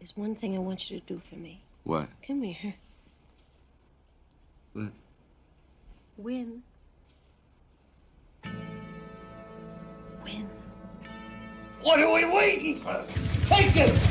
There's one thing I want you to do for me. What? Come here. What? Win. Win. What are we waiting for? Take this!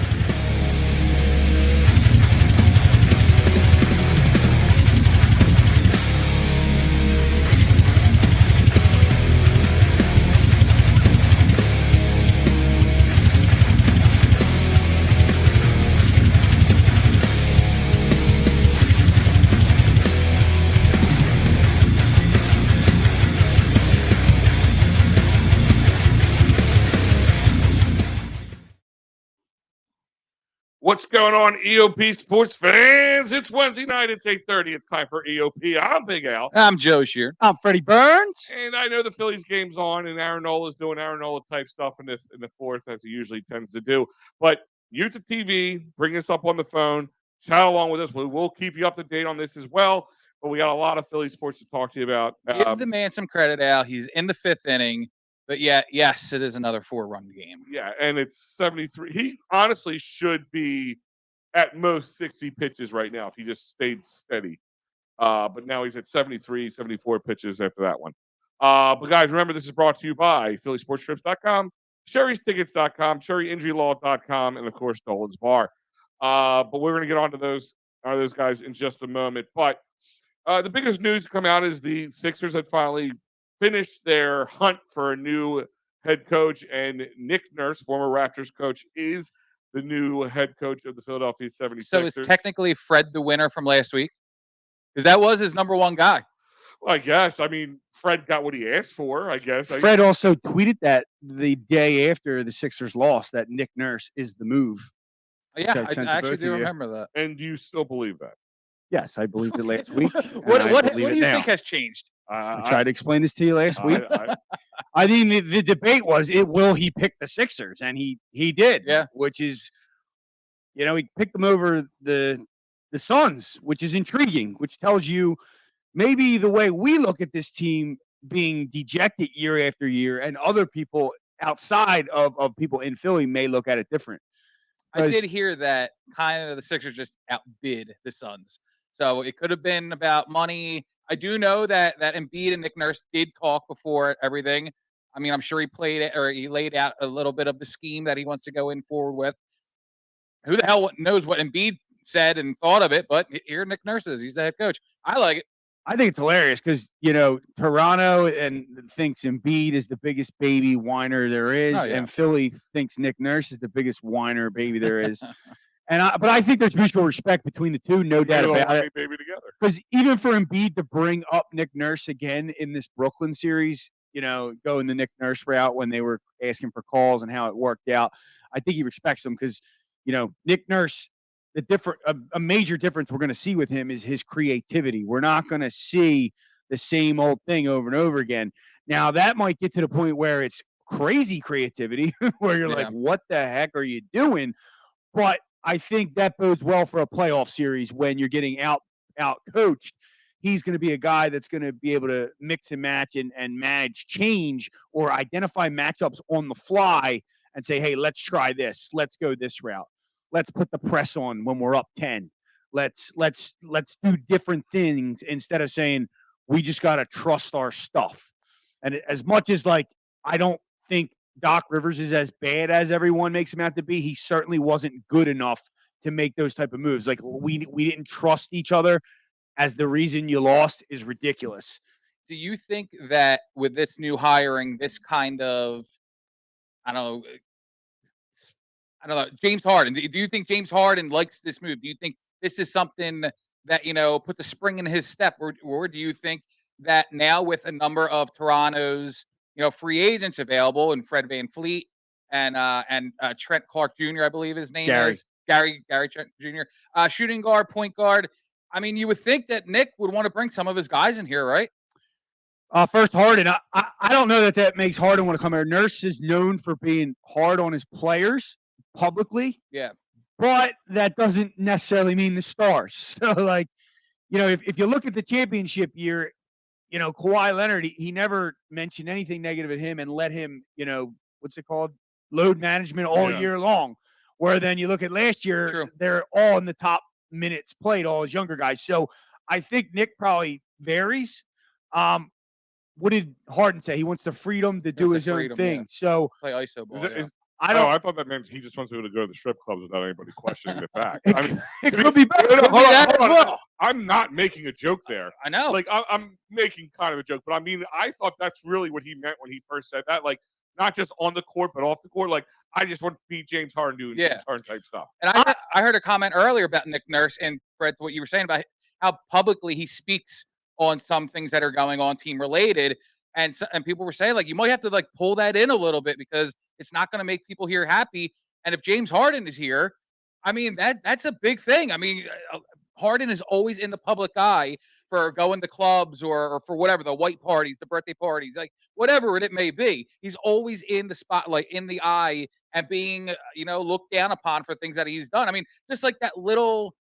What's going on, EoP sports fans? It's Wednesday night. It's 8:30. It's time for EoP. I'm Big Al. I'm Joe Shear. I'm Freddie Burns. And I know the Phillies game's on, and Aaron Nola's doing Aaron Nola type stuff in the fourth, as he usually tends to do. But YouTube TV, bring us up on the phone, chat along with us. We will keep you up to date on this as well. But we got a lot of Philly sports to talk to you about. Give the man some credit, Al. He's in the fifth inning. But yet, yes, it is another 4-run game. Yeah, and it's 73. He honestly should be at most 60 pitches right now if he just stayed steady. But now he's at 73, 74 pitches after that one. But guys, remember, this is brought to you by PhillySportsTrips.com, Sherry'sTickets.com, SherryInjuryLaw.com, and of course, Dolan's Bar. But we're going to get on to those guys in just a moment. But the biggest news to come out is the Sixers had finally finished their hunt for a new head coach, and Nick Nurse, former Raptors coach, is the new head coach of the Philadelphia 76ers. So it's technically Fred the winner from last week? Because that was his number one guy. Well, I guess. I mean, Fred got what he asked for, I guess. Fred also tweeted that the day after the Sixers lost, that Nick Nurse is the move. Yeah, I actually do remember that. And do you still believe that? Yes, I believed it last week. What do you think has changed? I tried to explain this to you last week. I mean, the debate was, will he pick the Sixers? And he did. Yeah. Which is, he picked them over the Suns, which is intriguing, which tells you maybe the way we look at this team being dejected year after year, and other people outside of people in Philly may look at it different. I did hear that kind of the Sixers just outbid the Suns. So it could have been about money. I do know that Embiid and Nick Nurse did talk before everything. I mean, I'm sure he laid out a little bit of the scheme that he wants to go in forward with. Who the hell knows what Embiid said and thought of it? But here Nick Nurse is. He's the head coach. I like it. I think it's hilarious because, Toronto thinks Embiid is the biggest baby whiner there is, and Philly thinks Nick Nurse is the biggest whiner baby there is. But I think there's mutual respect between the two, no doubt about it. Because even for Embiid to bring up Nick Nurse again in this Brooklyn series, going the Nick Nurse route when they were asking for calls and how it worked out, I think he respects him because, Nick Nurse, a major difference we're going to see with him is his creativity. We're not going to see the same old thing over and over again. Now, that might get to the point where it's crazy creativity, where you're like, what the heck are you doing? But I think that bodes well for a playoff series when you're getting out coached. He's going to be a guy that's going to be able to mix and match and manage change or identify matchups on the fly and say, hey, let's try this. Let's go this route. Let's put the press on when we're up 10. Let's do different things instead of saying we just got to trust our stuff. And as much as I don't think Doc Rivers is as bad as everyone makes him out to be, he certainly wasn't good enough to make those type of moves. Like we didn't trust each other as the reason you lost is ridiculous. Do you think that with this new hiring, this kind of, I don't know, James Harden, do you think James Harden likes this move? Do you think this is something that, put the spring in his step? Or do you think that now with a number of Toronto's, free agents available, and Fred VanVleet and Trent Clark Jr., I believe his name is Gary Trent Jr., shooting guard, point guard. I mean, you would think that Nick would want to bring some of his guys in here, right? First, Harden. I don't know that makes Harden want to come here. Nurse is known for being hard on his players publicly. Yeah. But that doesn't necessarily mean the stars. So, if you look at the championship year, Kawhi Leonard, he never mentioned anything negative at him and let him, what's it called? Load management all year long. Where then you look at last year, True. they're all in the top minutes played, all his younger guys. So I think Nick probably varies. What did Harden say? He wants the freedom to do his own thing. Yeah. So play ISO ball. I thought that meant he just wants people to go to the strip clubs without anybody questioning the fact. I mean, it could be better. Hold on. I'm not making a joke there. I know. Like I'm making kind of a joke, but I mean, I thought that's really what he meant when he first said that. Like, not just on the court, but off the court. Like, I just want to be James Harden doing James Harden type stuff. And I heard a comment earlier about Nick Nurse, and Fred, what you were saying about how publicly he speaks on some things that are going on team related. And people were saying, like, you might have to like pull that in a little bit because it's not going to make people here happy. And if James Harden is here, I mean, that's a big thing. I mean, Harden is always in the public eye for going to clubs or for whatever, the white parties, the birthday parties, like whatever it may be. He's always in the spotlight, in the eye, and being, looked down upon for things that he's done. I mean, just like that little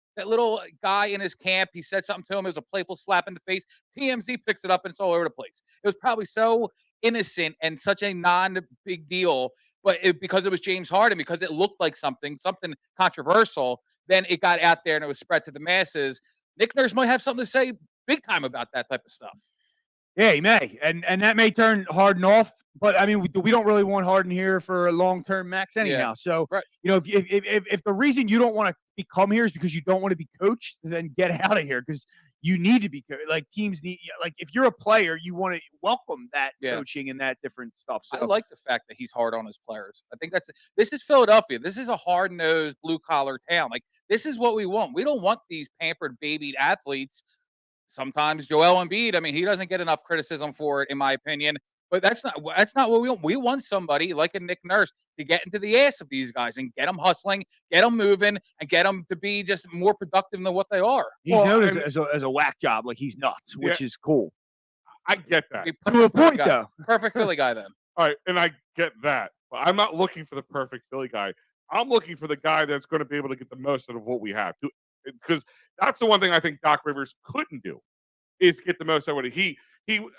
guy in his camp, he said something to him. It was a playful slap in the face. TMZ picks it up and it's all over the place. It was probably so innocent and such a non-big deal, but because it was James Harden, because it looked like something controversial, then it got out there and it was spread to the masses. Nick Nurse might have something to say big time about that type of stuff. Yeah, he may, and that may turn Harden off. But I mean, we don't really want Harden here for a long-term max anyhow. Yeah. So, right. If the reason you don't want to become here is because you don't want to be coached, then get out of here because you need to be like teams need. Like if you're a player, you want to welcome that coaching and that different stuff. So I like the fact that he's hard on his players. I think this is Philadelphia. This is a hard-nosed blue-collar town. Like this is what we want. We don't want these pampered, babied athletes. Sometimes Joel Embiid, I mean, he doesn't get enough criticism for it, in my opinion. But that's not what we want. We want somebody like a Nick Nurse to get into the ass of these guys and get them hustling, get them moving, and get them to be just more productive than what they are. He's known as a whack job, like he's nuts, which is cool. I get that. To a point, though. Perfect Philly guy, then. All right, and I get that. But I'm not looking for the perfect Philly guy. I'm looking for the guy that's going to be able to get the most out of what we have. Because that's the one thing I think Doc Rivers couldn't do is get the most out of it. He think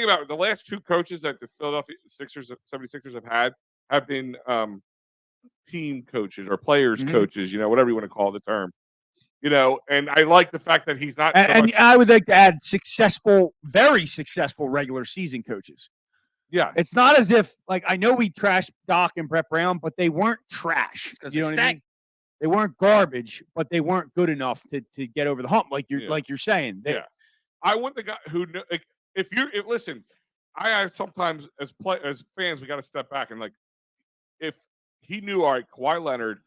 about it, the last two coaches that the Philadelphia 76ers have been team coaches or players coaches, whatever you want to call the term. And I like the fact that he's not. And I would like to add very successful regular season coaches. Yeah. It's not as if, like, I know we trashed Doc and Brett Brown, but they weren't trash. Because you know what I mean? They weren't garbage, but they weren't good enough to get over the hump, like you're saying. I want the guy who, like, listen, I sometimes as fans, we got to step back and like, if he knew, all right, Kawhi Leonard,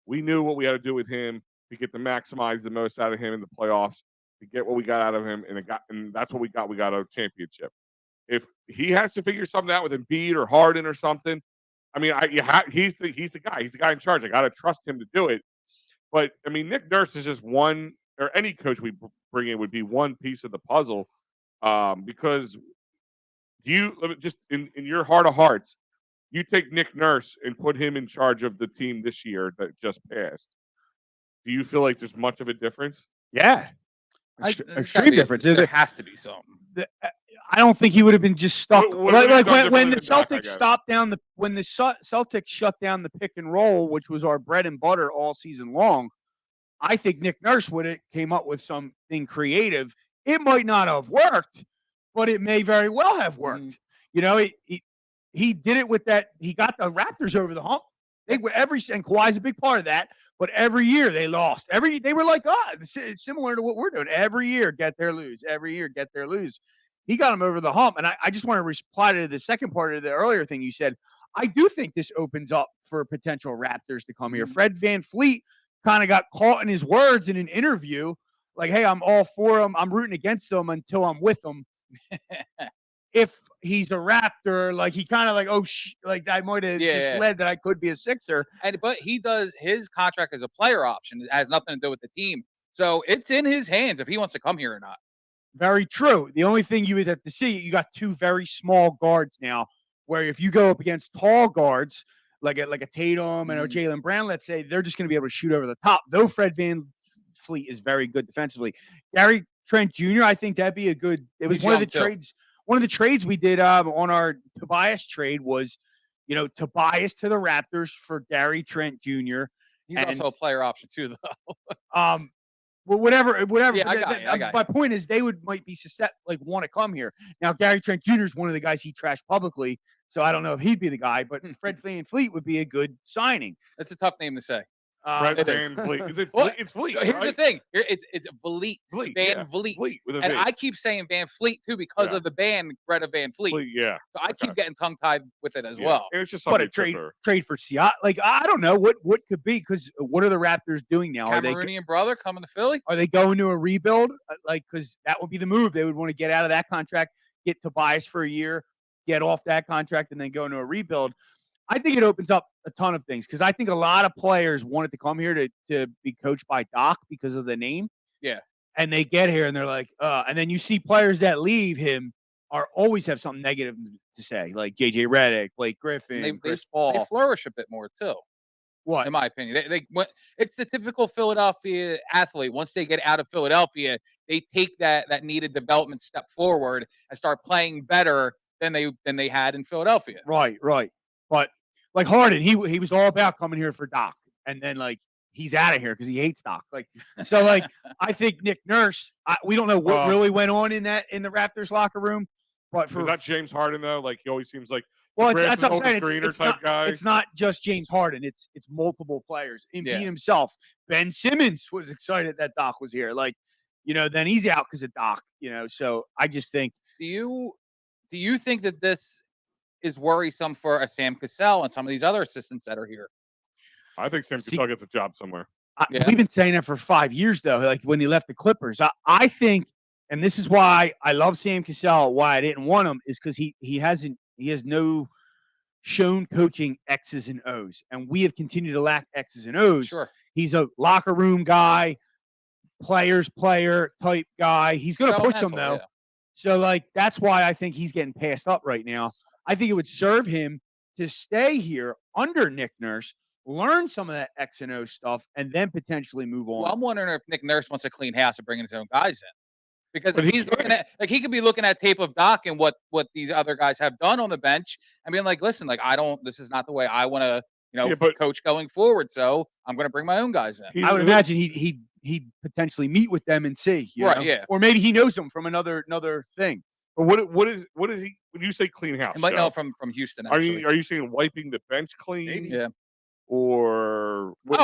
we knew what we had to do with him to get to maximize the most out of him in the playoffs, to get what we got out of him, and that's what we got. We got a championship. If he has to figure something out with Embiid or Harden or something, I mean, he's the guy. He's the guy in charge. I got to trust him to do it. But I mean, Nick Nurse is just one, or any coach we bring in would be one piece of the puzzle. Because just in your heart of hearts, you take Nick Nurse and put him in charge of the team this year that just passed. Do you feel like there's much of a difference? Yeah. Extreme difference. There has to be some. I don't think he would have been just stuck. When the Celtics Celtics shut down the pick and roll, which was our bread and butter all season long, I think Nick Nurse would have came up with something creative. It might not have worked, but it may very well have worked. He did it with that. He got the Raptors over the hump. And Kawhi's a big part of that. But every year they lost. They were like, it's similar to what we're doing. Every year, get there, lose. Every year, get there, lose. He got him over the hump. And I just want to reply to the second part of the earlier thing you said. I do think this opens up for potential Raptors to come here. Fred VanVleet kind of got caught in his words in an interview. Like, hey, I'm all for him. I'm rooting against him until I'm with him. If he's a Raptor, like he kind of like, like I might have just led that I could be a Sixer. But he does his contract as a player option. It has nothing to do with the team. So it's in his hands if he wants to come here or not. Very true. The only thing you would have to see, you got two very small guards now, where if you go up against tall guards, like a Tatum and a Jaylen Brown, let's say, they're just going to be able to shoot over the top. Though Fred VanVleet is very good defensively. Gary Trent Jr., I think that'd be a good. It was one of the trades we did on our Tobias trade was Tobias to the Raptors for Gary Trent Jr. He's also a player option too, though. Well, whatever. Yeah, I got you. My point is, they might be want to come here. Now, Gary Trent Jr. is one of the guys he trashed publicly, so I don't know if he'd be the guy. But Fred VanVleet would be a good signing. That's a tough name to say. Fred VanVleet. Is it well, it's Vliet? So here's right? the thing. It's Vliet. Van Vliet. With a and V. I keep saying Van Fleet too because of the band Greta Van Fleet. Yeah. So I keep getting tongue tied with it as well. And it's just a trade for Seattle. Like, I don't know what could be, because what are the Raptors doing now? Cameroonian brother coming to Philly? Are they going to a rebuild? Because that would be the move. They would want to get out of that contract, get Tobias for a year, get off that contract, and then go into a rebuild. I think it opens up a ton of things, because I think a lot of players wanted to come here to be coached by Doc because of the name. Yeah. And they get here and they're like, and then you see players that leave him always have something negative to say, like JJ Redick, Blake Griffin, Chris Paul. They flourish a bit more too. What? In my opinion, it's the typical Philadelphia athlete. Once they get out of Philadelphia, they take that needed development step forward and start playing better than they had in Philadelphia. Right. But like Harden, he was all about coming here for Doc, and then he's out of here because he hates Doc. I think Nick Nurse. We don't know what really went on in the Raptors locker room, but is that James Harden though? Like, he always seems like that's what I'm saying. It's type guy. It's not just James Harden. It's multiple players. Embiid himself. Ben Simmons was excited that Doc was here. Then he's out because of Doc. So I just think. Do you think that this is worrisome for a Sam Cassell and some of these other assistants that are here? I think Sam Cassell gets a job somewhere. We've been saying that for 5 years, though. Like when he left the Clippers, I think, and this is why I love Sam Cassell. Why I didn't want him is because he has no shown coaching X's and O's, and we have continued to lack X's and O's. Sure, he's a locker room guy, player type guy. He's going to push them though. Yeah. So that's why I think he's getting passed up right now. I think it would serve him to stay here under Nick Nurse, learn some of that X and O stuff, and then potentially move on. Well, I'm wondering if Nick Nurse wants to clean house and bring his own guys in. Because if he's looking at, he could be looking at tape of Doc and what these other guys have done on the bench and being like, listen, this is not the way I want to, coach going forward. So I'm going to bring my own guys in. I would imagine he'd potentially meet with them and see, right? Yeah. Or maybe he knows them from another thing. But what is he? When you say clean house, he might know from Houston. Actually. Are you saying wiping the bench clean? Maybe. Yeah. Or what,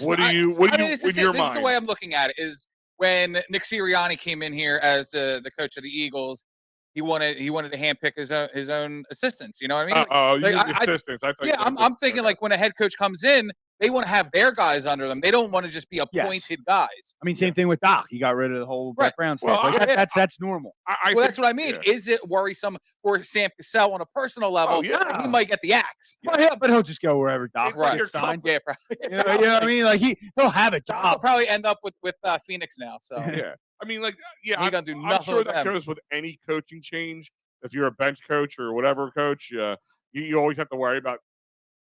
what do you in your mind? This is the way I'm looking at it. Is when Nick Sirianni came in here as the coach of the Eagles, he wanted to handpick his own assistants. You know what I mean? Assistants. I thought. I'm thinking when a head coach comes in, they want to have their guys under them. They don't want to just be appointed guys. I mean, same thing with Doc. He got rid of the whole Brett Brown stuff. That's normal. That's what I mean. Yeah. Is it worrisome for Sam Cassell on a personal level? He might get the axe. But he'll just go wherever Doc signed. Yeah, probably. You know what I mean? He'll have a job. He'll probably end up with Phoenix now. So yeah. I mean, he's gonna do nothing. I'm sure that goes with any coaching change. If you're a bench coach or whatever coach, you always have to worry about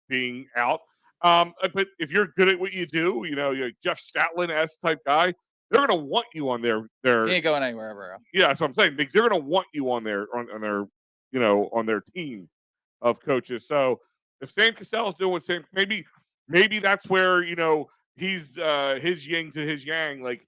being out. But if you're good at what you do, you're Jeff Statlin-esque type guy, they're going to want you on their. He ain't going anywhere, bro. Yeah, that's what I'm saying. They're going to want you on their on their team of coaches. So if Sam Cassell's doing maybe that's where he's his yin to his yang.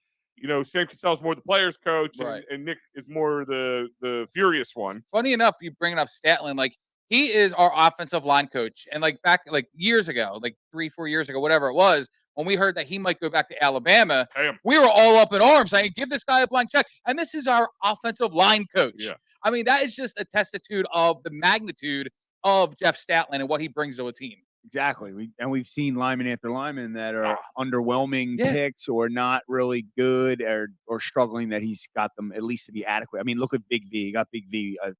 Sam Cassell's more the players coach, right. and Nick is more the furious one. Funny enough, you bringing up Statlin, he is our offensive line coach. And back years ago, 3-4 years ago, whatever it was, when we heard that he might go back to Alabama, we were all up in arms saying, give this guy a blank check. And this is our offensive line coach. Yeah. I mean, that is just a testitude of the magnitude of Jeff Statlin and what he brings to a team. Exactly. We've seen lineman after lineman that are underwhelming picks or not really good or struggling, that he's got them at least to be adequate. I mean, look at Big V. He got Big V a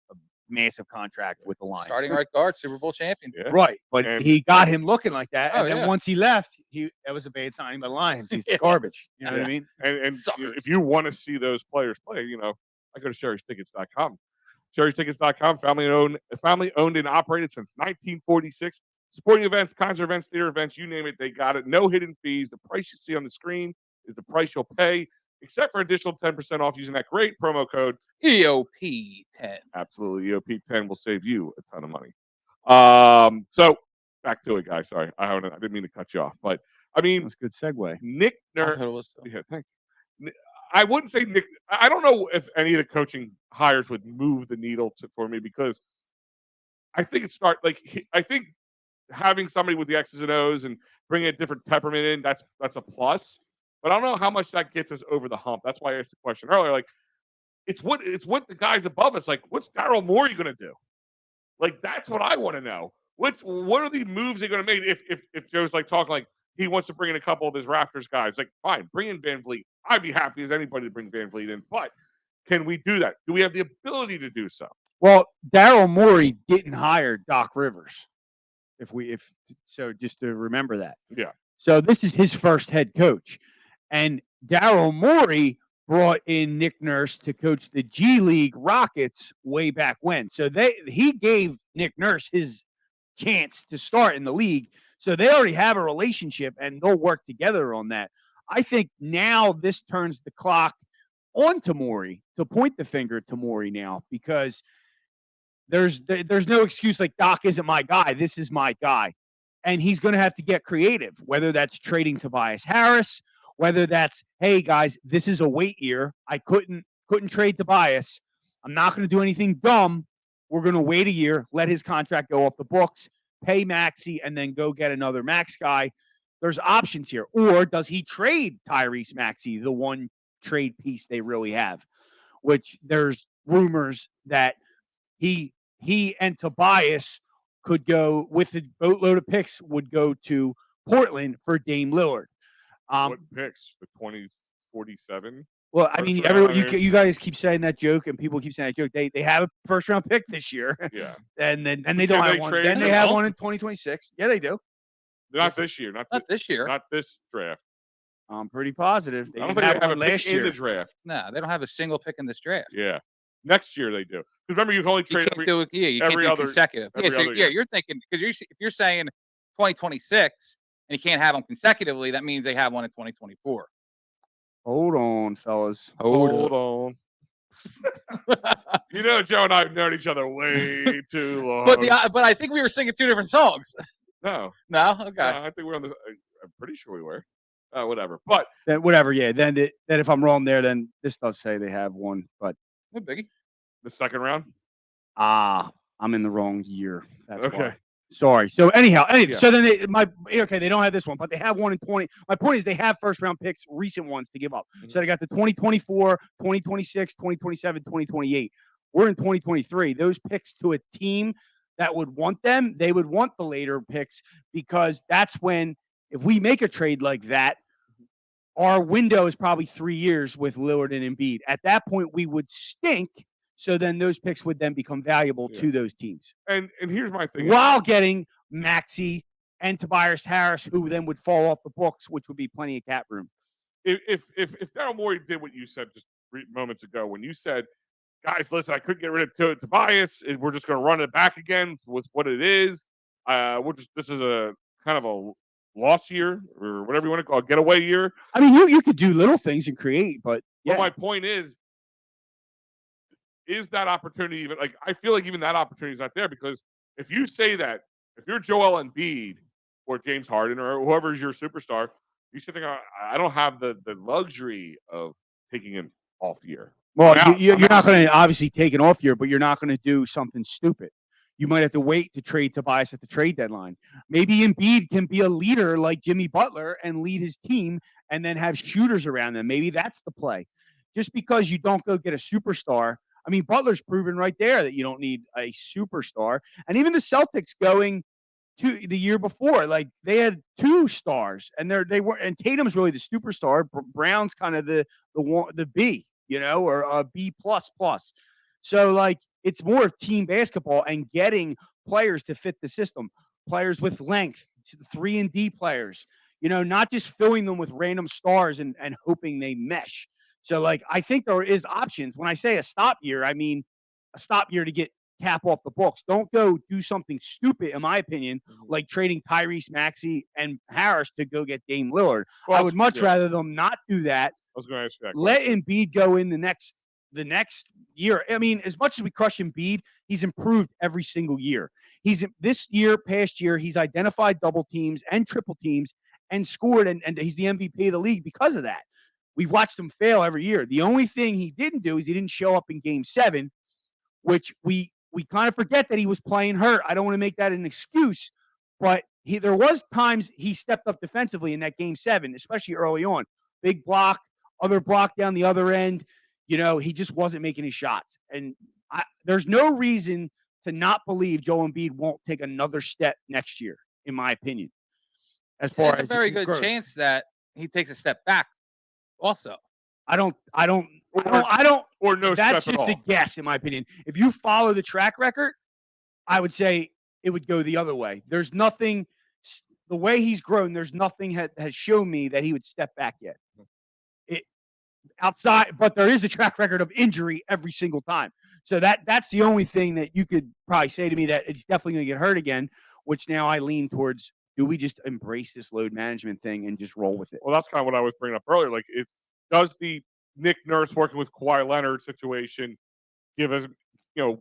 massive contract with the Lions. Starting right guard, Super Bowl champion. Yeah. Right. But he got him looking like that. And then once he left, that was a bad signing by the Lions. He's garbage. You know what I mean? And if you want to see those players play, I go to Sherry'sTickets.com. Sherry'sTickets.com, family owned and operated since 1946. Sporting events, concert events, theater events, you name it, they got it. No hidden fees. The price you see on the screen is the price you'll pay, except for additional 10% off using that great promo code EoP10. Absolutely. EoP10 will save you a ton of money. So back to it, guys. Sorry, I didn't mean to cut you off, but I mean, That's a good segue. Nick I Nurse. thought it was Yeah, thank you. I wouldn't say Nick. I don't know if any of the coaching hires would move the needle for me because I think I think having somebody with the X's and O's and bringing a different temperament in, that's a plus. But I don't know how much that gets us over the hump. That's why I asked the question earlier. Like, it's what the guys above us. Like, what's Daryl Morey going to do? Like, that's what I want to know. What are the moves they're going to make? If Joe's like talking like he wants to bring in a couple of his Raptors guys, like fine, bring in Van Vliet. I'd be happy as anybody to bring Van Vliet in. But can we do that? Do we have the ability to do so? Well, Daryl Morey didn't hire Doc Rivers. So just to remember that. Yeah. So this is his first head coach. And Daryl Morey brought in Nick Nurse to coach the G League Rockets way back when. So he gave Nick Nurse his chance to start in the league. So they already have a relationship and they'll work together on that. I think now this turns the clock on to Morey, to point the finger to Morey now, because there's no excuse like Doc isn't my guy. This is my guy. And he's going to have to get creative, whether that's trading Tobias Harris, whether that's, hey guys, this is a wait year. I couldn't trade Tobias. I'm not going to do anything dumb. We're going to wait a year, let his contract go off the books, pay Maxey, and then go get another max guy. There's options here. Or does he trade Tyrese Maxey, the one trade piece they really have, which there's rumors that he and Tobias could go with the boatload of picks, would go to Portland for Dame Lillard. What picks? The 2047? Well, I mean, you guys keep saying that joke, and people keep saying that joke. They have a first round pick this year. Yeah. and they don't have one. Then they have one in 2026. Yeah, they do. Not this year. Not this year. Not this draft. I'm pretty positive. I don't think they have one last year in the draft. No, they don't have a single pick in this draft. Yeah. Next year they do. Because remember, you can only trade you can't do consecutive. You're thinking, because if you're saying 2026 and you can't have them consecutively, that means they have one in 2024. Hold on, fellas. Hold on. You know, Joe and I have known each other way too long. But I think we were singing two different songs. No. Okay. I think we're on the. I'm pretty sure we were. Whatever. But then whatever. Yeah. Then if I'm wrong there, then this does say they have one. But no biggie. The second round. I'm in the wrong year. That's okay. Why. Sorry. So anyhow, so then they don't have this one, but they have one in 20. My point is they have first round picks, recent ones to give up. Mm-hmm. So they got the 2024, 2026, 2027, 2028. We're in 2023. Those picks to a team that would want them, they would want the later picks, because that's when, if we make a trade like that, our window is probably 3 years with Lillard and Embiid. At that point, we would stink. So then those picks would then become valuable to those teams. And here's my thing. While getting Maxey and Tobias Harris, who then would fall off the books, which would be plenty of cap room. If Daryl Morey did what you said just moments ago, when you said, guys, listen, I couldn't get rid of Tobias, we're just going to run it back again with what it is. This is a kind of a loss year, or whatever you want to call it, getaway year. I mean, you could do little things and create, but yeah. But my point is that opportunity even, like, I feel like even that opportunity is not there, because if you say that, if you're Joel Embiid or James Harden or whoever's your superstar, you sit there, I don't have the luxury of taking an off year. Well, you're not going to obviously take an off year, but you're not going to do something stupid. You might have to wait to trade Tobias at the trade deadline. Maybe Embiid can be a leader like Jimmy Butler and lead his team and then have shooters around them. Maybe that's the play. Just because you don't go get a superstar, I mean, Butler's proven right there that you don't need a superstar. And even the Celtics going to the year before, like, they had 2 stars, and and Tatum's really the superstar. Brown's kind of the B, or a B++. So, like, it's more of team basketball and getting players to fit the system, players with length, 3 and D players, not just filling them with random stars and hoping they mesh. So, like, I think there is options. When I say a stop year, I mean a stop year to get cap off the books. Don't go do something stupid, in my opinion, like trading Tyrese Maxey and Harris to go get Dame Lillard. Well, I would much rather them not do that. I was going to ask that. Let Embiid go in the next year. I mean, as much as we crush Embiid, he's improved every single year. Past year, he's identified double teams and triple teams and scored, and he's the MVP of the league because of that. We've watched him fail every year. The only thing he didn't do is he didn't show up in Game 7, which we kind of forget that he was playing hurt. I don't want to make that an excuse, but there was times he stepped up defensively in that Game 7, especially early on. Big block, other block down the other end. He just wasn't making his shots. And there's no reason to not believe Joel Embiid won't take another step next year, in my opinion. As far as a very good chance that he takes a step back. Also, I don't. Or no. That's step just at all. a guess, in my opinion. If you follow the track record, I would say it would go the other way. There's nothing. The way he's grown, there's nothing has shown me that he would step back yet. Outside, but there is a track record of injury every single time. So that's the only thing that you could probably say to me that it's definitely going to get hurt again. Which now I lean towards: do we just embrace this load management thing and just roll with it? Well, that's kind of what I was bringing up earlier. Like, does the Nick Nurse working with Kawhi Leonard situation give us,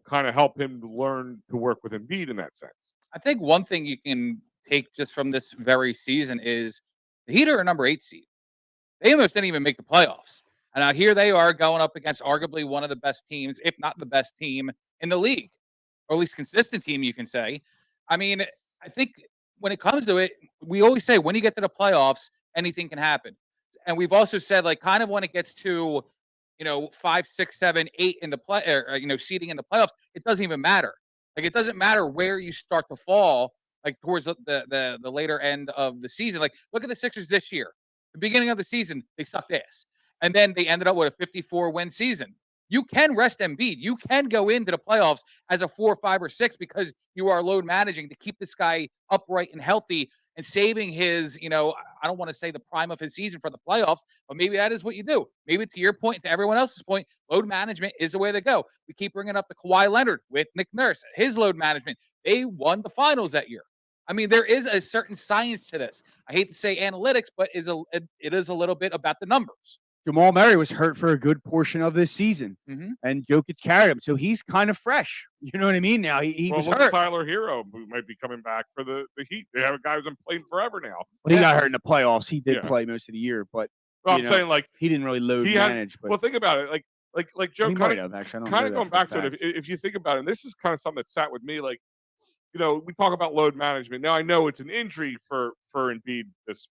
kind of help him learn to work with Embiid in that sense? I think one thing you can take just from this very season is the Heat are a number 8 seed. They almost didn't even make the playoffs. And now here they are going up against arguably one of the best teams, if not the best team in the league, or at least consistent team, you can say. I mean, I think when it comes to it, we always say when you get to the playoffs, anything can happen. And we've also said, like, kind of when it gets to, 5, 6, 7, 8 in the play, or, seeding in the playoffs, it doesn't even matter. Like, it doesn't matter where you start to fall, like towards the later end of the season. Like, look at the Sixers this year. The beginning of the season, they sucked ass. And then they ended up with a 54-win season. You can rest Embiid. You can go into the playoffs as a 4, 5, or 6 because you are load managing to keep this guy upright and healthy and saving his, I don't want to say the prime of his season for the playoffs, but maybe that is what you do. Maybe to your point, to everyone else's point, load management is the way to go. We keep bringing up the Kawhi Leonard with Nick Nurse, his load management. They won the finals that year. I mean, there is a certain science to this. I hate to say analytics, but it is a little bit about the numbers. Jamal Murray was hurt for a good portion of this season, and Jokic carried him, so he's kind of fresh. You know what I mean? Now he was hurt. Tyler Hero, who might be coming back for the Heat. They have a guy who's been playing forever now. Well, he got hurt in the playoffs. He did play most of the year, but I'm saying, like, he didn't really load manage. But well, think about it, like Joe, kind of going back to it. If you think about it, and this is kind of something that sat with me, like, we talk about load management. Now I know it's an injury for Embiid this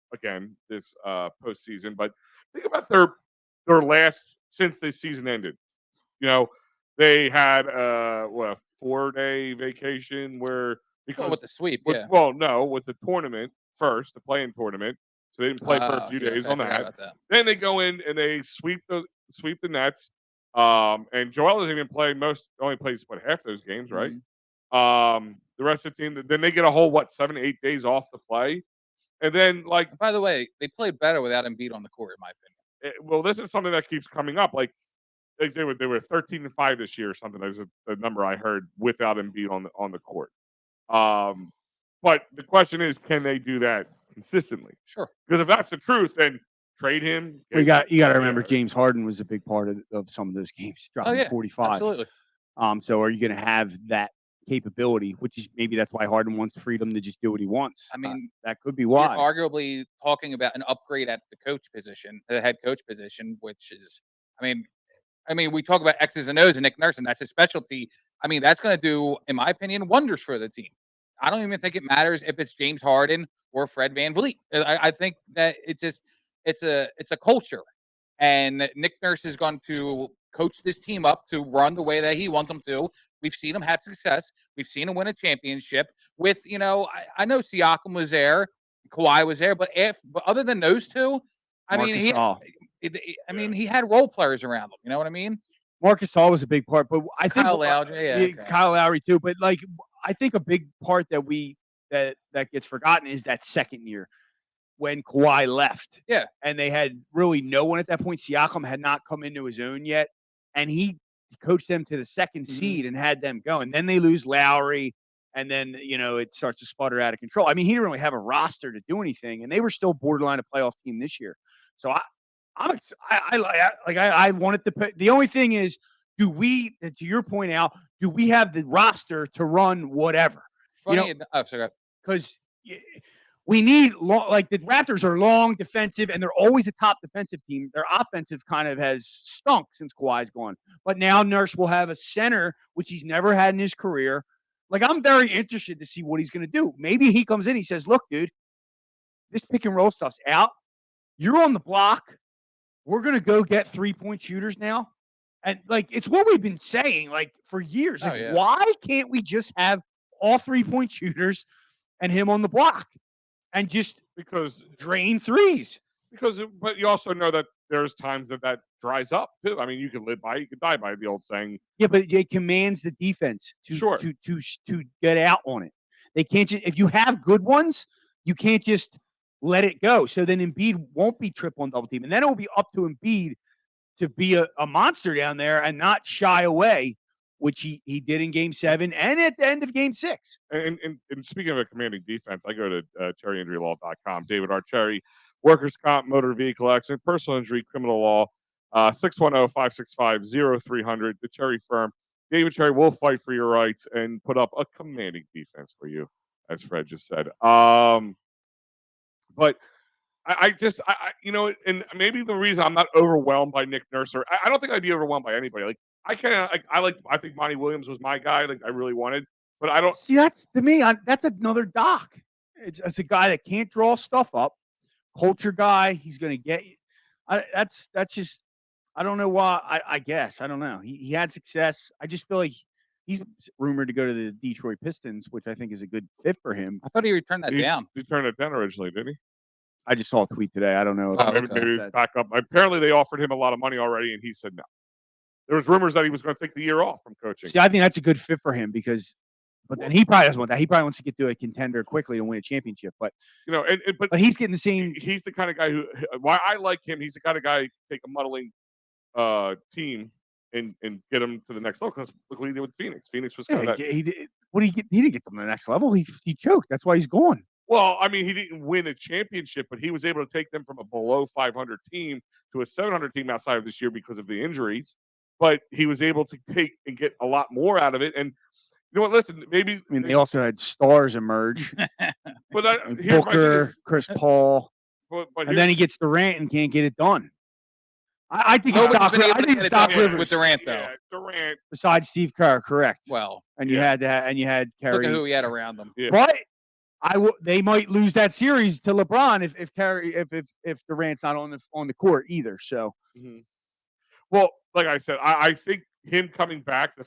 postseason, but think about their last since the season ended. They had a 4-day vacation because with the sweep, with the tournament first, the play-in tournament. So they didn't play for a few days on that. Then they go in and they sweep the Nets. And Joel doesn't even play only plays half those games, right? The rest of the team, then they get a whole 7, 8 days off to play. And then, like, by the way, they played better without Embiid on the court, in my opinion. Well, this is something that keeps coming up. Like, they were 13-5 this year or something. There's a number I heard without Embiid on the court. But the question is, can they do that consistently? Sure. Because if that's the truth, then trade him. You got to remember James Harden was a big part of some of those games, dropping 45. Absolutely. So are you going to have that capability, which is maybe that's why Harden wants freedom to just do what he wants. I mean, that could be why. You're arguably talking about an upgrade at the coach position, the head coach position, which is, I mean, we talk about X's and O's and Nick Nurse, and that's his specialty. I mean, that's going to do, in my opinion, wonders for the team. I don't even think it matters if it's James Harden or Fred VanVleet. I think that it's a culture, and Nick Nurse is going to coach this team up to run the way that he wants them to. We've seen him have success. We've seen him win a championship with, I know Siakam was there, Kawhi was there, but other than those two, he had role players around him. You know what I mean? Marc Gasol was a big part, but I think Kyle Lowry, Kyle Lowry too. But I think a big part that gets forgotten is that second year when Kawhi left. Yeah, and they had really no one at that point. Siakam had not come into his own yet, and he coached them to the second seed and had them go. And then they lose Lowry, and then it starts to sputter out of control. I mean, he didn't really have a roster to do anything, and they were still borderline a playoff team this year. So I wanted to pick. The only thing is, do we, to your point out, do we have the roster to run whatever? Funny, because we need like the Raptors are long defensive, and they're always a top defensive team. Their offensive kind of has stunk since Kawhi's gone. But now Nurse will have a center, which he's never had in his career. Like, I'm very interested to see what he's going to do. Maybe he comes in, he says, look, dude, this pick and roll stuff's out. You're on the block. We're going to go get 3-point shooters now. And, like, it's what we've been saying, like, for years. Like, why can't we just have all 3-point shooters and him on the block and just drain threes? But you also know that there's times that dries up too. I mean, you can live by it, you can die by it, the old saying. Yeah, but it commands the defense to get out on it. They can't just, if you have good ones, you can't just let it go. So then Embiid won't be triple and double team, and then it will be up to Embiid to be a monster down there and not shy away, which he did in Game 7 and at the end of Game 6. And speaking of a commanding defense, I go to cherryinjurylaw.com. David R. Cherry, workers' comp, motor vehicle accident, personal injury, criminal law, 610-565-0300. The Cherry firm. David Cherry will fight for your rights and put up a commanding defense for you, as Fred just said. But I just, and maybe the reason I'm not overwhelmed by Nick Nurse, or I don't think I'd be overwhelmed by anybody. Like, I think Monty Williams was my guy. Like, I really wanted, but I don't see. That's to me. That's another Doc. It's a guy that can't draw stuff up. Culture guy. He's going to get you. That's just. I don't know why. I guess I don't know. He had success. I just feel like he's rumored to go to the Detroit Pistons, which I think is a good fit for him. I thought he turned that down. He turned it down originally, didn't he? I just saw a tweet today. I don't know. Maybe it's back up. Apparently, they offered him a lot of money already, and he said no. There was rumors that he was going to take the year off from coaching. See, I think that's a good fit for him but then he probably doesn't want that. He probably wants to get to a contender quickly to win a championship. But but he's getting the same. He's the kind of guy who. Why I like him. He's the kind of guy who take a muddling team and get him to the next level. Because look what he did with Phoenix. Phoenix was kind of that. He didn't get them to the next level. He choked. That's why he's gone. Well, I mean, he didn't win a championship, but he was able to take them from a below 500 team to a 700 team outside of this year because of the injuries. But he was able to take and get a lot more out of it. And you know what? Listen, maybe they also had stars emerge. But Booker, Chris Paul, and then he gets Durant and can't get it done. I think it's Doc Rivers with Durant though. Yeah, Durant besides Steve Kerr, correct? Well, and you had Kerry. Look at who he had around them. Yeah. But they might lose that series to LeBron if Durant's not on the court either. So, well, like I said, I think him coming back, the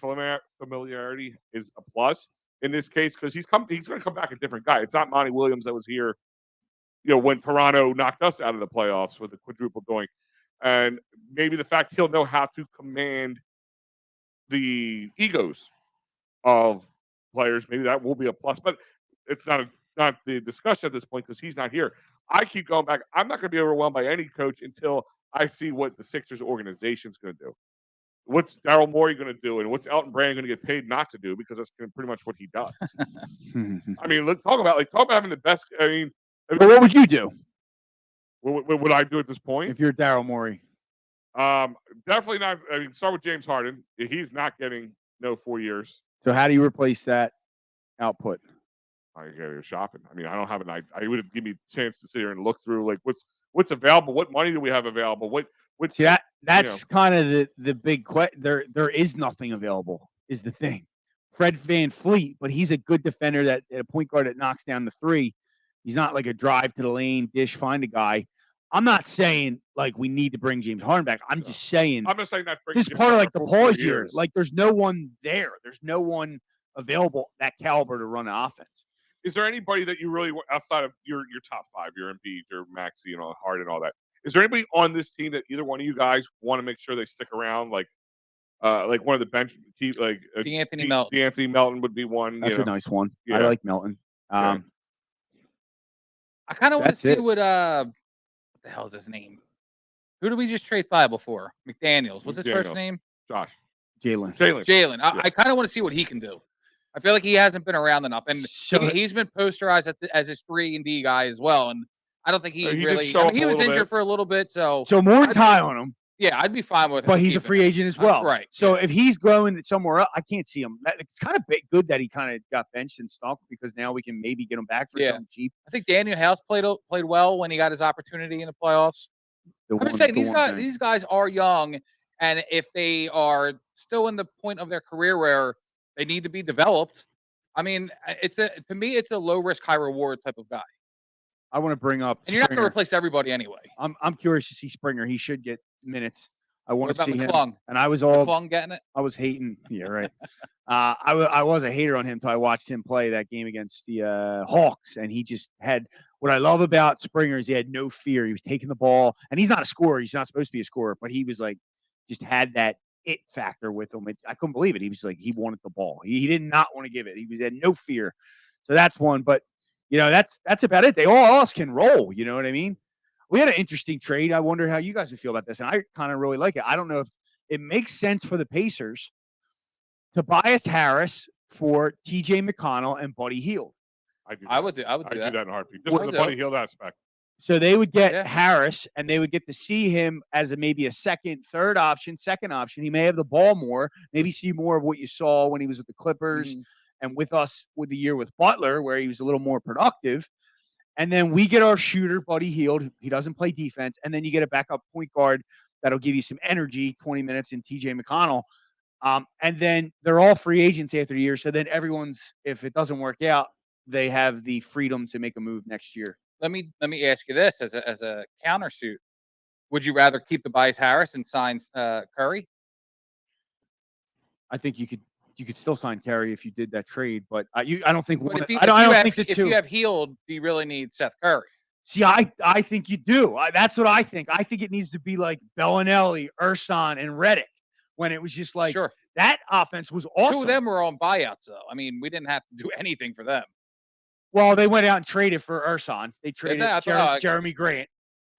familiarity is a plus in this case because he's going to come back a different guy. It's not Monty Williams that was here, when Toronto knocked us out of the playoffs with the quadruple doink, and maybe the fact he'll know how to command the egos of players. Maybe that will be a plus, but it's not the discussion at this point because he's not here. I keep going back. I'm not going to be overwhelmed by any coach until I see what the Sixers organization is going to do. What's Daryl Morey going to do, and what's Elton Brand going to get paid not to do? Because that's pretty much what he does. I mean, talk about having the best. I mean, what would you do? What would I do at this point if you're Daryl Morey? Definitely not. I mean, start with James Harden. He's not getting 4 years. So how do you replace that output? I gotta go shopping. I mean, I don't have an idea. I would give me a chance to sit here and look through like what's available. What money do we have available? What's that's kind of the big question. There is nothing available. Is the thing. Fred VanVleet, but he's a good defender that a point guard that knocks down the three. He's not like a drive to the lane, dish, find a guy. I'm not saying like we need to bring James Harden back. I'm just saying that this is part of like the pause year. Like there's no one there. There's no one available that caliber to run an offense. Is there anybody that you really outside of your top five, your Embiid, your Maxey, Harden, all that? Is there anybody on this team that either one of you guys want to make sure they stick around? Like one of the bench, like D'Anthony Melton. D'Anthony Melton would be one. That's a nice one. Yeah. I like Melton. I kind of want to see what the hell is his name? Who did we just trade Thibault for? McDaniels. What's his first name? Josh. Jalen. I kind of want to see what he can do. I feel like he hasn't been around enough, and he's been posterized as his 3-and-D guy as well. And I don't think he really. He was injured for a little bit, so more time on him. Yeah, I'd be fine with. But he's a free agent as well, right? So if he's going somewhere else, I can't see him. It's kind of good that he kind of got benched and stunk because now we can maybe get him back for something cheap. I think Daniel House played well when he got his opportunity in the playoffs. I'm saying these guys are young, and if they are still in the point of their career where they need to be developed, I mean, to me it's a low risk, high reward type of guy. I want to bring up, and you're not going to replace everybody anyway. I'm curious to see Springer. He should get minutes. I want to see McClung? him. And I was all McClung getting it. I was hating. Yeah, right. I was a hater on him until I watched him play that game against the Hawks, and he just had what I love about Springer is he had no fear. He was taking the ball, and he's not a scorer. He's not supposed to be a scorer, but he was like just had that it factor with him. I couldn't believe it. He was like he wanted the ball. He did not want to give it. He had no fear. So that's one. But that's about it. They all else can roll. You know what I mean? We had an interesting trade. I wonder how you guys would feel about this. And I kind of really like it. I don't know if it makes sense for the Pacers to Tobias Harris for TJ McConnell and Buddy Hield. I would do that in a heartbeat. Just for the Buddy Hield aspect. So they would get Harris, and they would get to see him as maybe a second option. He may have the ball more, maybe see more of what you saw when he was with the Clippers and with us with the year with Butler, where he was a little more productive. And then we get our shooter, Buddy Hield. He doesn't play defense. And then you get a backup point guard that'll give you some energy, 20 minutes in TJ McConnell. And then they're all free agents after the year. So then if it doesn't work out, they have the freedom to make a move next year. Let me ask you this as a countersuit. Would you rather keep Tobias Harris and sign Curry? I think you could still sign Curry if you did that trade, but I don't think if you have Hield, do you really need Seth Curry? See, I think you do. That's what I think. I think it needs to be like Bellinelli, Ersan, and Redick when it was just like that offense was awesome. Two of them were on buyouts, though. I mean, we didn't have to do anything for them. Well, they went out and traded for Ersan. They traded Jeremy Grant,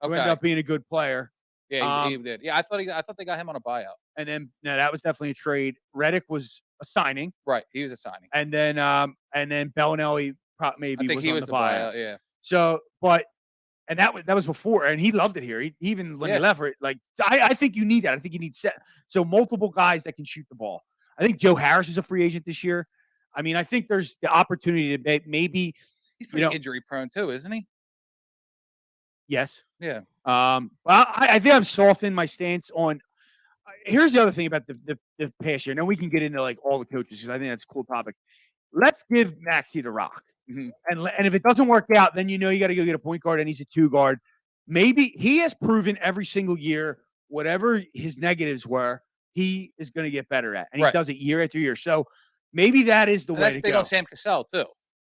who ended up being a good player. Yeah, he did. Yeah, I thought they got him on a buyout. And then that was definitely a trade. Redick was a signing. Right, he was a signing. And then Bellinelli maybe I think was he on was the buyout. Yeah. So, and that was before, and he loved it here. He even when he left for it, like I think you need that. I think you need multiple guys that can shoot the ball. I think Joe Harris is a free agent this year. I mean, I think there's the opportunity to maybe he's pretty injury prone too, isn't he? Yes. Yeah. Well, I think I've softened my stance on. Here's the other thing about the past year. Now we can get into like all the coaches because I think that's a cool topic. Let's give Maxey the rock, and if it doesn't work out, then you got to go get a point guard and he's a 2 guard. Maybe he has proven every single year, whatever his negatives were, he is going to get better at, and he does it year after year. So maybe that is the way to go. That's big on Sam Cassell too.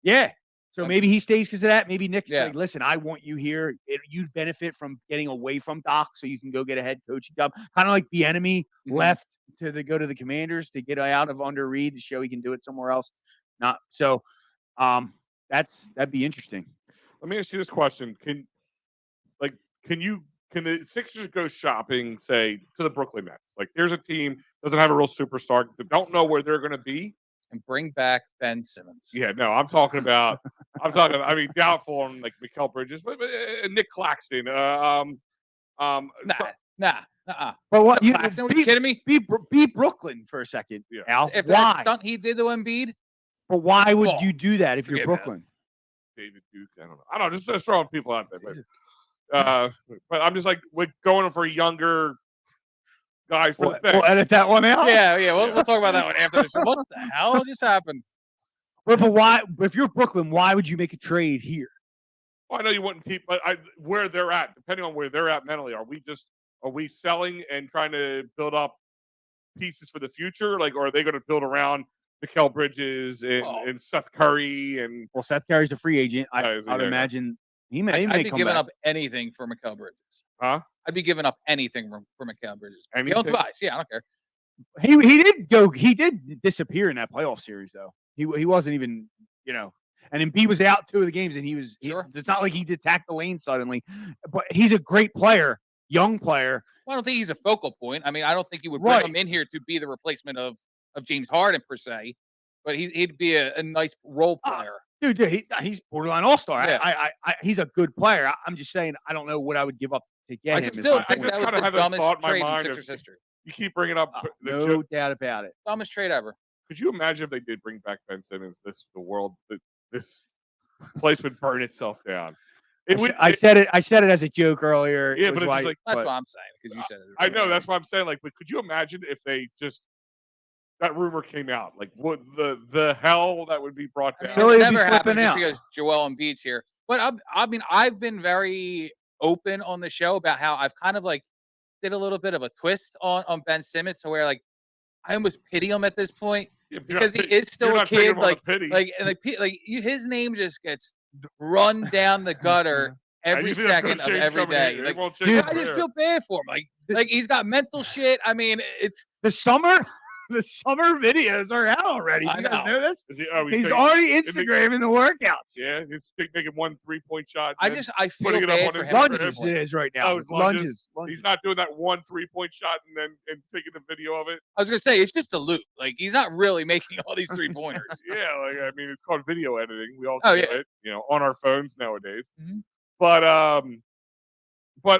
Yeah. So maybe he stays because of that. Maybe Nick's like, listen, I want you here. You'd benefit from getting away from Doc so you can go get a head coaching job. Kind of like the enemy left to go to the Commanders to get out of under Reed to show he can do it somewhere else. Not so. That'd be interesting. Let me ask you this question: Can the Sixers go shopping, say, to the Brooklyn Nets? Like, here's a team doesn't have a real superstar, don't know where they're going to be. And bring back Ben Simmons. Yeah, no, I'm talking about. I mean, doubtful on like Mikal Bridges, but Nick Claxton. Nah. But what you kidding me? Be Brooklyn for a second. Yeah. Al, if that stunt he did to Embiid. But why would you do that if you're Brooklyn? David Duke. I don't know. Just throwing people out there. But I'm just like we're going for younger guys for the thing. We'll edit that one out. Yeah. We'll talk about that one after the show. What the hell just happened? But why? If you're Brooklyn, why would you make a trade here? Well, I know you wouldn't keep, but where they're at, depending on where they're at mentally, are we selling and trying to build up pieces for the future? Like, or are they going to build around Mikal Bridges and Seth Curry? And Seth Curry's a free agent. I'd imagine he may. I'd be giving up anything for Mikal Bridges. Huh? I'd be giving up anything for Mikal Bridges. Yeah, I don't care. He did disappear in that playoff series though. He wasn't even, and Embiid was out 2 of the games, and he was. Sure. It's not like he attacked the lane suddenly, but he's a great player, young player. Well, I don't think he's a focal point. I mean, I don't think you would bring him in here to be the replacement of James Harden per se, but he'd be a nice role player. Dude, he's borderline all-star. Yeah. He's a good player. I'm just saying I don't know what I would give up get I him. still is think my that point. was kinda the had this dumbest thought in my trade in mind Sixers of- history. You keep bringing up the no joke. doubt about it. Dumbest trade ever. Could you imagine if they did bring back Ben Simmons? This place would burn itself down. I said it as a joke earlier. Yeah, but it's just like That's what I'm saying because you said it. I know that's what I'm saying. Like, but could you imagine if they just that rumor came out? Like, what the hell that would be brought down? It Philly would would be never happen flipping just out. because Joel Embiid's here. But I've been very open on the show about how I've kind of like did a little bit of a twist on Ben Simmons to where like I almost pity him at this point Yeah, but because he you're not- is still you're a not taking kid. him on the pity. His name just gets run down the gutter And every you think that's gonna second of change every coming day. in? It Like, won't change dude, I from just there. feel bad for him. Like he's got mental shit. I mean, it's The summer videos are out already. I You guys know. know this? Is he, He's taking- already is he- Instagramming the workouts. Yeah, he's taking one 3-point shot. I then feel putting it up bad on for his him. at this Lunges point. it is right now. Oh, his lunges. Lunges. He's not doing that one 3-point shot and taking a video of it. I was gonna say it's just a loop. Like he's not really making all these 3-pointers. Yeah, like I mean, it's called video editing. We all Oh, do yeah. it, on our phones nowadays. Mhm. But all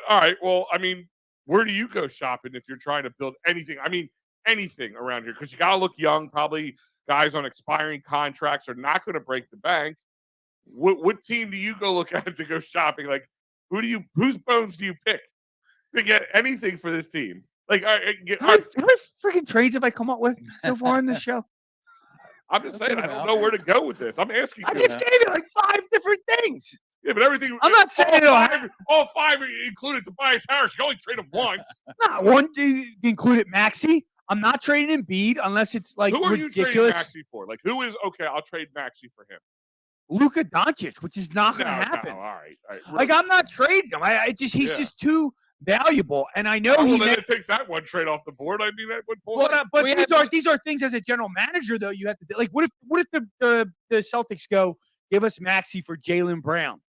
right. Well, I mean, where do you go shopping if you're trying to build anything? I mean, anything around here because you got to look young. Probably guys on expiring contracts are not going to break the bank. What team do you go look at to go shopping? Like, whose bones do you pick to get anything for this team? Like, How many freaking trades have I come up with so far in this show? I'm just saying, I don't know where to go with this. I'm asking you. I just gave you like 5 different things. Yeah, but everything. I'm not saying it'll happen. all five included Tobias Harris. You only trade him once. Not one included Maxey. I'm not trading Embiid unless it's like Who are you trading ridiculous. Maxey for? Like, who is okay? I'll trade Maxey for him. Luka Doncic, which is not going to happen. No, all right. Like I'm not trading him. He's just too valuable, and I know then it takes that one trade off the board. I mean, at one point. But these are things as a general manager though you have to do. Like, what if the Celtics go give us Maxey for Jaylen Brown?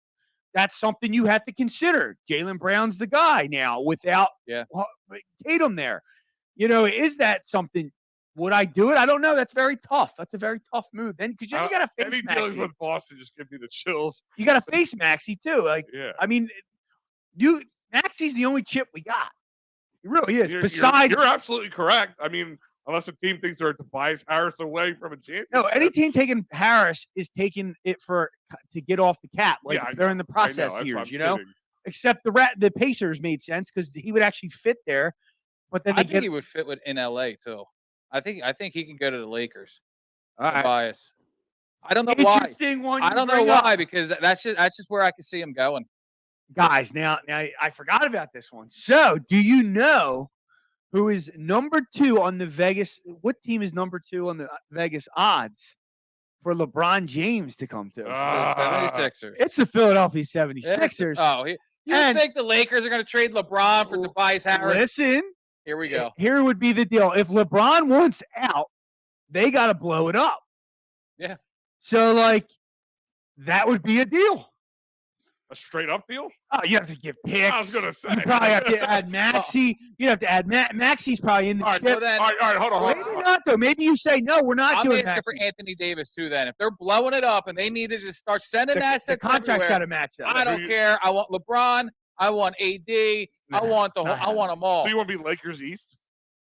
That's something you have to consider. Jaylen Brown's the guy now without Tatum there. Is that something? Would I do it? I don't know. That's very tough. That's a very tough move. Then because you got to face any dealings Maxey. with Boston just give me the chills. You got to face Maxey too. Like, Yeah. I mean, Maxey's the only chip we got. He really is. You're absolutely correct. I mean, unless a team thinks they're Tobias Harris away from a championship. No, any team taking Harris is taking it to get off the cap. Like they're in the process years, kidding. Except the Pacers made sense because he would actually fit there. But then I think he would fit in LA too. I think he can go to the Lakers. Tobias. I don't know why. I don't know why because that's just where I can see him going. Guys, now I forgot about this one. So, do you know who is number 2 on the Vegas? What team is number 2 on the Vegas odds for LeBron James to come to? The 76ers. It's the Philadelphia 76ers. Oh, you think the Lakers are going to trade LeBron for Tobias Harris? Listen. Here we go. Here would be the deal. If LeBron wants out, they got to blow it up. Yeah. So, that would be a deal. A straight up deal? Oh, you have to give picks. I was going to say. You probably have to add Maxey. You have to add Maxey's probably in the chip. All right, hold on. Maybe not, though. Maybe you say, no, we're not doing I'm asking for Anthony Davis, too, then. If they're blowing it up and they need to just start sending assets the contract's got to match that. I don't care. I want LeBron. I want AD. I want them all. So you want to be Lakers East?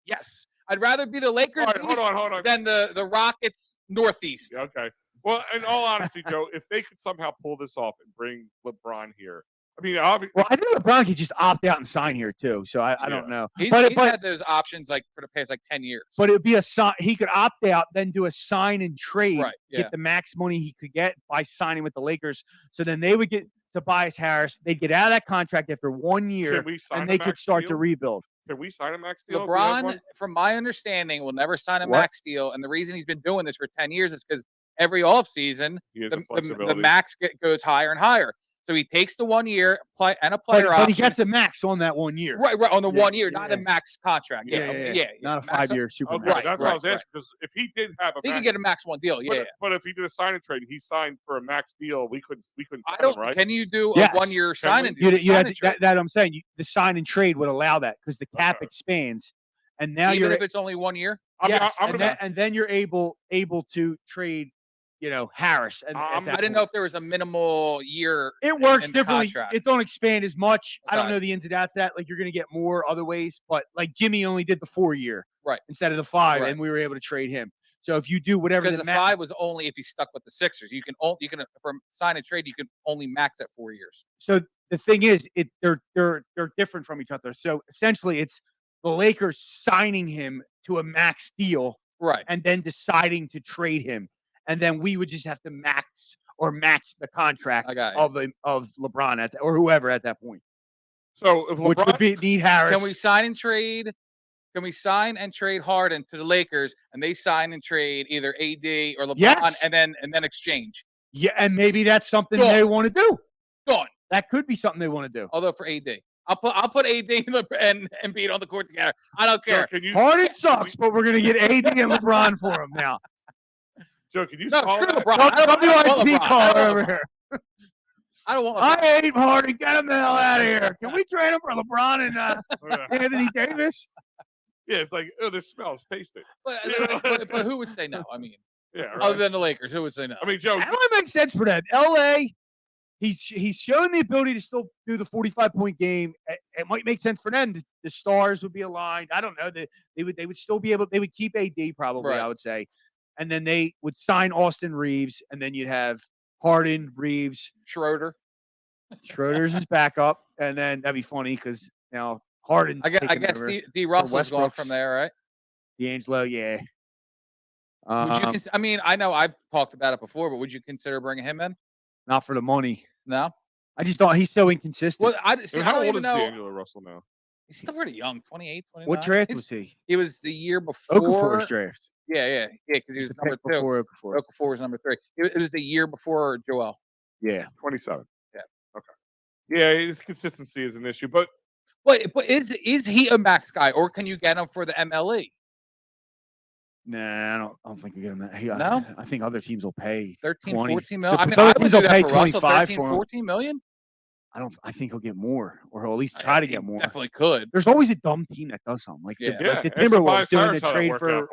Yes. I'd rather be the Lakers East hold on. than the Rockets Northeast. Yeah, okay. Well, in all honesty, Joe, if they could somehow pull this off and bring LeBron here, I mean, obviously. Well, I think LeBron could just opt out and sign here too. So I don't know. He's had those options for the past 10 years. But it would be a sign. He could opt out, then do a sign and trade, Right, get the max money he could get by signing with the Lakers. So then they would get Tobias Harris. They'd get out of that contract after 1 year, and they could start to rebuild. Can we sign a max deal? LeBron, from my understanding, will never sign a max deal. And the reason he's been doing this for 10 years is because every offseason, the max goes higher and higher. So he takes the 1 year and a player option. But he gets a max on that 1 year. Right, on the 1 year, not a max contract. Yeah. Not a 5 year super Okay, max. that's what I was asking, because if he did have a he max, could get a max one deal, But if he did a sign and trade, he signed for a max deal, we couldn't I sign don't him, right? Can you do a 1 year sign and deal? That I'm saying. The sign and trade would allow that because the cap expands. And now Even if it's only 1 year? And then you're able to trade Harris. And I didn't know if there was a minimal year. It works in differently. contract. It don't expand as much. Okay. I don't know the ins and outs of that. Like, you're going to get more other ways, but like Jimmy only did the 4-year right instead of the 5, right. and we were able to trade him. So if you do whatever, because the 5 was only if he stuck with the Sixers. You can from sign and trade. You can only max at 4 years. So the thing is, they're different from each other. So essentially, it's the Lakers signing him to a max deal, right, and then deciding to trade him, and then we would just have to max or match the contract of LeBron or whoever at that point. So if LeBron, which would be need Harris. Can we sign and trade? Can we sign and trade Harden to the Lakers, and they sign and trade either AD or LeBron, yes. and then exchange? Yeah, and maybe that's something they want to do. Done. That could be something they want to do. Although for AD, I'll put AD and Embiid on the court together. I don't care. Joe, Harden sucks, but we're gonna get AD and LeBron for him now. Joe, can you screw LeBron? I don't want LeBron. I hate Harden. Get him the hell out of here. Can we trade him for LeBron and Anthony Davis? Yeah, it's like, oh, this smells. Taste it. But who would say no? I mean, yeah, right. Other than the Lakers, who would say no? I mean, Joe, that would make sense for that. LA, he's shown the ability to still do the 45-point game. It might make sense for them. The stars would be aligned. I don't know. They would still be able. They would keep AD probably. Right. I would say, and then they would sign Austin Reeves, and then you'd have Harden, Reeves, Schroeder's his backup, and then that'd be funny because Harden. I guess D. Russell's gone from there, right? D'Angelo, yeah. Would you? I mean, I know I've talked about it before, but would you consider bringing him in? Not for the money. No. I just thought he's so inconsistent. Well, how old is D'Angelo Russell now? He's still pretty young, 28, 29. What draft was he? He was the year before. Okafor's draft. Yeah, because he was number 2. Okafor was number 3. It was the year before Joel. Yeah, 27. Yeah. Okay. Yeah, his consistency is an issue, but is he a max guy, or can you get him for the MLE? Nah, I don't think you get him that. No? I think other teams will pay 13, 20, 14 million. I mean, other I would teams do will that pay for Russell, 25 14 million. I think he'll get more, or he'll at least try to get more. Definitely could. There's always a dumb team that does something like the Timberwolves doing a trade for.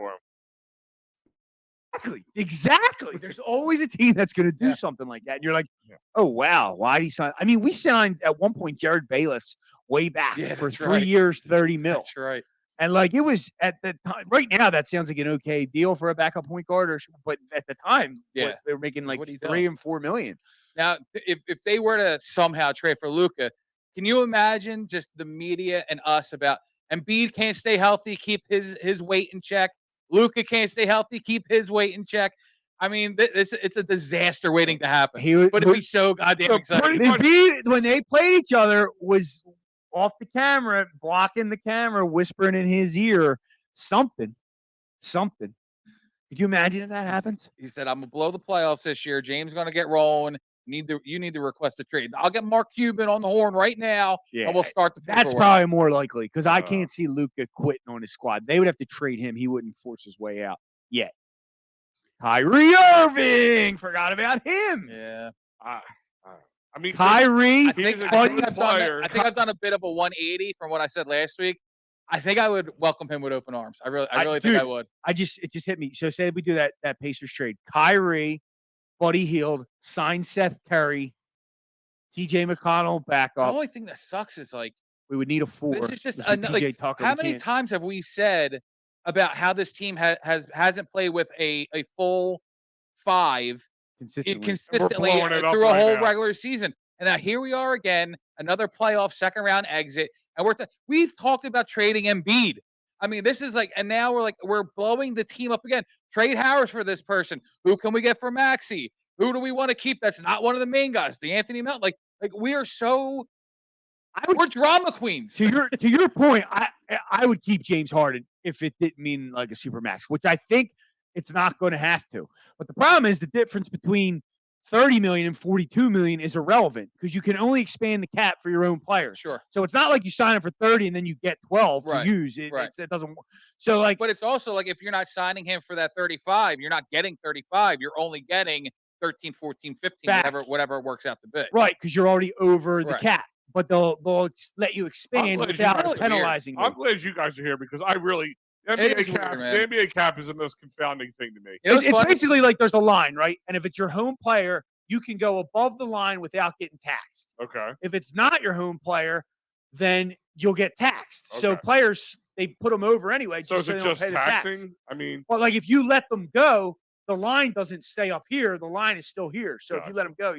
Exactly. There's always a team that's going to do something like that. And you're like, oh, wow, why did he sign? I mean, we signed at one point Jared Bayless way back for 3 years, 30 mil. That's right. And like, it was at the time, right now, that sounds like an okay deal for a backup point guard, but at the time, they were making like 3 and 4 million. Now, if they were to somehow trade for Luka, can you imagine just the media and us about Embiid can't stay healthy, keep his weight in check. Luka can't stay healthy, keep his weight in check. I mean, it's a disaster waiting to happen. But it'd be so goddamn exciting. Embiid, when they played each other, was off the camera, blocking the camera, whispering in his ear something. Could you imagine if that happens? He said, "I'm gonna blow the playoffs this year. James gonna get rolling. You need to request a trade. I'll get Mark Cuban on the horn right now, and we'll start the paperwork." That's probably more likely because I can't see Luka quitting on his squad. They would have to trade him. He wouldn't force his way out yet. Kyrie Irving, forgot about him. Yeah. I mean, Kyrie. I think I've done a bit of a 180 from what I said last week. I think I would welcome him with open arms. I really think I would. It just hit me. So say we do that Pacers trade. Kyrie, Buddy Hield, sign Seth Curry, TJ McConnell back up. The only thing that sucks is like we would need a 4. This is just how many times have we said about how this team hasn't played with a full 5 consistently through a whole regular season, and now here we are again, another playoff second round exit, and we've talked about trading Embiid. I mean, this is like, and now we're blowing the team up again. Trade Harris for this person. Who can we get for Maxey? Who do we want to keep? That's not one of the main guys. The Anthony Melton. Like we are so. We're drama queens. To your point, I would keep James Harden if it didn't mean like a super max, which I think it's not going to have to. But the problem is the difference between 30 million and 42 million is irrelevant because you can only expand the cap for your own players. Sure. So it's not like you sign him for 30 and then you get 12 to use. It doesn't work. So like, but it's also like if you're not signing him for that 35, you're not getting 35. You're only getting 13, 14, 15, whatever it works out to be. Right, because you're already over the cap. But they'll let you expand without penalizing you. I'm glad you guys are here because I really The It NBA is cap, weird, man. the NBA cap is the most confounding thing to me. It's basically like there's a line, right? And if it's your home player, you can go above the line without getting taxed. Okay. If it's not your home player, then you'll get taxed. Okay. So players, they put them over anyway. So is it they don't just pay the tax. taxing? I mean, well, like if you let them go, the line doesn't stay up here. The line is still here. So if you let them go,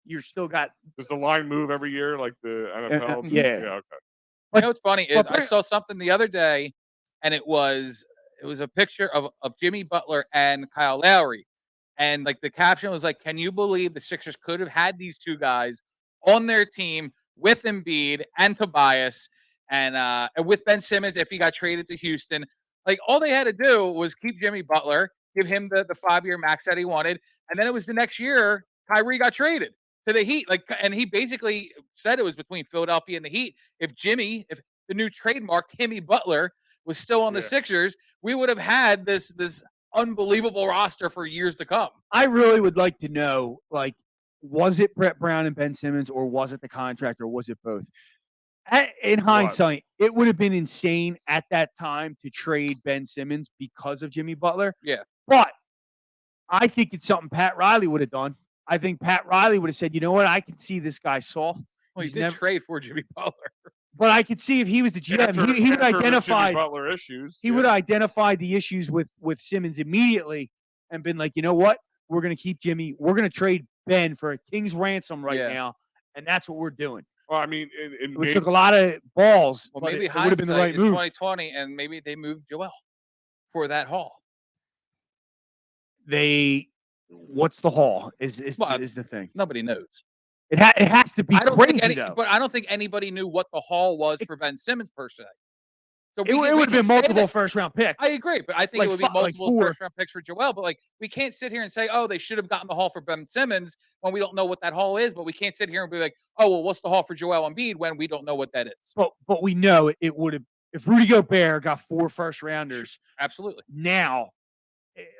you're still got. Does the line move every year like the NFL? Yeah. Okay. You know what's funny is I saw something the other day, and it was a picture of Jimmy Butler and Kyle Lowry, and like the caption was like, "Can you believe the Sixers could have had these two guys on their team with Embiid and Tobias and with Ben Simmons if he got traded to Houston? Like all they had to do was keep Jimmy Butler, give him the 5-year max that he wanted, and then it was the next year Kyrie got traded to the Heat. Like, and he basically said it was between Philadelphia and the Heat. If the new trademark Jimmy Butler was still on the Sixers, we would have had this unbelievable roster for years to come. I really would like to know, like, was it Brett Brown and Ben Simmons, or was it the contract, or was it both? In hindsight, it would have been insane at that time to trade Ben Simmons because of Jimmy Butler. Yeah. But I think it's something Pat Riley would have done. I think Pat Riley would have said, you know what, I can see this guy soft. Well, he did trade for Jimmy Butler. But I could see if he was the GM, he would identify Butler issues. He would identify the issues with Simmons immediately and been like, you know what, we're going to keep Jimmy. We're going to trade Ben for a king's ransom right now, and that's what we're doing. Well, I mean, it took a lot of balls. Well, but maybe it would have been the right is move. 2020, and maybe they moved Joel for that haul. What's the haul? Is the thing? Nobody knows. It has to be crazy, though. But I don't think anybody knew what the haul was for Ben Simmons per se. So it would have been multiple first-round picks. I agree, but I think it would be multiple first-round picks for Joel. But like, we can't sit here and say, "Oh, they should have gotten the haul for Ben Simmons," when we don't know what that haul is. But we can't sit here and be like, "Oh, well, what's the haul for Joel Embiid?" when we don't know what that is. But we know it would have if Rudy Gobert got 4 first-rounders. Absolutely. Now,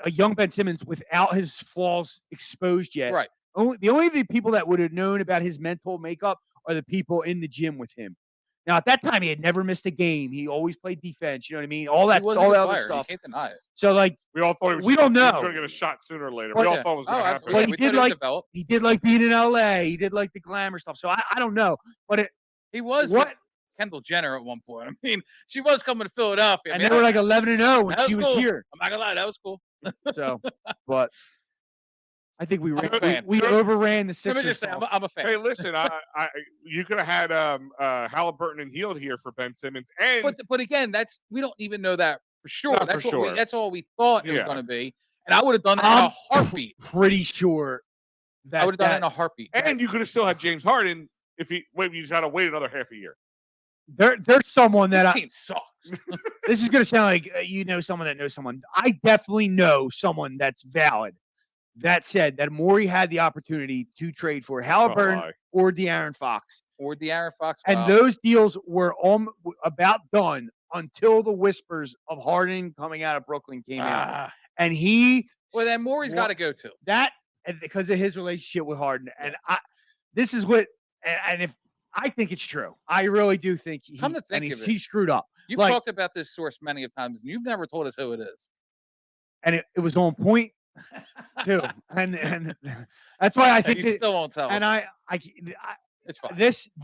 a young Ben Simmons without his flaws exposed yet. Right. The only people that would have known about his mental makeup are the people in the gym with him. Now, at that time, he had never missed a game. He always played defense. You know what I mean? All that other stuff. You can't deny it. So, like, we all thought we don't know. He was going to get a shot sooner or later. We all thought it was going to happen. But he did like being in LA. He did like the glamour stuff. So I don't know. But he was with Kendall Jenner at one point. I mean, she was coming to Philadelphia. And they were like 11-0 when she was here. I'm not gonna lie, that was cool. So, but I think we overran the Sixers. Let me just say, I'm a fan. Hey, listen, you could have had Halliburton and Hield here for Ben Simmons, but again, we don't even know that for sure. Not that's for sure. That's all we thought it was going to be, and I would have done that in a heartbeat. Pretty sure that I would have done it in a heartbeat. And you could have still had James Harden if you just had to wait another half a year. There's someone that team sucks. This is going to sound like someone that knows someone. I definitely know someone that's valid. That said, that Morey had the opportunity to trade for Halliburton or De'Aaron Fox. And those deals were about done until the whispers of Harden coming out of Brooklyn came out. And then Morey's got to go too. That, because of his relationship with Harden. And this is what, and if I think it's true. I really do think he screwed up. You've talked about this source many of times, and you've never told us who it is. And it was on point too, and that's why I think you still won't tell us. And I it's fine. This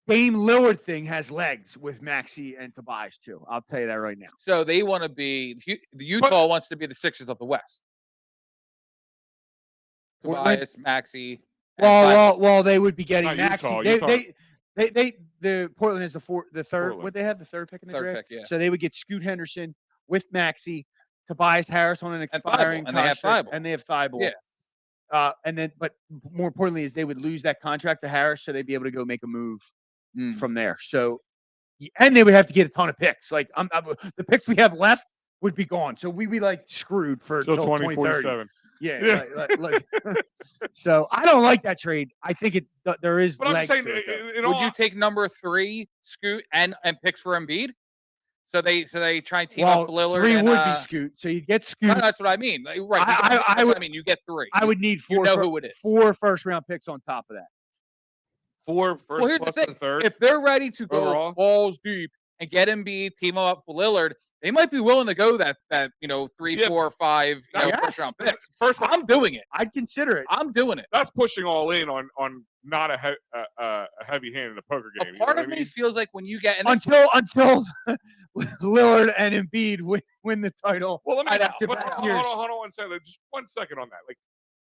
Dame Lillard thing has legs with Maxey and Tobias too. I'll tell you that right now. So they want to be the Utah wants to be the Sixers of the West. Tobias, Maxey. Well, they would be getting Maxey. Utah, the Portland is the third. Portland. Would they have the third pick in the draft? Pick, yeah. So they would get Scoot Henderson with Maxey, Tobias Harris on an expiring contract, and they have Thibault. Yeah. But more importantly, is they would lose that contract to Harris, so they'd be able to go make a move from there. So, and they would have to get a ton of picks. Like the picks we have left would be gone, so we'd be like screwed for until 2047. Yeah. Like, so I don't like that trade. I think there is. But I'm saying, would you take number 3, Scoot, and picks for Embiid? So they try and team up Lillard. 3 and, would be Scoot. So you get Scoot. No, that's what I mean. Right. I mean. You get 3. I would need 4. You know who it is. 4 first-round picks on top of that. 4 Well, first here's the plus thing: and third. if they're ready to go overall. balls deep and get Embiid, team up with Lillard, they might be willing to go that 3, Yeah, 4, 5 Yes. first round picks. First one, I'm doing it. I'd consider it. I'm doing it. that's pushing all in on not a heavy hand in a poker A game. You know part what of I me mean? feels like when you get Until Lillard and Embiid win the title. Well, let me I know, but back-to-back hold years. on 1 second. Just 1 second on that. Like,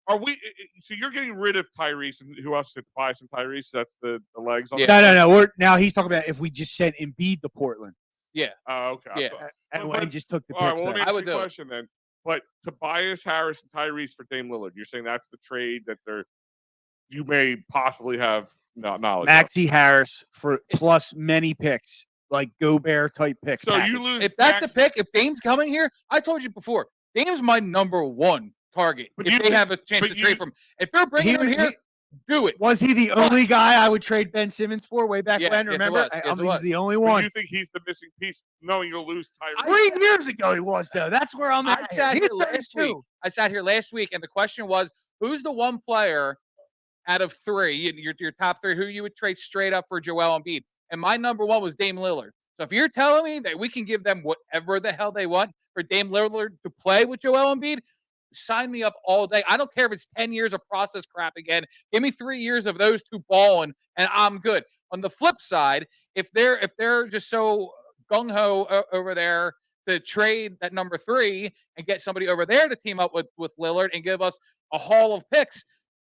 are we? So you're getting rid of Tyrese, and who else should buy some Tyrese? That's the legs on. Yeah. No. Now he's talking about if we just sent Embiid to Portland. Yeah. Oh, okay. Yeah. And just took the All right. picks Well, let me back. I ask would you a do it. question then. But Tobias Harris and Tyrese for Dame Lillard, you're saying that's the trade that you may possibly have knowledge of. Maxie Harris for plus many picks, like Gobert type picks. So package. you lose. If that's Max, a pick, if Dame's coming here, I told you before, Dame's my number one target. But If you they think- have a chance but to you- trade from, if they're bringing him here, do it. Was he the only guy I would trade Ben Simmons for way back Yeah, when? yes, it Remember? was. Yes, it He's was. the only but one. you think he's the missing piece, knowing you'll lose Tyrese? 3 years ago he was though. That's where I'm I at. sat He's here last 32. week. I sat here last week, and the question was, who's the one player out of three, your top three, who you would trade straight up for Joel Embiid? And my number one was Dame Lillard. So if you're telling me that we can give them whatever the hell they want for Dame Lillard to play with Joel Embiid, sign me up all day. I don't care if it's 10 years of process crap again. Give me 3 years of those two balling, and I'm good. On the flip side, if they're just so gung ho over there to trade that number 3 and get somebody over there to team up with Lillard and give us a haul of picks,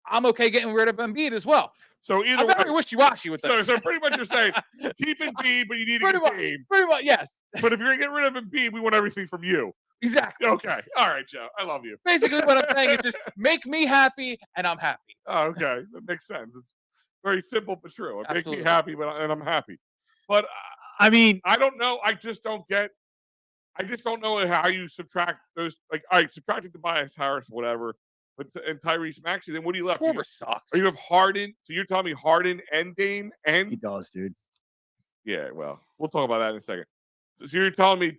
I'm okay getting rid of Embiid as well. So either I'm way, very wishy-washy with this. so pretty much you're saying keep Embiid, but you need to pretty get much, Dame. pretty much, yes, But if you're gonna get rid of Embiid, we want everything from you. exactly. Okay. All right, Joe. I love you. Basically, what I'm saying is just make me happy, and I'm happy. Oh, okay. That makes sense. It's very simple but true. It makes me Absolutely. happy, and I'm happy. But I mean, I don't know. I just don't know how you subtract those. Like, all right, subtracting Tobias Harris, whatever, and Tyrese Maxey. Then what do you left? Schwarber sucks. Or you have Harden. So you're telling me Harden and Dame he and does, dude. yeah. Well, we'll talk about that in a second. So you're telling me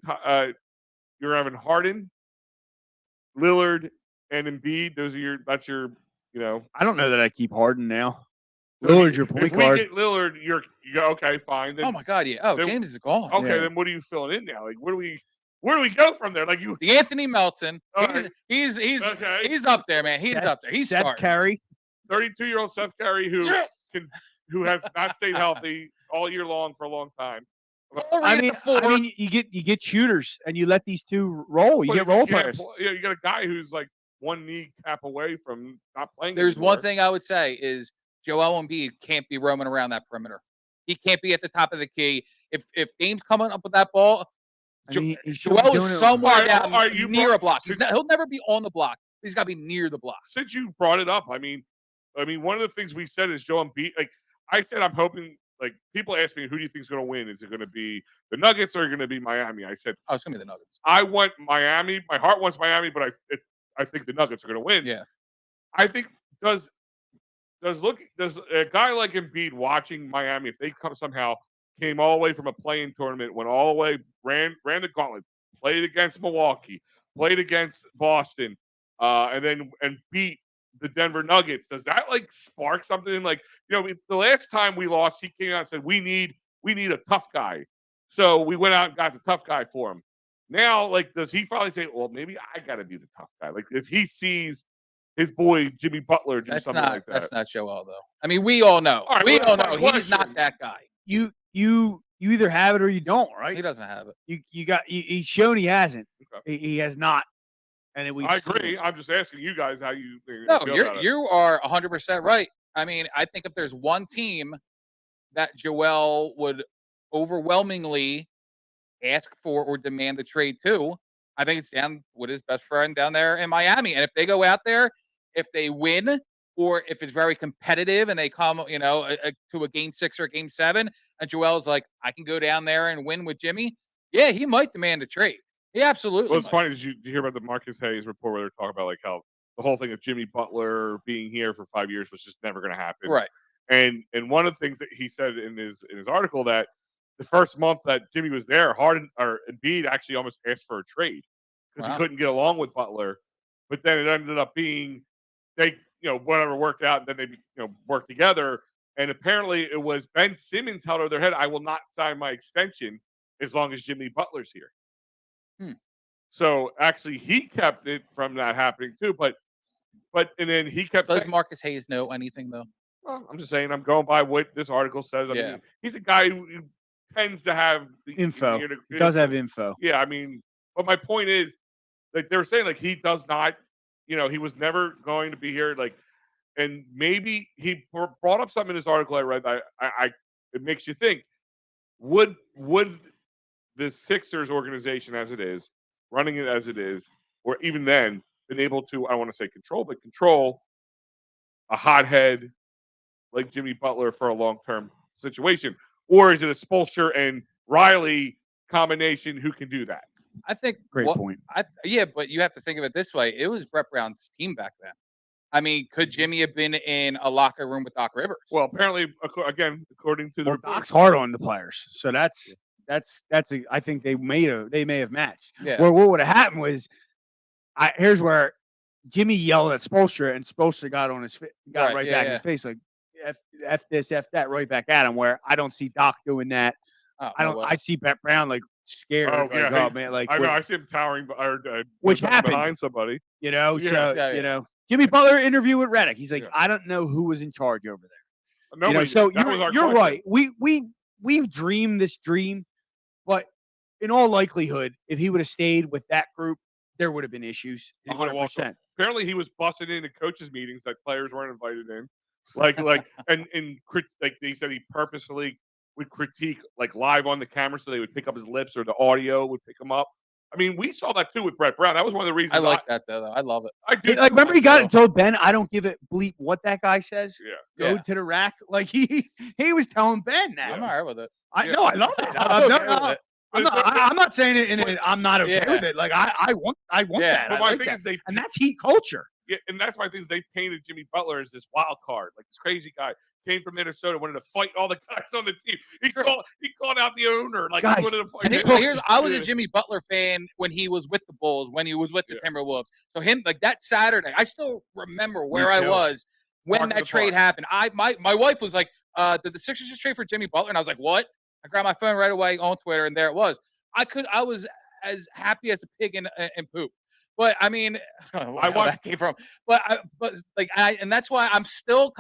you're having Harden, Lillard, and Embiid. That's your. I don't know that I keep Harden now. So Lillard's your point if guard. we get Lillard, you're okay, fine. Then, Oh my God, yeah. Oh, then- James is gone. okay, Yeah. then what are you filling in now? Like, where do we go from there? Like you. The Anthony Melton. All He's Okay. he's up there, man. He's Seth- up there. He's Seth starting. Curry. 32-year-old Seth Curry who Yes. who has not stayed healthy all year long for a long time. I mean, you get shooters and you let these two roll. You But get if role can't players. Yeah, you got a guy who's like one knee cap away from not playing. There's anymore. one thing I would say is Joel Embiid can't be roaming around that perimeter. He can't be at the top of the key. If Dame's coming up with that ball, I mean, he should be Joel doing is it- somewhere All right, down all right, you near brought- a block. so- He'll never be on the block. He's got to be near the block. Since you brought it up, I mean, one of the things we said is Joel Embiid. Like I said, I'm hoping. Like people ask me, who do you think is going to win? Is it going to be the Nuggets or going to be Miami? I said, Oh, it's gonna be the Nuggets. I want Miami. My heart wants Miami, but I think the Nuggets are going to win. Yeah. I think does a guy like Embiid watching Miami, if they somehow came all the way from a playing tournament, went all the way, ran the gauntlet, played against Milwaukee, played against Boston, and beat the Denver Nuggets. Does that like spark something? Like, the last time we lost, he came out and said, we need a tough guy. So we went out and got the tough guy for him. Now, like, does he probably say, well, maybe I got to be the tough guy? Like, if he sees his boy Jimmy Butler do something like that. That's not Joel though. I mean, we all know. All right, we well, all that's know my he's not question. that guy. You either have it or you don't, right? He doesn't have it. He's shown he hasn't. Okay. He has not. And I agree. I'm just asking you guys how you No, feel about it. you are 100% right. I mean, I think if there's one team that Joel would overwhelmingly ask for or demand the trade to, I think it's down with his best friend down there in Miami. And if they go out there, if they win, or if it's very competitive and they come, to a game 6 or a game 7, and Joel's like, I can go down there and win with Jimmy. Yeah, he might demand a trade. He absolutely. Well, it's might. funny. Did you hear about the Marcus Hayes report where they're talking about like how the whole thing of Jimmy Butler being here for 5 years was just never going to happen, Right. And one of the things that he said in his article that the first month that Jimmy was there, Harden or Embiid actually almost asked for a trade because he couldn't get along with Butler, but then it ended up being they whatever worked out, and then they worked together. And apparently it was Ben Simmons held over their head. I will not sign my extension as long as Jimmy Butler's here. So actually he kept it from that happening too. But and then he kept Does saying, Marcus Hayes know anything though? well, I'm just saying I'm going by what this article says. I mean, he's a guy who tends to have the info. He does have info. Yeah, I mean, but my point is, like they were saying, like he does not, he was never going to be here. Like, and maybe he brought up something in this article I read. It makes you think: would the Sixers organization, as it is, running it as it is, or even then, been able to, I don't want to say control a hothead like Jimmy Butler for a long-term situation? Or is it a Spoelstra and Riley combination who can do that? I think great point. But you have to think of it this way. It was Brett Brown's team back then. I mean, could Jimmy have been in a locker room with Doc Rivers? Well, apparently, again, according to the report, Doc's hard on the players. So I think they may have matched. Yeah. Well, what would have happened was here's where Jimmy yelled at Spoelstra, and Spoelstra got right back in his face, like F this, F that, right back at him. Where I don't see Doc doing that. I see Brett Brown like scared. Oh, like, yeah, man, like I see him towering, which happened behind somebody. You know, Jimmy Butler interview with Redick. He's like, I don't know who was in charge over there. Nobody, so you're question. right. We dreamed this dream, but in all likelihood, if he would have stayed with that group, there would have been issues. 100%. Apparently, he was busted into coaches' meetings that players weren't invited in. Like they said, he purposefully would critique like live on the camera, so they would pick up his lips or the audio would pick him up. I mean, we saw that too with Brett Brown. That was one of the reasons I like that though. I love it. I do. Like, remember he got told Ben, "I don't give a bleep what that guy says." Yeah. Go to the rack. Like he was telling Ben that. I'm all right with it. I love it. I'm not saying it. I'm not okay with it. Like I want that. But my thing is and that's heat culture. Yeah, and that's my thing is they painted Jimmy Butler as this wild card, like this crazy guy. Came from Minnesota, wanted to fight all the guys on the team. He called out the owner, like guys, he wanted to fight. I was a Jimmy Butler fan when he was with the Bulls, when he was with the Timberwolves. So him, like that Saturday, I still remember where I was when that trade happened. My wife was like, "Did the Sixers just trade for Jimmy Butler?" And I was like, "What?" I grabbed my phone right away on Twitter, and there it was. I was as happy as a pig in poop. But I mean, I watched that came from. And that's why I'm still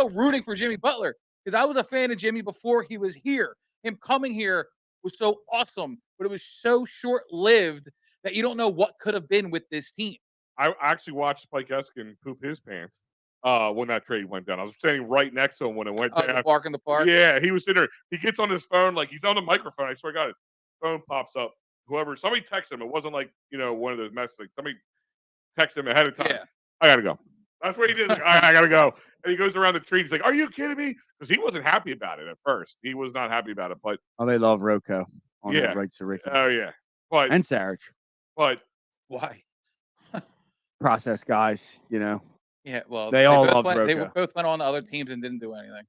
rooting for Jimmy Butler, because I was a fan of Jimmy before he was here. Him coming here was so awesome, but it was so short-lived that you don't know what could have been with this team. I actually watched Spike Eskin poop his pants when that trade went down. I was standing right next to him when it went down. The bark in the park. Yeah, he was sitting there. He gets on his phone, like he's on the microphone. I swear to God, his phone pops up. Somebody texted him. It wasn't like, one of those messages. Like somebody texted him ahead of time. Yeah. I got to go. That's what he did. Like, I got to go. And he goes around the tree. He's like, are you kidding me? Because he wasn't happy about it at first. He was not happy about it. But they love Rocco on the rights to Ricky. Oh, yeah. And Sarich. But why? Process guys, Yeah, well, they all love Rocco. They both went on to other teams and didn't do anything.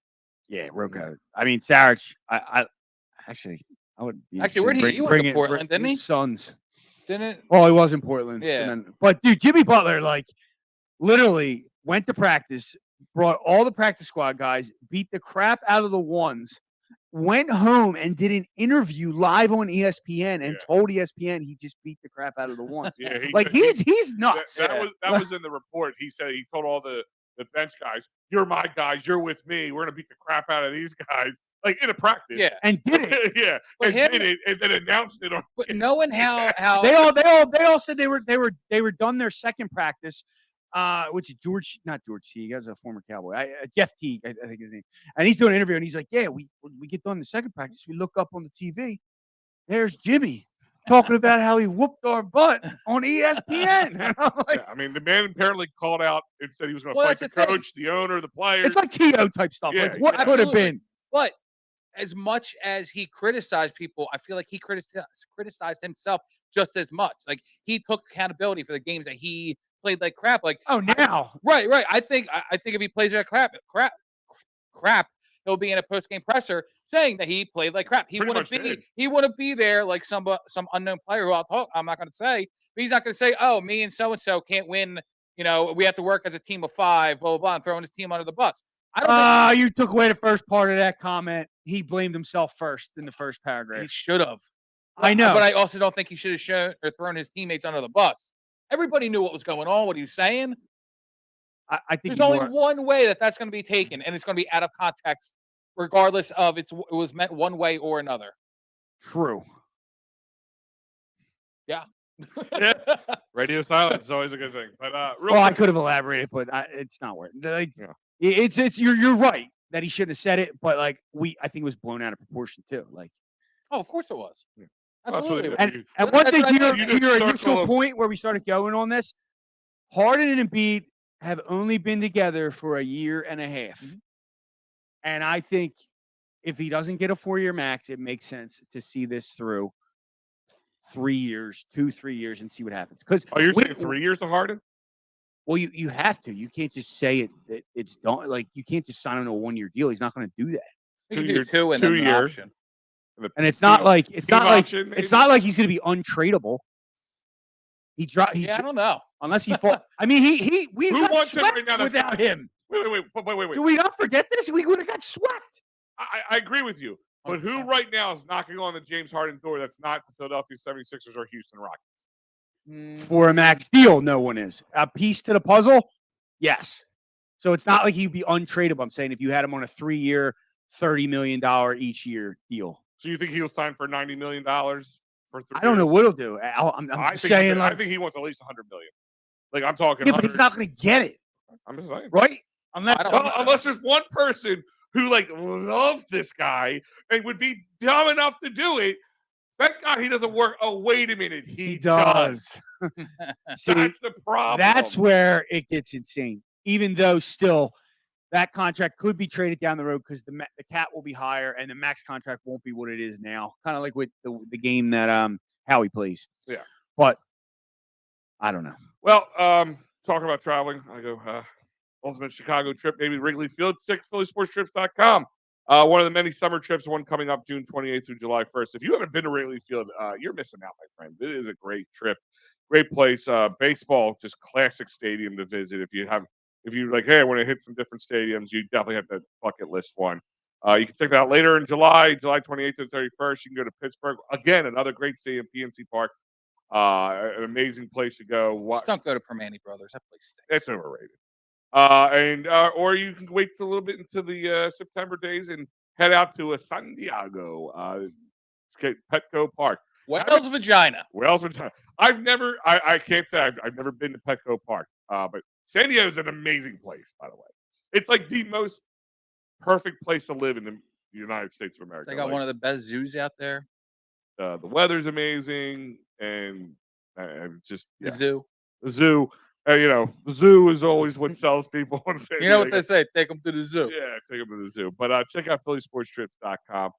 Yeah, Rocco. I mean, Sarich, I would be where did he went to Portland, didn't he? Suns. Didn't it? Oh, he was in Portland. Yeah. But dude, Jimmy Butler, like, literally went to practice, brought all the practice squad guys, beat the crap out of the ones, went home and did an interview live on ESPN and told ESPN he just beat the crap out of the ones. Yeah, he's nuts. That was in the report. He said he told all the bench guys, "You're my guys. You're with me. We're gonna beat the crap out of these guys." Like in a practice. Yeah, and did it. Yeah, but did it, and then announced it on. But knowing how they all said they were done their second practice. Which is not George Teague. He was a former Cowboy. Jeff Teague, I think his name. And he's doing an interview, and he's like, "Yeah, we get done the second practice. We look up on the TV. There's Jimmy talking about how he whooped our butt on ESPN." And I'm like, I mean, the man apparently called out and said he was going to fight the coach, the owner, the players. It's like T.O. type stuff. Yeah, like what could have been? But as much as he criticized people, I feel like he criticized himself just as much. Like he took accountability for the games that he played like crap. Like now, right. I think if he plays like crap, he'll be in a post game presser saying that he played like crap. He wouldn't be there like some unknown player who I'm not going to say, but he's not going to say, "Oh, me and so can't win. We have to work as a team of 5, blah blah blah," and throwing his team under the bus. I don't think You took away the first part of that comment. He blamed himself first in the first he paragraph. should have. I know. But I also don't think he should have shown or thrown his teammates under the bus. Everybody knew what was going on, what he was saying. I think there's only one way that's going to be taken, and it's going to be out of context, regardless of it was meant one way or another. True. Yeah. Radio silence is always a good thing. But I could have elaborated, but it's not worth it. Like, it's you're right that he shouldn't have said it, but like I think it was blown out of proportion too. Like, oh, of course it was. Yeah. Absolutely. And one thing to your initial point where we started going on this, Harden and Embiid have only been together for a year and a half. Mm-hmm. And I think if he doesn't get a 4-year max, it makes sense to see this through 3 years, 2-3 years, and see what happens. Because you're saying 3 years to Harden? Well, you have to. You can't just say it's done. Like, you can't just sign him to a 1-year deal. He's not going to do that. You can do 2 and 2 then years. Option. And it's not like he's going to be untradeable. I don't know. Unless he falls. I mean, we Who got wants him swept right now? without him. Wait. Do we not forget this? We would have got swept. I agree with you. But 100%. Who right now is knocking on the James Harden door that's not the Philadelphia 76ers or Houston Rockets? For a max deal, no one is. A piece to the puzzle, yes. So it's not like he'd be untradeable. I'm saying if you had him on a 3-year, $30 million each year deal. So you think he'll sign for $90 million for 3 years? I don't know what he'll do. I'm just saying. I think he wants at least $100 million. Like, I'm talking. Yeah, but he's not going to get it. I'm just saying. Right? Unless there's one person who loves this guy and would be dumb enough to do it. Thank God he doesn't work. Oh, wait a minute. He does. See, that's the problem. That's where it gets insane. Even though still that contract could be traded down the road because the cap will be higher and the max contract won't be what it is now. Kind of like with the game that Howie plays. Yeah. But I don't know. Well, talking about traveling, I go Ultimate Chicago trip, maybe Wrigley Field, PhillySportsTrips.com. One of the many summer trips, one coming up June 28th through July 1st. If you haven't been to Wrigley Field, you're missing out, my friend. It is a great trip, great place. Baseball, just classic stadium to visit. If you're like, hey, I want to hit some different stadiums, you definitely have to bucket list one. You can check that out later in July 28th to 31st. You can go to Pittsburgh. Again, another great stadium, PNC Park. An amazing place to go. Just don't go to Permane Brothers. That place stinks. It's overrated. Or you can wait a little bit into the September days and head out to San Diego, Petco Park. Whale's Vagina. I can't say I've never been to Petco Park, but San Diego is an amazing place, by the way. It's like the most perfect place to live in the United States of America. They got one of the best zoos out there. The weather's amazing, and just the zoo. The zoo. The zoo is always what sells people. You know what they say? Take them to the zoo. Yeah, take them to the zoo. But check out PhillySportsTrips.com.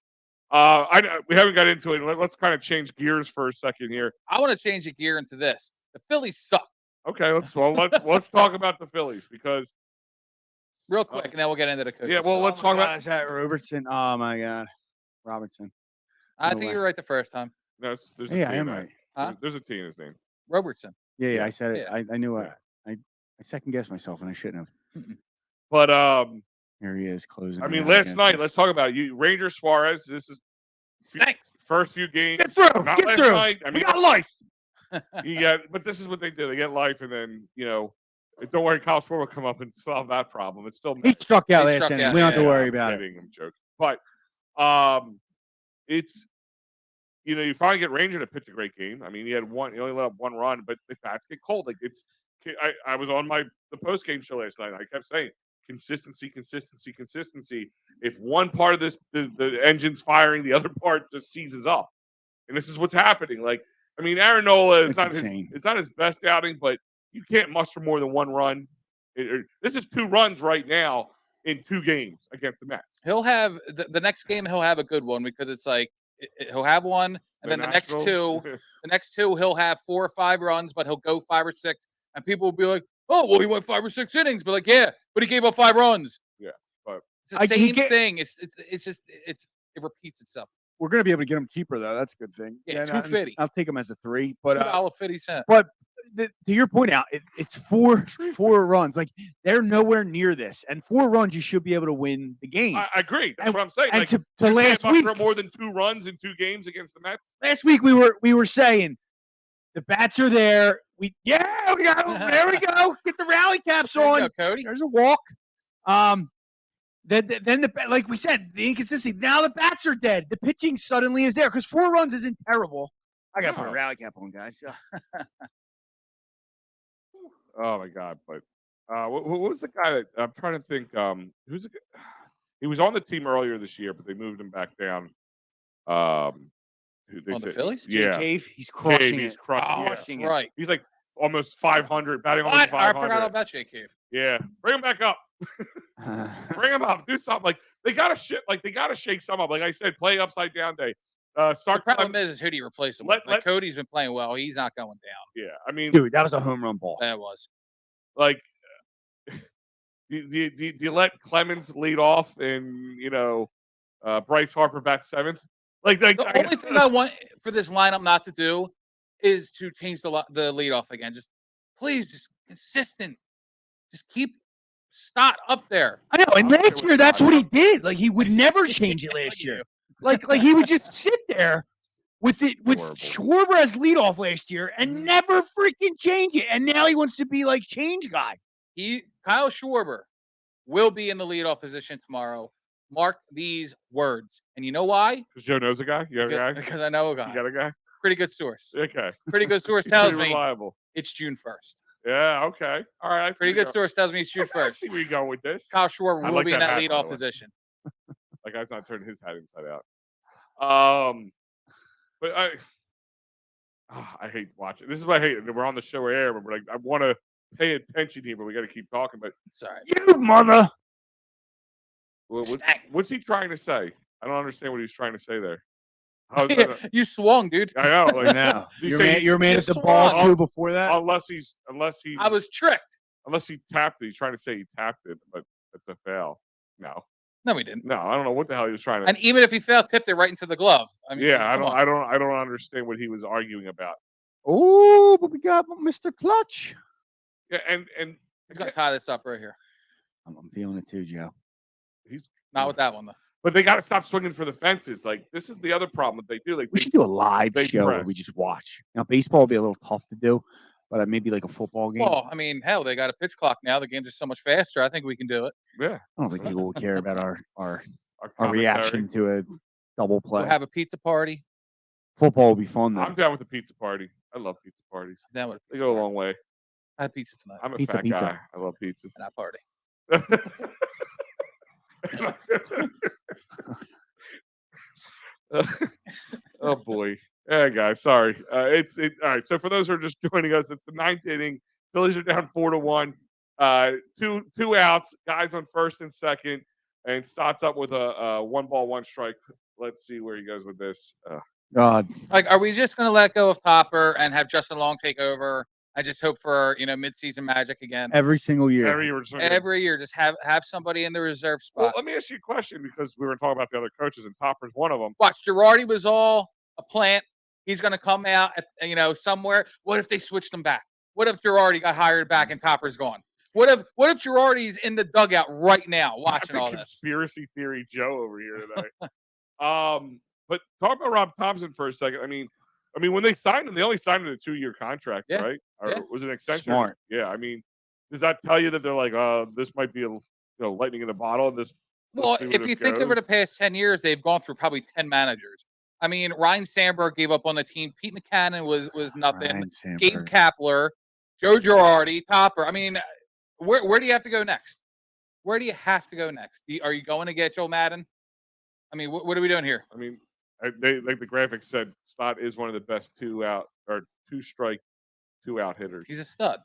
We haven't got into it. Let's kind of change gears for a second here. I want to change the gear into this. The Phillies suck. Okay, let's talk about the Phillies because real quick, and then we'll get into the coaches. Yeah, well, let's talk about. Is that Robertson? Oh my God, Robertson. I think you were right the first time. No, I am right. Huh? There's a T in his name. Robertson. Yeah, I said it. Yeah. I knew it. I second guessed myself and I shouldn't have. But here he is closing. I mean, last night. Let's talk about you, Ranger Suarez. This is stinks. First few games. Get through. Not Get last through. Night. I mean, we got life. But this is what they do. They get life, and then don't worry, Kyle Schwarber will come up and solve that problem. It's still he struck out last inning. We don't have to worry about it. I'm joking, but it's. You finally get Ranger to pitch a great game. I mean, he only let up one run, but the bats get cold. Like I was on the post game show last night. I kept saying consistency. If one part of this the engine's firing, the other part just seizes up, and this is what's happening. Like, I mean, Aaron Nola is it's not his best outing, but you can't muster more than one run. This is 2 runs right now in 2 games against the Mets. He'll have the next game. He'll have a good one because it's like. He'll have one, and then the next two, he'll have 4 or 5 runs, but he'll go 5 or 6, and people will be like, "Oh, well, he went 5 or 6 innings," but yeah, but he gave up 5 runs. Yeah, but it's the same thing. It repeats itself. we're going to be able to get him cheaper though. That's a good thing. Yeah, $2.50. I'll take him as a 3. But $2.50. But to your point out, it's four runs. Like they're nowhere near this, and 4 runs you should be able to win the game. I agree. That's what I'm saying. And like, to you last can't week, muster more than 2 runs in 2 games against the Mets. Last week we were saying the bats are there. We there we go. Get the rally caps on. Go, Cody. There's a walk. Then like we said, the inconsistency. Now the bats are dead. The pitching suddenly is there because 4 runs isn't terrible. I gotta put a rally cap on, guys. Oh my God! But what was the guy that I'm trying to think? He was on the team earlier this year, but they moved him back down. The Phillies? Yeah, Cave, he's crushing He's it. crushing That's right. He's like almost 500, batting almost What? 500. I forgot all about Jay Cave. Yeah, bring him back up. Bring him up. Do something. Like they gotta shake some up. Like I said, play upside down day. The problem is who do you replace him with? Like Cody's been playing well. He's not going down. Yeah, I mean, dude, that was a home run ball. That was. Like, do you let Clemens lead off and Bryce Harper bat 7th? Like the only thing I want for this lineup not to do is to change the leadoff again. Just please, just consistent. Just keep Stott up there. I know. And last year, that's what he did. Like he would never change it last year. Like he would just sit there with Schwarber as leadoff last year and never freaking change it. And now he wants to be like change guy. Kyle Schwarber will be in the leadoff position tomorrow. Mark these words. And you know why? Because Joe knows a guy? You have a guy? Because I know a guy. You got a guy? Pretty good source. Okay. Pretty good source tells me reliable. It's June 1st. Yeah, okay. All right. Pretty good source tells me it's June 1st. I see where you're going with this. Kyle Schwarber will be in that leadoff position. That guy's not turning his hat inside out. But I hate watching. This is what I hate. We're on the show air, but we're like, I want to pay attention here, but we got to keep talking. But sorry, you mother. What's he trying to say? I don't understand what he's trying to say there. You swung, dude. I know. Like, now you're man at the ball too before that. Unless he. I was tricked. Unless he tapped it. He's trying to say he tapped it, but it's a foul. No, we didn't. No, I don't know what the hell he was trying to. And even if he failed, tipped it right into the glove. I mean, yeah, I don't understand what he was arguing about. Oh, but we got Mr. Clutch. Yeah, and he's gonna tie this up right here. I'm feeling it too, Joe. He's not with that one though. But they got to stop swinging for the fences. Like this is the other problem that they do. Like we should do a live show where we just watch. Now baseball will be a little tough to do, but maybe like a football game. Well, I mean, hell, they got a pitch clock now. The games are so much faster. I think we can do it. Yeah, I don't think people will care about our reaction to a double play. We'll have a pizza party. Football will be fun though. I'm down with the pizza party. I love pizza parties. Down with they go a long way. I had pizza tonight. I'm a fat guy. I love pizza. And I party. Oh boy. Yeah, guys. Sorry. It's all right. So for those who are just joining us, it's the 9th inning. Phillies are down 4-1. Two outs. Guys on first and second, and Stott's up with a 1 ball, 1 strike. Let's see where he goes with this. God. Like, are we just going to let go of Topper and have Justin Long take over? I just hope for midseason magic again. Every single year. Every year, just have somebody in the reserve spot. Well, let me ask you a question because we were talking about the other coaches and Topper's one of them. Watch, Girardi was all a plant. He's going to come out at, somewhere. What if they switched him back? What if Girardi got hired back and Topper's gone? What if Girardi's in the dugout right now watching all this? Conspiracy theory Joe over here today. But talk about Rob Thomson for a second. I mean, when they signed him, they only signed him a 2-year contract, right? Or was it an extension? Smart. Yeah. I mean, does that tell you that they're like, this might be lightning in a bottle? Well, if you think over the past 10 years, they've gone through probably 10 managers. I mean, Ryan Sandberg gave up on the team. Pete McCannon was nothing. Gabe Kapler, Joe Girardi, Topper. I mean, where do you have to go next? Where do you have to go next? Are you going to get Joe Madden? I mean, what are we doing here? I mean, they like the graphic said, Stott is one of the best 2-strike, 2-out hitters. He's a stud.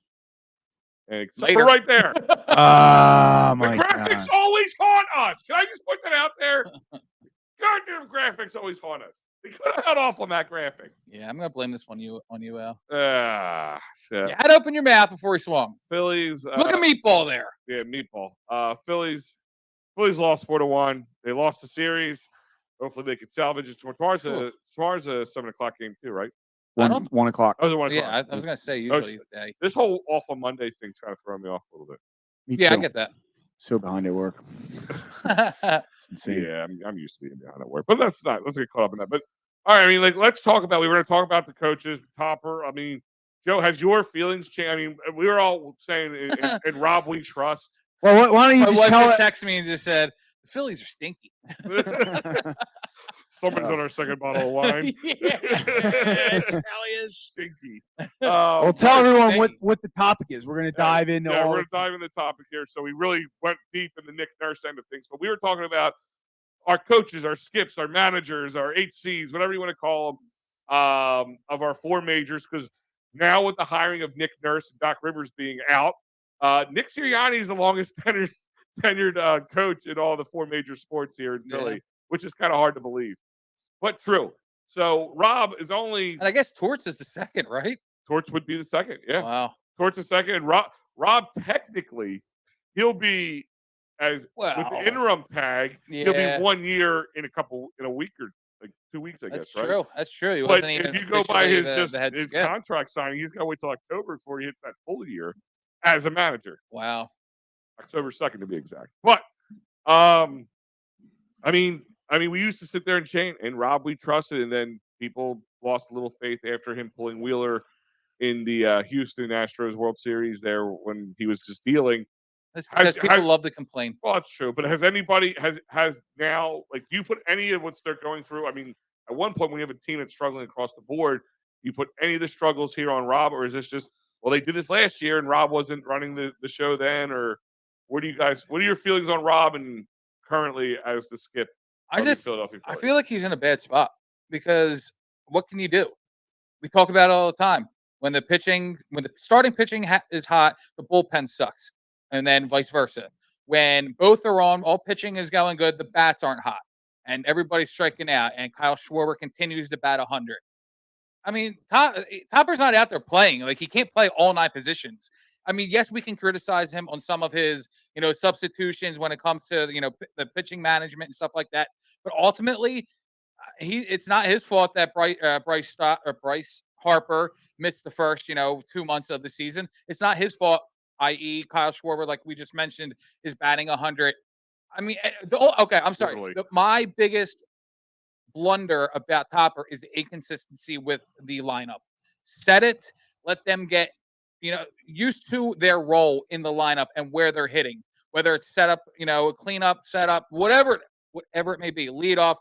And right there. Oh my God. The graphics always haunt us. Can I just put that out there? Goddamn graphics always haunt us. They could have held off on that graphic. Yeah, I'm gonna blame this on you, Al. You had to open your mouth before he swung. Phillies. Look at Meatball there. Yeah, Meatball. Phillies lost 4-1. They lost the series. Hopefully they can salvage it. Tomorrow's a 7:00 game too, right? 1 o'clock. Oh, the 1 o'clock. Yeah, I was gonna say usually. This whole awful Monday thing's kind of throwing me off a little bit. Me Yeah, too. I get that. So behind at work. It's insane. Yeah, I'm used to being behind at work, but let's get caught up in that. But all right, I mean, like, let's talk about. We were going to talk about the coaches, Topper. I mean, Joe, has your feelings changed? I mean, we were all saying, in Rob, we trust. Well, why don't you My just wife tell just it? texted me and just said the Phillies are stinky. Someone's on our second bottle of wine. Italia's Stinky. Well, tell everyone what the topic is. We're going to dive into we're all. going to dive into the topic here. So we really went deep in the Nick Nurse end of things, but we were talking about our coaches, our skips, our managers, our HCs, whatever you want to call them, of our 4 majors. Because now with the hiring of Nick Nurse and Doc Rivers being out, Nick Sirianni is the longest tenured coach in all the 4 major sports here in Philly, which is kind of hard to believe, but true. So Rob is only, and I guess Torts is the second, right? Torts would be the second, yeah. Wow. Torts is second, and Rob technically he'll be with the interim tag. He'll be 1 year in a week or like 2 weeks, I guess. Right? True. That's true. He but wasn't even if you go by his his contract signing, he's got to wait till October before he hits that full year as a manager. Wow. October 2nd to be exact. But I mean, we used to sit there and Rob we trusted, and then people lost a little faith after him pulling Wheeler in the Houston Astros World Series there when he was just dealing. That's because people love to complain. Well, that's true. But has anybody has now, like, do you put any of what they're going through? I mean, at one point when you have a team that's struggling across the board, you put any of the struggles here on Rob, or is this just, well, they did this last year and Rob wasn't running the show then? Or what are your feelings on Rob and currently as the skip? I feel like he's in a bad spot because what can you do? We talk about it all the time. When the starting pitching is hot, the bullpen sucks, and then vice versa. When both are on, all pitching is going good, the bats aren't hot, and everybody's striking out. And Kyle Schwarber continues to bat 100. I mean, Topper's not out there playing. Like, he can't play all 9 positions. I mean, yes, we can criticize him on some of his, substitutions when it comes to, the pitching management and stuff like that. But ultimately, it's not his fault that Bryce Harper missed the first, 2 months of the season. It's not his fault, i.e. Kyle Schwarber, like we just mentioned, is batting 100. I mean, okay, I'm sorry. My biggest blunder about Topper is the inconsistency with the lineup. Set it, let them get used to their role in the lineup and where they're hitting, whether it's set up, clean up, set up, whatever it may be, lead off.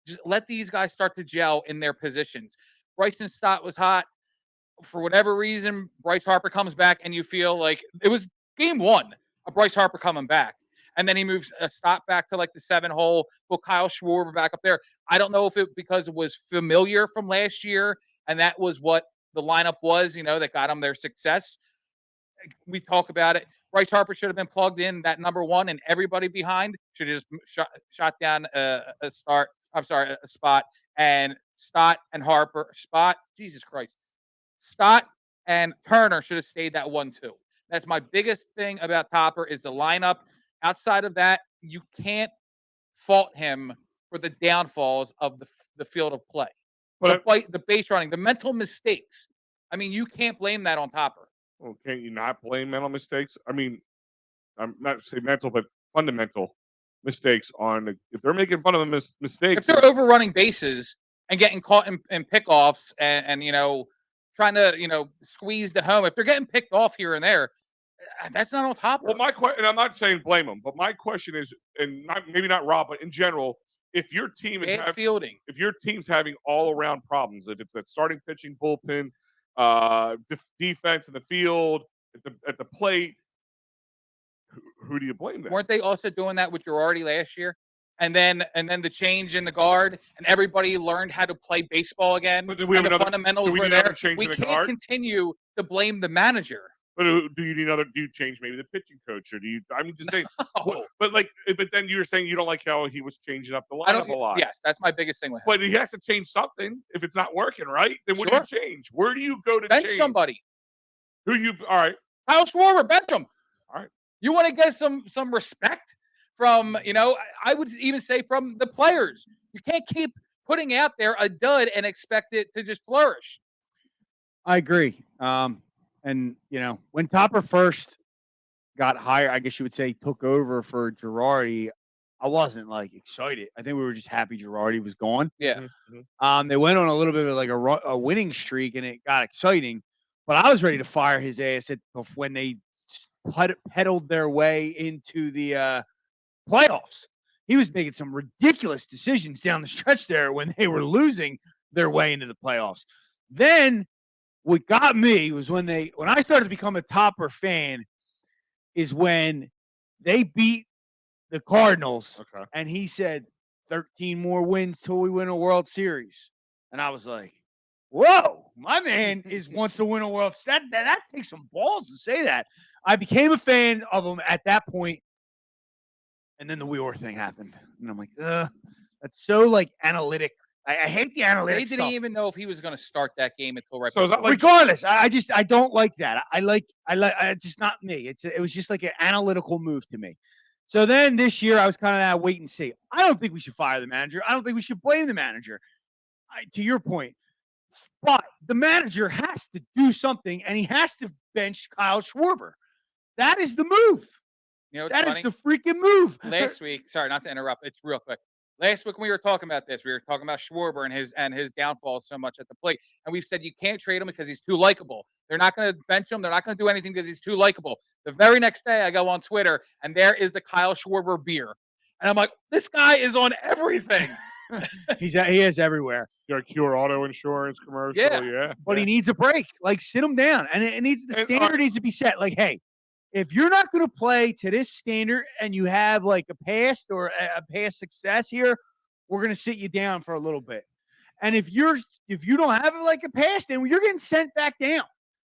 Just let these guys start to gel in their positions. Bryson Stott was hot. For whatever reason, Bryce Harper comes back and you feel like it was game 1 of Bryce Harper coming back. And then he moves Stott back to like the 7 hole, put Kyle Schwarber back up there. I don't know if because it was familiar from last year and that was what the lineup was, that got them their success. We talk about it. Bryce Harper should have been plugged in that number 1, and everybody behind should have just shot down a spot. And Stott and Turner should have stayed that 1-2. That's my biggest thing about Topper is the lineup. Outside of that, you can't fault him for the downfalls of the field of play. But the base running, the mental mistakes. I mean, you can't blame that on Topper. Well, can't you not blame mental mistakes? I mean, I'm not saying mental, but fundamental mistakes if they're making fun of the mistakes. If they're overrunning bases and getting caught in pickoffs and trying to, squeeze the home, if they're getting picked off here and there, that's not on Topper. Well, my question, and I'm not saying blame them, but my question is, and maybe not Rob, but in general, if your team is fielding, if your team's having all around problems, if it's that starting pitching, bullpen, defense in the field, at the plate, who do you blame then? Weren't they also doing that with Girardi last year? And then the change in the guard, and everybody learned how to play baseball again. But the fundamentals were there. We can't continue to blame the manager. But do you change maybe the pitching coach, or do you? I'm just saying. No. But then you're saying you don't like how he was changing up the lineup a lot. Yes, that's my biggest thing with him. But he has to change something if it's not working, right? Then what do you change? Where do you go to bench change? Somebody? All right. Kyle Schwarber, bench him. All right. You want to get some respect from, I would even say from the players. You can't keep putting out there a dud and expect it to just flourish. I agree. And when Topper first got hired, I guess you would say took over for Girardi, I wasn't like excited. I think we were just happy Girardi was gone. Yeah. They went on a little bit of like a winning streak, and it got exciting. But I was ready to fire his ass when they pedaled their way into the playoffs. He was making some ridiculous decisions down the stretch there when they were losing their way into the playoffs. Then what got me was when I started to become a Topper fan is when they beat the Cardinals, and he said 13 more wins till we win a World Series. And I was like, whoa, my man wants to win a World Series. That takes some balls to say that. I became a fan of him at that point. And then the Wheeler thing happened. And I'm like, that's so like analytic. I hate the analytics. They didn't even know if he was going to start that game until right. So is that like, regardless, I don't like that. It's just not me. It was just like an analytical move to me. So then this year I was kind of that wait and see. I don't think we should fire the manager. I don't think we should blame the manager. To your point, but the manager has to do something, and he has to bench Kyle Schwarber. That is the move. That is the freaking move. Last week, sorry, not to interrupt. It's real quick. Last week when we were talking about this, we were talking about Schwarber and his downfall so much at the plate. And we've said you can't trade him because he's too likable. They're not going to bench him. They're not going to do anything because he's too likable. The very next day, I go on Twitter, and there is the Kyle Schwarber beer. And I'm like, this guy is on everything. He is everywhere. Your Cure Auto Insurance commercial. Yeah. But he needs a break. Like, sit him down. And the standard needs to be set. Like, hey, if you're not going to play to this standard and you have like a past or a past success here, we're going to sit you down for a little bit. And if you don't have like a past, then you're getting sent back down.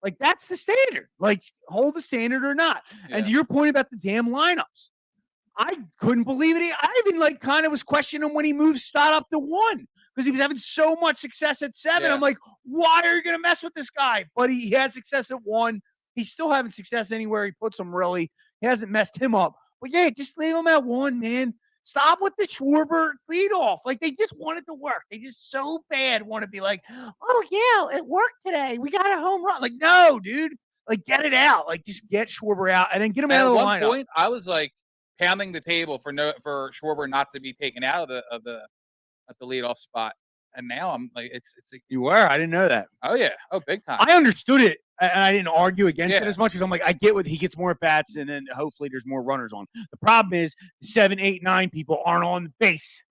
Like, that's the standard. Like, hold the standard or not. Yeah. And to your point about the damn lineups, I couldn't believe it. I even like kind of was questioning him when he moved Stott up to 1 because he was having so much success at 7. Yeah. I'm like, why are you going to mess with this guy? But he had success at 1. He's still having success anywhere he puts him, really. He hasn't messed him up. But, yeah, just leave him at 1, man. Stop with the Schwarber leadoff. Like, they just want it to work. They just so bad want to be like, oh, yeah, it worked today. We got a home run. Like, no, dude. Like, get it out. Like, just get Schwarber out and then get him out of the lineup. At one point, I was, like, pounding the table for Schwarber not to be taken out of the leadoff spot. And now I'm like, it's you were. I didn't know that. Oh yeah. Oh, big time. I understood it, and I didn't argue against it as much as I'm like, I get what he gets more at bats, and then hopefully there's more runners on. The problem is 7, 8, 9 people aren't on the base.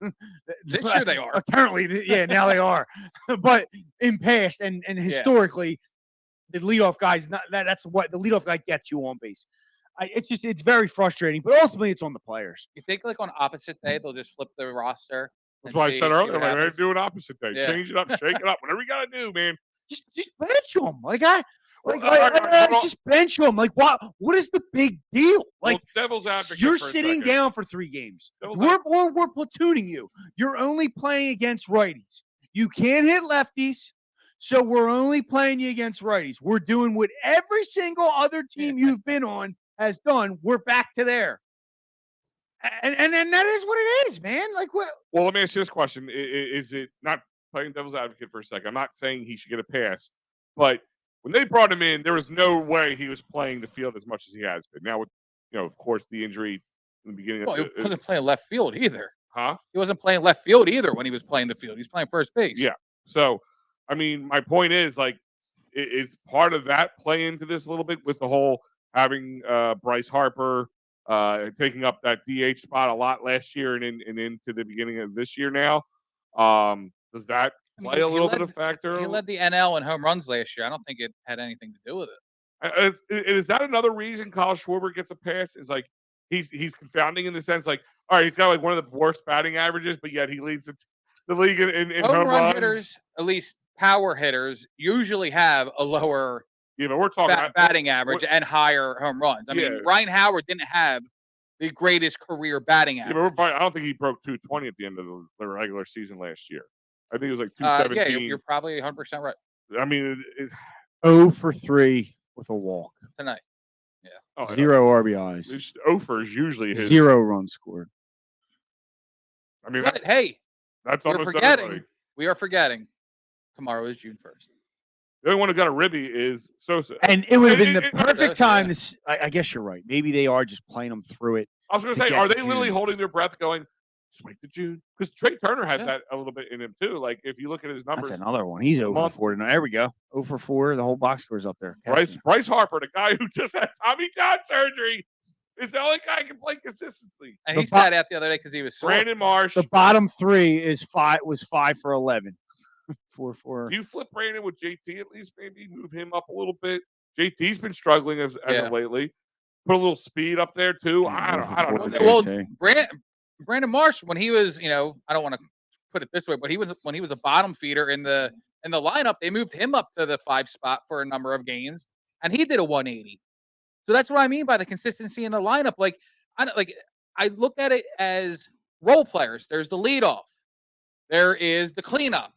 This year they are. Apparently, yeah, now they are. But in past and historically, the leadoff guys that's what the leadoff guy gets you on base. It's very frustrating, but ultimately it's on the players. You think like on opposite day they'll just flip the roster? That's why I said earlier, like, do an opposite day. Yeah. Change it up, shake it up, whatever you gotta do, man. Just bench him. Just bench him. Like, what is the big deal? Like, devil's advocate. You're sitting down for 3 games. We're platooning you. You're only playing against righties. You can't hit lefties, so we're only playing you against righties. We're doing what every single other team you've been on has done. We're back to there. And that is what it is, man. Like, what? Well, let me ask you this question: Is it not playing devil's advocate for a second? I'm not saying he should get a pass, but when they brought him in, there was no way he was playing the field as much as he has been. Now, with of course, the injury in the beginning. Well, he wasn't playing left field either. Huh? He wasn't playing left field either when he was playing the field. He was playing first base. Yeah. So, I mean, my point is, like, is part of that play into this a little bit with the whole having Bryce Harper taking up that DH spot a lot last year and into the beginning of this year now. Does that play a little bit of factor? He led the NL in home runs last year. I don't think it had anything to do with it. Is that another reason Kyle Schwarber gets a pass? Is like he's confounding in the sense like, all right, he's got like one of the worst batting averages, but yet he leads the league in home run hitters, at least power hitters, usually have a lower but we're talking batting average and higher home runs. I mean, Ryan Howard didn't have the greatest career batting average. But I don't think he broke 220 at the end of the regular season last year. I think it was like 217. Yeah, you're probably 100% right. I mean, 0 for 3 with a walk tonight. Yeah. 0 RBIs. 0 for is usually his 0 runs scored. I mean, but hey, That's We're almost forgetting. everybody. We are forgetting. Tomorrow is June 1st. The only one who got a ribby is Sosa. And it would have been the it- perfect Sosa, time yeah. to. I guess you're right. Maybe they are just playing them through it. I was going to to say, get are to they literally June. holding their breath going, just wait to June? Because Trey Turner has Yeah. that a little bit in him, too. Like, if you look at his numbers. That's another one. He's over month. 4 tonight. There we go. 0 for 4. The whole box score's up there. Bryce Harper, the guy who just had Tommy John surgery, is the only guy who can play consistently. And he sat out the other day because he was sore. Brandon Marsh. The bottom 3 is 5 for 11. 4. Do you flip Brandon with JT at least? Maybe move him up a little bit. JT's been struggling as of lately. Put a little speed up there too. I don't know. Well, Brandon Marsh, when he was, I don't want to put it this way, but when he was a bottom feeder in the lineup, they moved him up to the 5 spot for a number of games, and he did a 180. So that's what I mean by the consistency in the lineup. Like, I look at it as role players. There's the leadoff. There is the cleanup.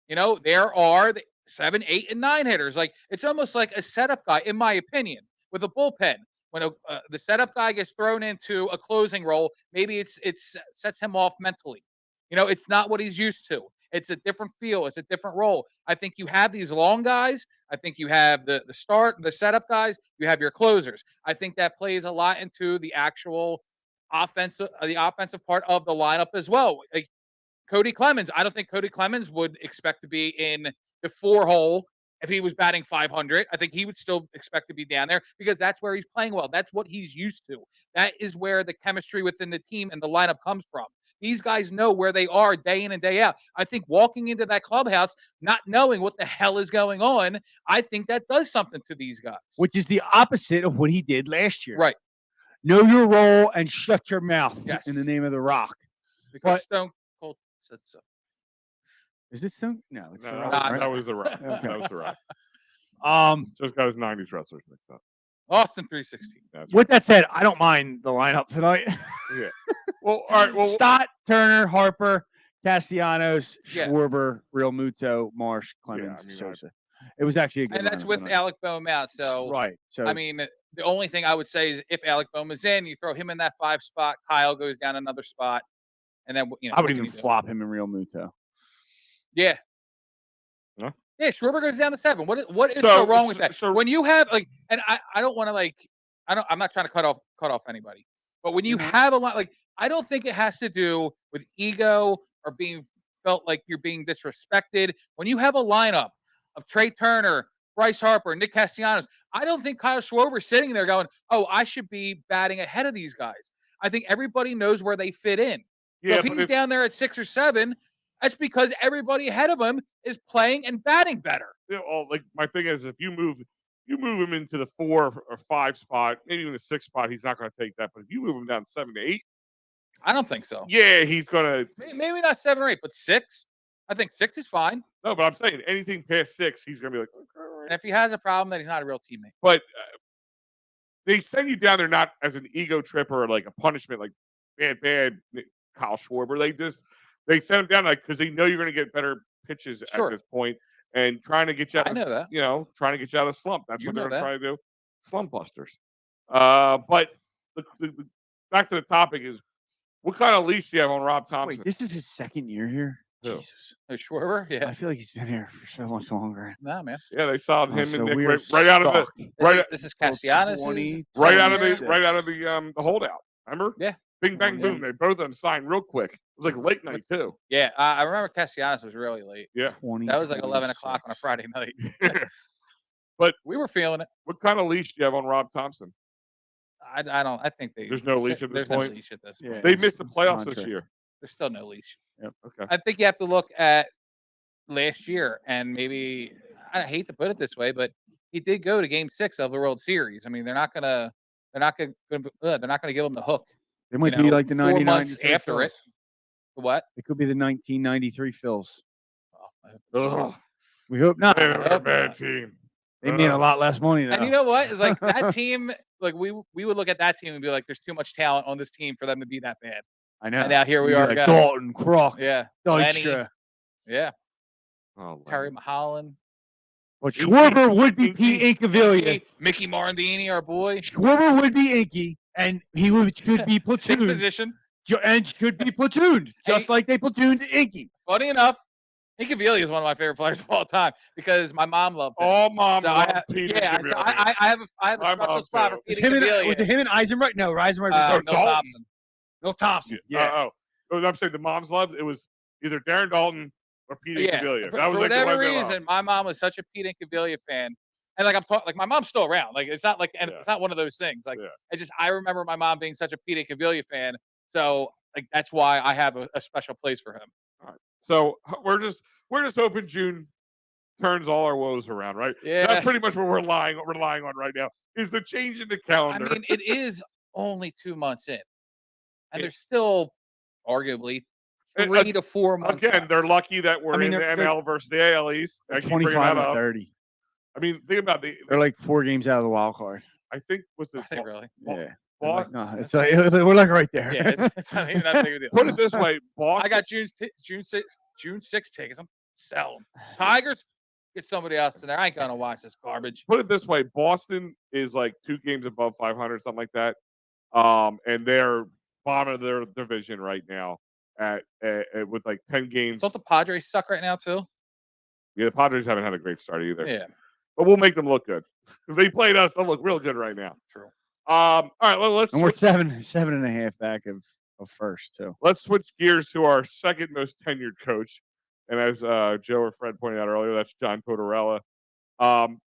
There are the 7, 8, and 9 hitters. Like, it's almost like a setup guy, in my opinion, with a bullpen. When the setup guy gets thrown into a closing role, maybe it sets him off mentally. It's not what he's used to. It's a different feel. It's a different role. I think you have these long guys. I think you have the setup guys. You have your closers. I think that plays a lot into the actual offensive part of the lineup as well. Like Cody Clemens, I don't think Cody Clemens would expect to be in the 4 hole if he was batting 500. I think he would still expect to be down there because that's where he's playing well. That's what he's used to. That is where the chemistry within the team and the lineup comes from. These guys know where they are day in and day out. I think walking into that clubhouse, not knowing what the hell is going on, I think that does something to these guys. Which is the opposite of what he did last year. Right. Know your role and shut your mouth Yes. in the name of the Rock. Because Stone Cold said so. Is it Stone? No, it's No, the Rock, that right? was the Rock. Okay. That was the Rock. Just got his 90s wrestlers mixed up. Austin 316. With that said, I don't mind the lineup tonight. Yeah. Well, all right. Well, Stott, Turner, Harper, Castellanos, Yeah. Schwarber, Real Muto, Marsh, Clemens, Sosa. It was actually a good And that's lineup with tonight. Alec Boehm out. So, Right. So I mean, the only thing I would say is if Alec Boehm is in, you throw him in that 5 spot. Kyle goes down another spot. And then, I would even flop him in Real Muto. Yeah. Huh? Yeah, Schwarber goes down to 7. What is so wrong with that? When you have and I don't want to I'm not trying to cut off anybody, but when you have a lot, I don't think it has to do with ego or being felt like you're being disrespected. When you have a lineup of Trey Turner, Bryce Harper, Nick Castellanos, I don't think Kyle Schwarber's sitting there going, "Oh, I should be batting ahead of these guys." I think everybody knows where they fit in. Yeah, so if he's down there at 6 or 7, that's because everybody ahead of him is playing and batting better. My thing is, if you move him into the 4 or 5 spot, maybe even the 6 spot, he's not going to take that. But if you move him down 7 to 8, I don't think so. Yeah, he's going to. Maybe not 7 or 8, but 6. I think 6 is fine. No, but I'm saying anything past 6, he's going to be like, okay, all right. And if he has a problem, then he's not a real teammate. But they send you down there not as an ego trip or like a punishment, like bad Kyle Schwarber. They send him down because they know you're going to get better pitches at this point and trying to get you out trying to get you out of the slump. That's what they're going to try to do. Slump busters. But the back to the topic is, what kind of leash do you have on Rob Thomson? Wait, this is his second year here? Who? Jesus. Schwarber? Yeah. I feel like he's been here for so much longer. Nah, man. Yeah, they saw him so and Nick we're right out of the This is Castellanos. right out of the holdout. Remember? Yeah. Bing bang boom. They both unsigned real quick. It was like late night too. Yeah, I remember Castellanos was really late. Yeah. That was like 11 o'clock on a Friday night. But we were feeling it. What kind of leash do you have on Rob Thomson? I think there's no leash at this point. No leash at this point. Yeah, they missed the playoffs this year. There's still no leash. Yep. Okay. I think you have to look at last year, and maybe I hate to put it this way, but he did go to Game 6 of the World Series. I mean, they're not gonna give him the hook. It might be like the 4 99 months after it. What? It could be the 1993 Phils. Ugh. We hope not. They're a bad team. They made a lot less money, though. And you know what? It's like that team. Like we would look at that team and be like, "There's too much talent on this team for them to be that bad." I know. And now here we You'd are. be like Dalton, Croc, yeah, Deutsche. Lenny. Yeah. Oh, Terry Maholland. But Schwarber would be Pete Incaviglia. Mickey Morandini, our boy. Schwarber would be Inky, and he should be platoon. Same position. and should be platooned, just like they platooned Inky. Funny enough, Incaviglia is one of my favorite players of all time because my mom loved him. All moms So love Pete yeah, Incaviglia. so I have a special spot for Pete Incaviglia. Was it him and Eisenreich? No, Eisenreich Mill was Thompson. Mill Thompson. Yeah. I'm saying the moms loved it was either Darren Dalton or Pete Incaviglia. For whatever reason, my mom was such a Pete Incaviglia fan. And like I'm talking, like my mom's still around. Like it's not like, and it's not one of those things. Like I remember my mom being such a Pete Incaviglia fan. So like that's why I have a special place for him. All right. So we're just hoping June turns all our woes around, right? Yeah. That's pretty much what we're relying on right now. Is the change in the calendar? I mean, it is only 2 months in, and there's still arguably 3 to 4 months. Again, left. they're lucky that we're in the NL versus the AL East. 25 or 30. I mean, think about they're like 4 games out of the wild card. I think really? Yeah. Like, no, it's like we're like right there. Yeah, it's not even that big a deal. Put it this way, Boston. I got June 6th tickets. I'm selling them. Tigers, get somebody else in there. I ain't gonna watch this garbage. Put it this way, Boston is like 2 games above 500, something like that. And they're bottom of their division right now at with like 10 games. Don't the Padres suck right now too? Yeah, the Padres haven't had a great start either. Yeah, but we'll make them look good. If they played us, they'll look real good right now. True. All right, let's. And we're 7.5 back of first too. Let's switch gears to our second most tenured coach, and as Joe or Fred pointed out earlier, that's John Tortorella.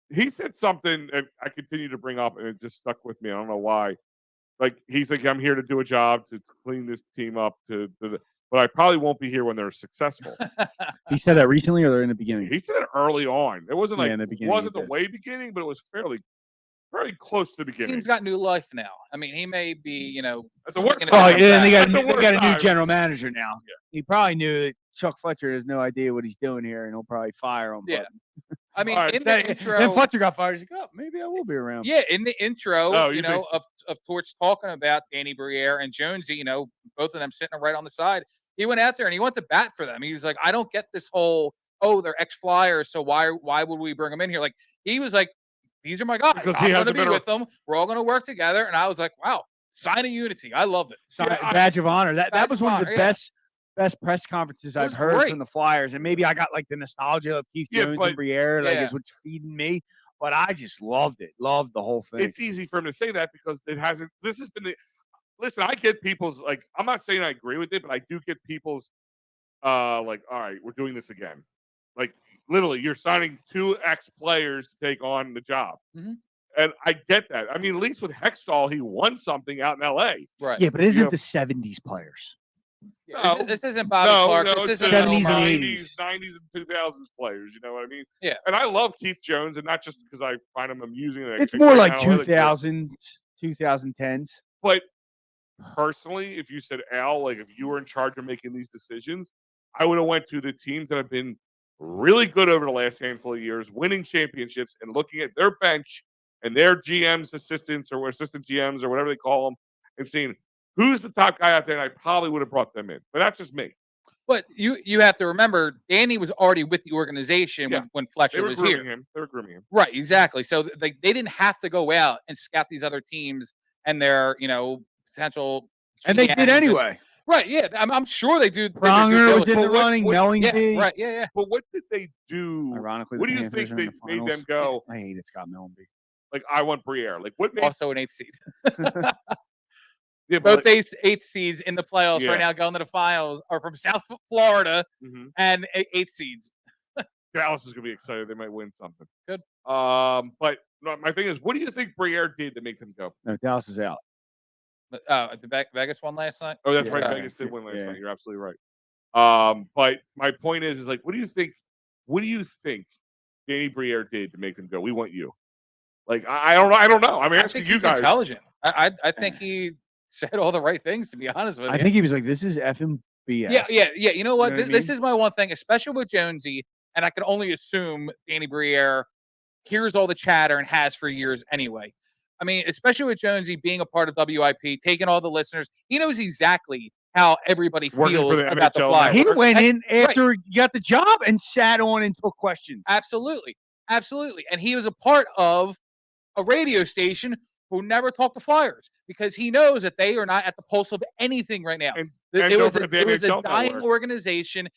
He said something that I continue to bring up, and it just stuck with me. I don't know why. Like he's like, I'm here to do a job to clean this team up, but I probably won't be here when they're successful. He said that recently, or in the beginning? He said it early on. It wasn't like in the beginning. It wasn't the way beginning, but it was very close to the beginning. Team's got new life now. I mean, he may be, That's the worst. Oh, yeah, and they got a new general manager now. Yeah. He probably knew that Chuck Fletcher has no idea what he's doing here, and he'll probably fire him. Yeah. I mean, in the intro, then Fletcher got fired. He's like, oh, maybe I will be around. Yeah, in the intro, of Torts talking about Danny Briere and Jonesy, both of them sitting right on the side. He went out there and he went to bat for them. He was like, I don't get this whole, they're ex-Flyers, so why would we bring them in here? Like, he was like, these are my guys. Because I'm going to be with them. We're all going to work together. And I was like, wow, sign of unity. I love it. Badge of honor. That was one of the best press conferences I've heard from the Flyers. And maybe I got like the nostalgia of Keith Jones and Briere, is what's feeding me. But I just loved it. Loved the whole thing. It's easy for him to say that because it hasn't. This has been listen, I get people's I'm not saying I agree with it, but I do get people's all right, we're doing this again. Like literally, you're signing 2 ex-players to take on the job. Mm-hmm. And I get that. I mean, at least with Hextall, he won something out in LA. Right. Yeah, but isn't the 70s players? Yeah, this isn't Bobby Clark. No, this is 70s and 80s, 90s and 2000s players. You know what I mean? Yeah. And I love Keith Jones, and not just because I find him amusing. It's more like 2000s, 2010s. But personally, if you said, Al, if you were in charge of making these decisions, I would have went to the teams that have been really good over the last handful of years, winning championships, and looking at their bench and their GMs, assistants, or assistant GMs, or whatever they call them, and seeing who's the top guy out there, and I probably would have brought them in. But that's just me. But you have to remember, Danny was already with the organization when Fletcher was here. They were grooming him. Right, exactly. So they didn't have to go out and scout these other teams and their, potential GMs. And they did anyway. Right, yeah. I'm sure they do. Pronger was in the running, Mellingby. Right, yeah. But what did they do? Ironically, what do you think they made them go? I hated Scott Mellingby. I want Briere. What made also an 8th seed. Yeah, both 8th seeds in the playoffs right now going to the finals are from South Florida and 8th seeds. Dallas is going to be excited. They might win something. Good. But my thing is, what do you think Briere did to make them go? No, Dallas is out. The Vegas won last night. Oh, that's right. Vegas did win last night. You're absolutely right. But my point is what do you think? What do you think Danny Briere did to make them go? We want you. I don't know. I'm asking you guys. Intelligent. I think he said all the right things, to be honest with you. I think he was like, this is effing BS. Yeah. You know what? This is my one thing, especially with Jonesy, and I can only assume Danny Briere hears all the chatter and has for years anyway. I mean, especially with Jonesy being a part of WIP, taking all the listeners, he knows exactly how everybody feels about the Flyers. He went in after he got the job and sat on and took questions. Absolutely. And he was a part of a radio station who never talk to Flyers because he knows that they are not at the pulse of anything right now. And It was don't a forget the NHL dying network. organization.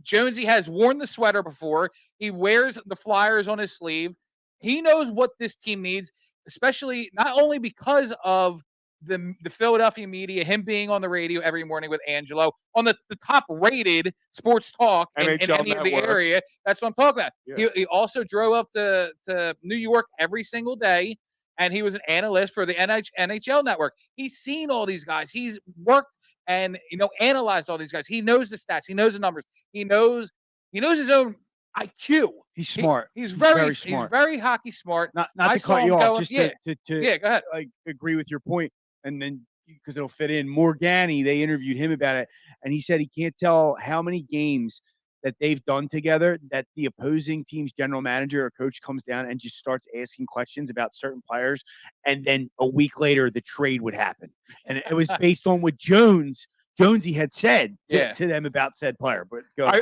Jonesy has worn the sweater before. He wears the Flyers on his sleeve. He knows what this team needs, especially not only because of the Philadelphia media, him being on the radio every morning with Angelo on the top rated sports talk in any of the area. That's what I'm talking about. Yeah. He also drove up to New York every single day, and he was an analyst for the NHL network. He's seen all these guys. He's worked and analyzed all these guys. He knows the stats. He knows the numbers. He knows his own IQ. He's smart. He's very smart. He's very hockey smart. Not to cut you off, just to go ahead. Like agree with your point, and then because it'll fit in. Morgani, they interviewed him about it, and he said he can't tell how many games that they've done together that the opposing team's general manager or coach comes down and just starts asking questions about certain players, and then a week later the trade would happen, and it was based on what Jonesy had said to them about said player. But go. I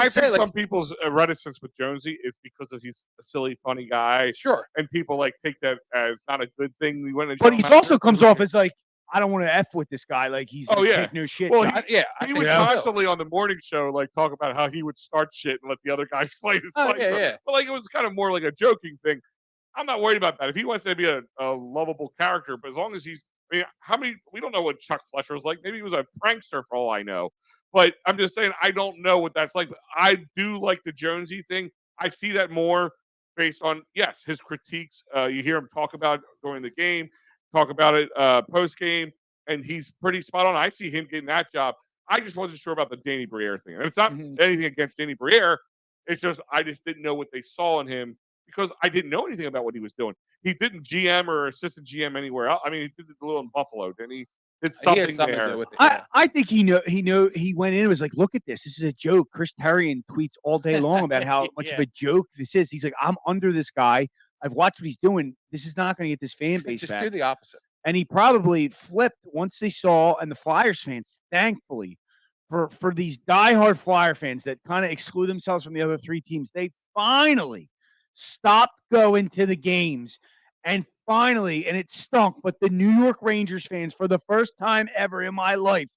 think some people's reticence with Jonesy is because of he's a silly, funny guy. Sure. And people take that as not a good thing. But he also comes off as like, I don't want to F with this guy. Like he's take no shit. Well, he would constantly on the morning show talk about how he would start shit and let the other guys play his play. But it was kind of more like a joking thing. I'm not worried about that. If he wants to be a lovable character, but as long as he's we don't know what Chuck Fletcher's like. Maybe he was a prankster for all I know. But I'm just saying, I don't know what that's like. But I do like the Jonesy thing. I see that more based on, yes, his critiques. You hear him talk about during the game, talk about it post-game, and he's pretty spot on. I see him getting that job. I just wasn't sure about the Danny Briere thing. And it's not anything against Danny Briere. It's just I just didn't know what they saw in him because I didn't know anything about what he was doing. He didn't GM or assistant GM anywhere else. I mean, he did it a little in Buffalo, didn't he? Did something there. To do with it, I think he went in and was like, look at this. This is a joke. Chris Therien tweets all day long about how much of a joke this is. He's like, I'm under this guy. I've watched what he's doing. This is not going to get this fan base just back. do the opposite. And he probably flipped once they saw, and the Flyers fans, thankfully, for these diehard Flyer fans that kind of exclude themselves from the other three teams, they finally stopped going to the games. And finally, and it stunk, but the New York Rangers fans, for the first time ever in my life,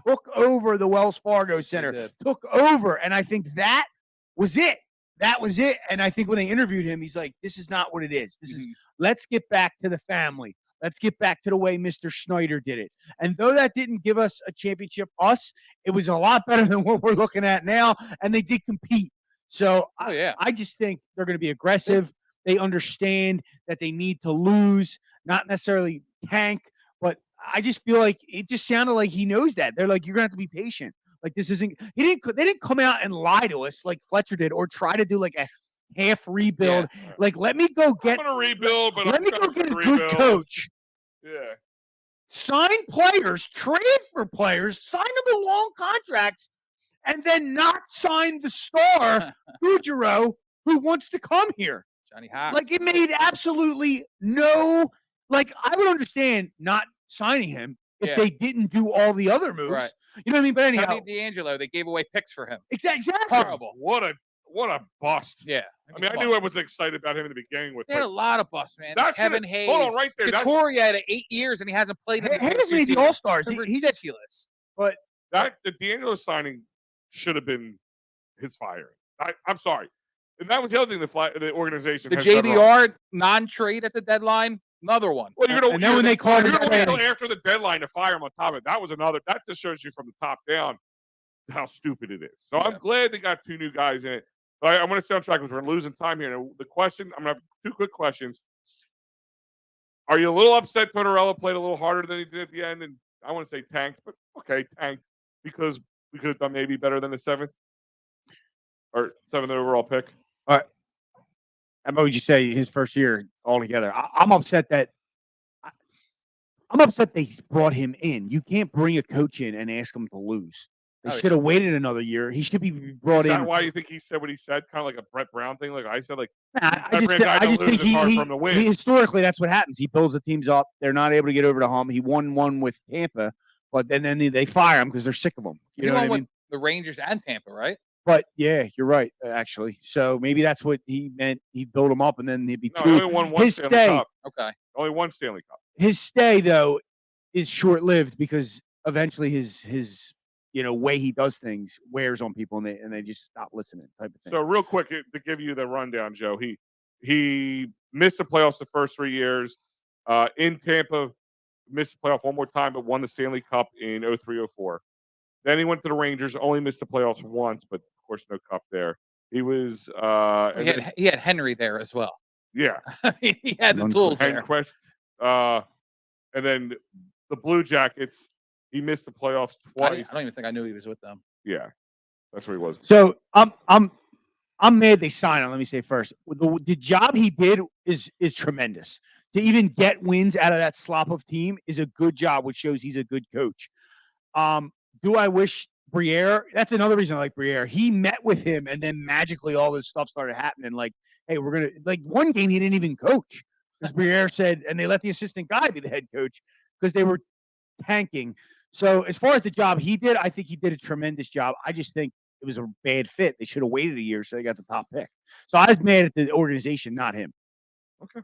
took over the Wells Fargo Center. Took over. And I think that was it. That was it. And I think when they interviewed him, he's like, this is not what it is. This is, let's get back to the family. Let's get back to the way Mr. Schneider did it. And though that didn't give us a championship, it was a lot better than what we're looking at now. And they did compete. So I just think they're going to be aggressive. They understand that they need to lose, not necessarily tank, but I just feel like it just sounded like he knows that. They're like, you're going to have to be patient. Like this isn't, they didn't come out and lie to us like Fletcher did or try to do like a half rebuild. Yeah. Like, let me go get, I'm going to rebuild, but let me go get a good coach. Yeah. Sign players, trade for players, sign them to long contracts, and then not sign the star, Boudreaux, who wants to come here. Johnny Hawk. Like, it made absolutely no, like, I would understand not signing him if they didn't do all the other moves. Right. You know what I mean? But anyhow. Tony D'Angelo, they gave away picks for him. Exactly. Horrible. What a bust. Yeah. I mean, I knew I was excited about him in the beginning. They had a lot of busts, man. Kevin Hayes. Hold on, right there. Couturier had 8 years, and he hasn't played in Hayes made the All-Stars. He's ridiculous. But the D'Angelo signing should have been his firing. I'm sorry. And that was the other thing the organization. The JVR non-trade at the deadline, another one. Well, and then when they called him after the deadline to fire him on top of it, that was another. That just shows you from the top down how stupid it is. So I'm glad they got 2 new guys in it. But I want to stay on track because we're losing time here. And the question, I'm going to have 2 quick questions. Are you a little upset Tortorella played a little harder than he did at the end? And I want to say tanked, but okay, tanked because we could have done maybe better than the 7th or 7th overall pick. All right. And what would you say his first year altogether? I'm upset that they brought him in. You can't bring a coach in and ask him to lose. They should have waited another year. He should be brought in. Is that why you think he said what he said? Kind of like a Brett Brown thing? Like I said, like I just think he historically that's what happens. He builds the teams up. They're not able to get over the hump. He won one with Tampa, but then they fire him because they're sick of him. You know what I mean? The Rangers and Tampa, right? But yeah, you're right, actually. So maybe that's what he meant. He'd build them up, and then he'd be No, two. he only won one His Stanley stay, Cup. Okay. Only one Stanley Cup. his stay though is short lived because eventually his way he does things wears on people, and they just stop listening, type of thing. So real quick to give you the rundown, Joe. He missed the playoffs the first 3 years. In Tampa, missed the playoff one more time, but won the Stanley Cup in 03-04. Then he went to the Rangers, only missed the playoffs once, but of course no cup there. He was he had Henry there as well. Yeah. He had the tools there. Henquist, and then the Blue Jackets, he missed the playoffs twice. I don't even think I knew he was with them. Yeah. That's where he was. So I'm mad they signed him. Let me say first, the job he did is tremendous. To even get wins out of that slop of team is a good job, which shows he's a good coach. Do I wish Briere? That's another reason I like Briere. He met with him, and then magically all this stuff started happening. Like, hey, we're gonna one game he didn't even coach because Briere said, and they let the assistant guy be the head coach because they were tanking. So as far as the job he did, I think he did a tremendous job. I just think it was a bad fit. They should have waited a year so they got the top pick. So I was mad at the organization, not him. Okay.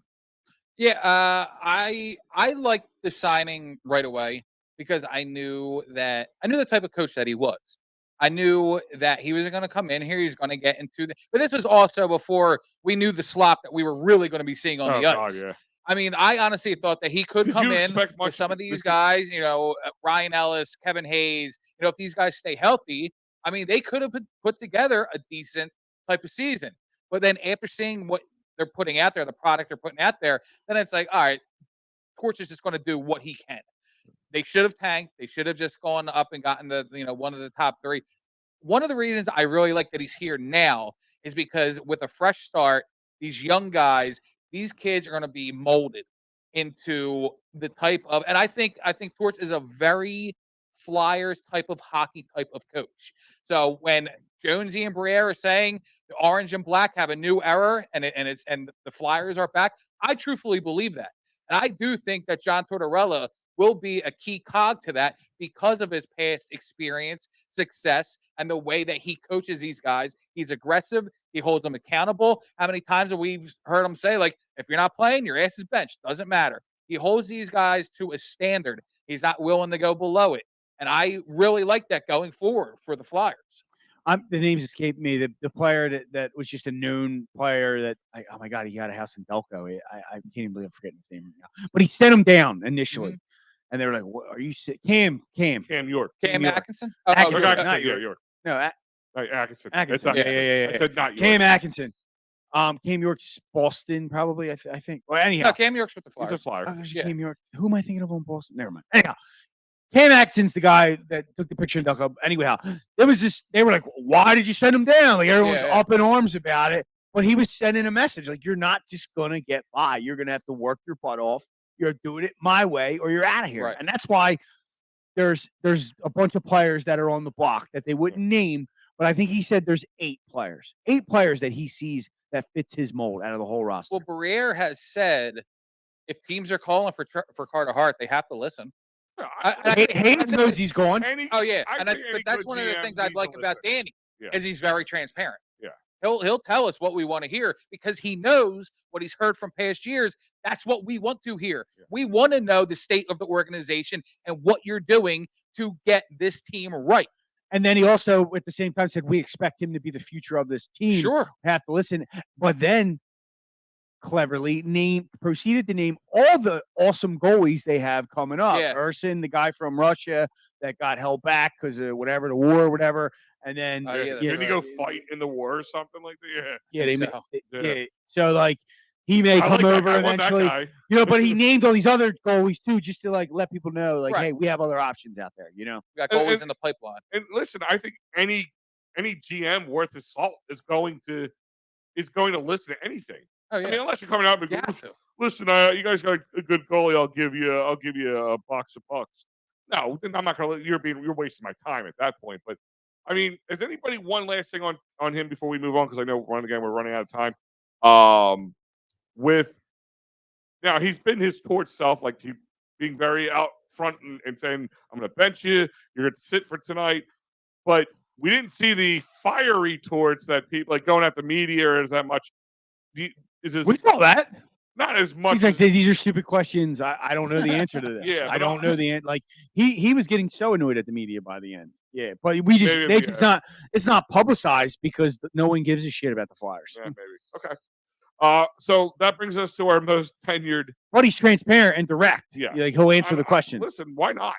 Yeah, I liked the signing right away because I knew the type of coach that he was. I knew that he was going to come in here. He's going to get into but this was also before we knew the slop that we were really going to be seeing on the ice. God, yeah. I mean, I honestly thought that he could come in with some of these guys, Ryan Ellis, Kevin Hayes, if these guys stay healthy, I mean, they could have put together a decent type of season. But then after seeing what they're putting out there, the product they're putting out there, then it's like, all right, Torts is just going to do what he can. They should have tanked. They should have just gone up and gotten one of the top three. One of the reasons I really like that he's here now is because with a fresh start, these young guys, these kids are going to be molded into the type of, and I think Torts is a very Flyers type of hockey type of coach. So when Jonesy and Briere are saying the orange and black have a new era and the Flyers are back, I truthfully believe that. And I do think that John Tortorella will be a key cog to that because of his past experience, success, and the way that he coaches these guys. He's aggressive. He holds them accountable. How many times have we heard him say, like, if you're not playing, your ass is benched. Doesn't matter. He holds these guys to a standard. He's not willing to go below it. And I really like that going forward for the Flyers. The names escaped me. The player that was just a known player that oh my God, he got a house in Delco. I can't even believe I'm forgetting his name right now. But he sent him down initially. Mm-hmm. And they were like, "What are you sick?" Cam York. Cam Atkinson? Atkinson. Not York. No, Atkinson. Atkinson. Yeah. I said not York. Cam Atkinson. Cam York's Boston, probably. I think. Well, anyhow, no, Cam York's with the Flyers. He's a Flyer. Cam York. Who am I thinking of on Boston? Never mind. Anyhow, Cam Atkinson's the guy that took the picture in Delco. Anyhow, there was this. They were like, "Why did you send him down?" Like everyone's up in arms about it. But he was sending a message like, "You're not just gonna get by. You're gonna have to work your butt off. You're doing it my way, or you're out of here." Right. And that's why there's a bunch of players that are on the block that they wouldn't name. But I think he said there's 8 players that he sees that fits his mold out of the whole roster. Well, Briere has said if teams are calling for Carter Hart, they have to listen. Hayes knows he's gone. But that's one of the things I'd like about Danny is he's very transparent. Yeah, he'll tell us what we want to hear because he knows what he's heard from past years. That's what we want to hear. Yeah. We want to know the state of the organization and what you're doing to get this team right. And then he also, at the same time, said we expect him to be the future of this team. Sure, have to listen, but then cleverly proceeded to name all the awesome goalies they have coming up. Yeah. Ursin, the guy from Russia that got held back because of whatever, the war or whatever. And then didn't he go fight in the war or something like that? Yeah. So like he may come over eventually. But he named all these other goalies too, just to like let people know, like, hey, we have other options out there. We got goalies in the pipeline. And listen, I think any GM worth his salt is going to listen to anything. Oh, yeah. I mean, unless you're coming out and listen, you guys got a good goalie. I'll give you a box of pucks. No, then I'm not gonna let you're wasting my time at that point. But I mean, has anybody one last thing on him before we move on? Because I know we're running out of time. He's been his Torts self, like he being very out front and saying, "I'm gonna bench you. You're gonna sit for tonight." But we didn't see the fiery Torts that people like going at the media or is that much? Is this We saw that. not as much? He's like, these are stupid questions. I don't know the answer to this. Yeah, I don't know the answer. Like he was getting so annoyed at the media by the end. Yeah, but we just it's not publicized because no one gives a shit about the Flyers. Yeah, maybe. Okay. So that brings us to our most tenured. But he's transparent and direct. Yeah, like he'll answer the question. Listen, why not?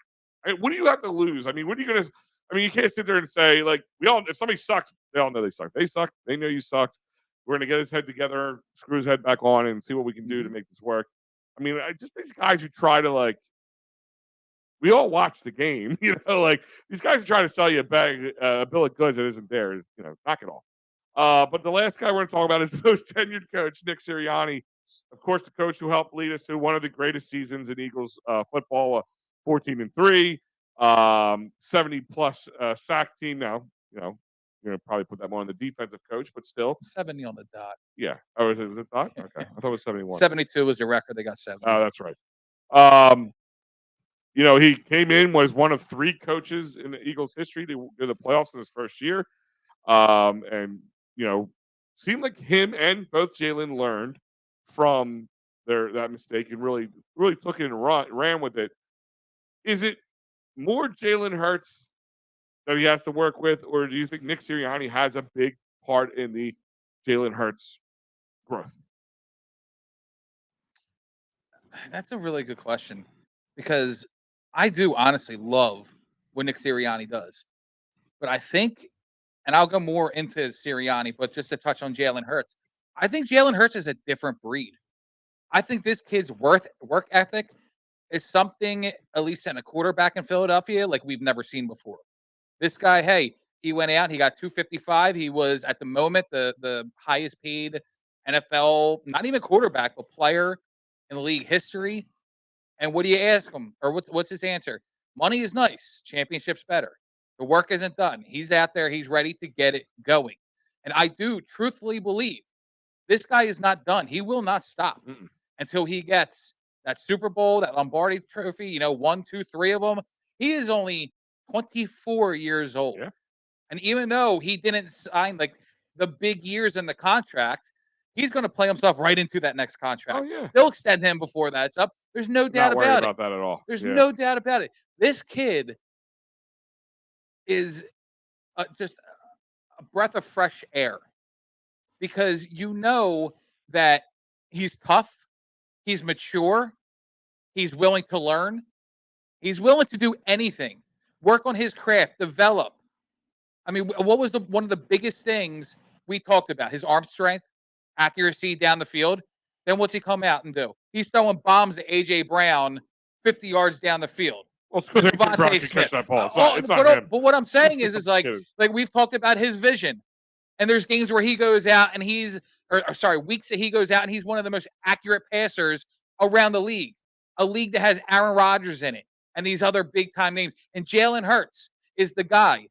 What do you have to lose? I mean, what are you gonna? I mean, you can't sit there and say like if somebody sucks, they all know they suck. They suck. They know you sucked. We're gonna get his head together, screw his head back on, and see what we can do to make this work. I mean, just these guys who try to like. We all watch the game, like these guys are trying to sell you a bill of goods that isn't there. Knock it off. But the last guy we're going to talk about is the most tenured coach, Nick Sirianni. Of course, the coach who helped lead us to one of the greatest seasons in Eagles football, 14-3, 70-plus sack team. Now, you're going to probably put that more on the defensive coach, but still. 70 on the dot. Yeah. Oh, was it dot? Okay. I thought it was 71. 72 was the record. They got 7. Oh, that's right. He came in, was one of 3 coaches in the Eagles' history to do the playoffs in his first year. And seemed like him and both Jalen learned from that mistake and really took it and ran with it. Is it more Jalen Hurts that he has to work with, or do you think Nick Sirianni has a big part in the Jalen Hurts growth? That's a really good question because I do honestly love what Nick Sirianni does. But I think, and I'll go more into Sirianni, but just to touch on Jalen Hurts, I think Jalen Hurts is a different breed. I think this kid's work ethic is something, at least in a quarterback in Philadelphia, like we've never seen before. This guy, hey, he went out, he got $255. He was at the moment the highest paid NFL, not even quarterback, but player in the league history. And what do you ask him? Or what's his answer? Money is nice. Championship's better. The work isn't done. He's out there. He's ready to get it going. And I do truthfully believe this guy is not done. He will not stop until he gets that Super Bowl, that Lombardi trophy, 1, 2, 3 of them. He is only 24 years old. Yeah. And even though he didn't sign like the big years in the contract, he's going to play himself right into that next contract. Oh, yeah. They'll extend him before that's up. There's no doubt Not worried about about that at all. There's no doubt about it. This kid is just a breath of fresh air because that he's tough, he's mature, he's willing to learn, he's willing to do anything, work on his craft, develop. I mean, what was one of the biggest things we talked about? His arm strength, accuracy down the field. Then what's he come out and do? He's throwing bombs to A.J. Brown 50 yards down the field. Well, it's because A.J. Brown can catch that ball. It's not him. But what I'm saying is like we've talked about his vision. And there's games where he goes out and weeks that he goes out and he's one of the most accurate passers around the league. A league that has Aaron Rodgers in it and these other big-time names. And Jalen Hurts is the guy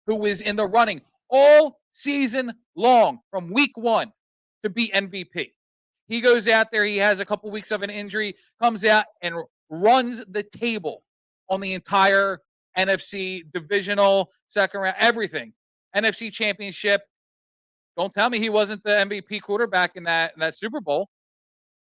who is in the running all season long from week 1 to be MVP. He goes out there, he has a couple weeks of an injury, comes out and runs the table on the entire NFC divisional, second round, everything. NFC championship. Don't tell me he wasn't the MVP quarterback in that Super Bowl.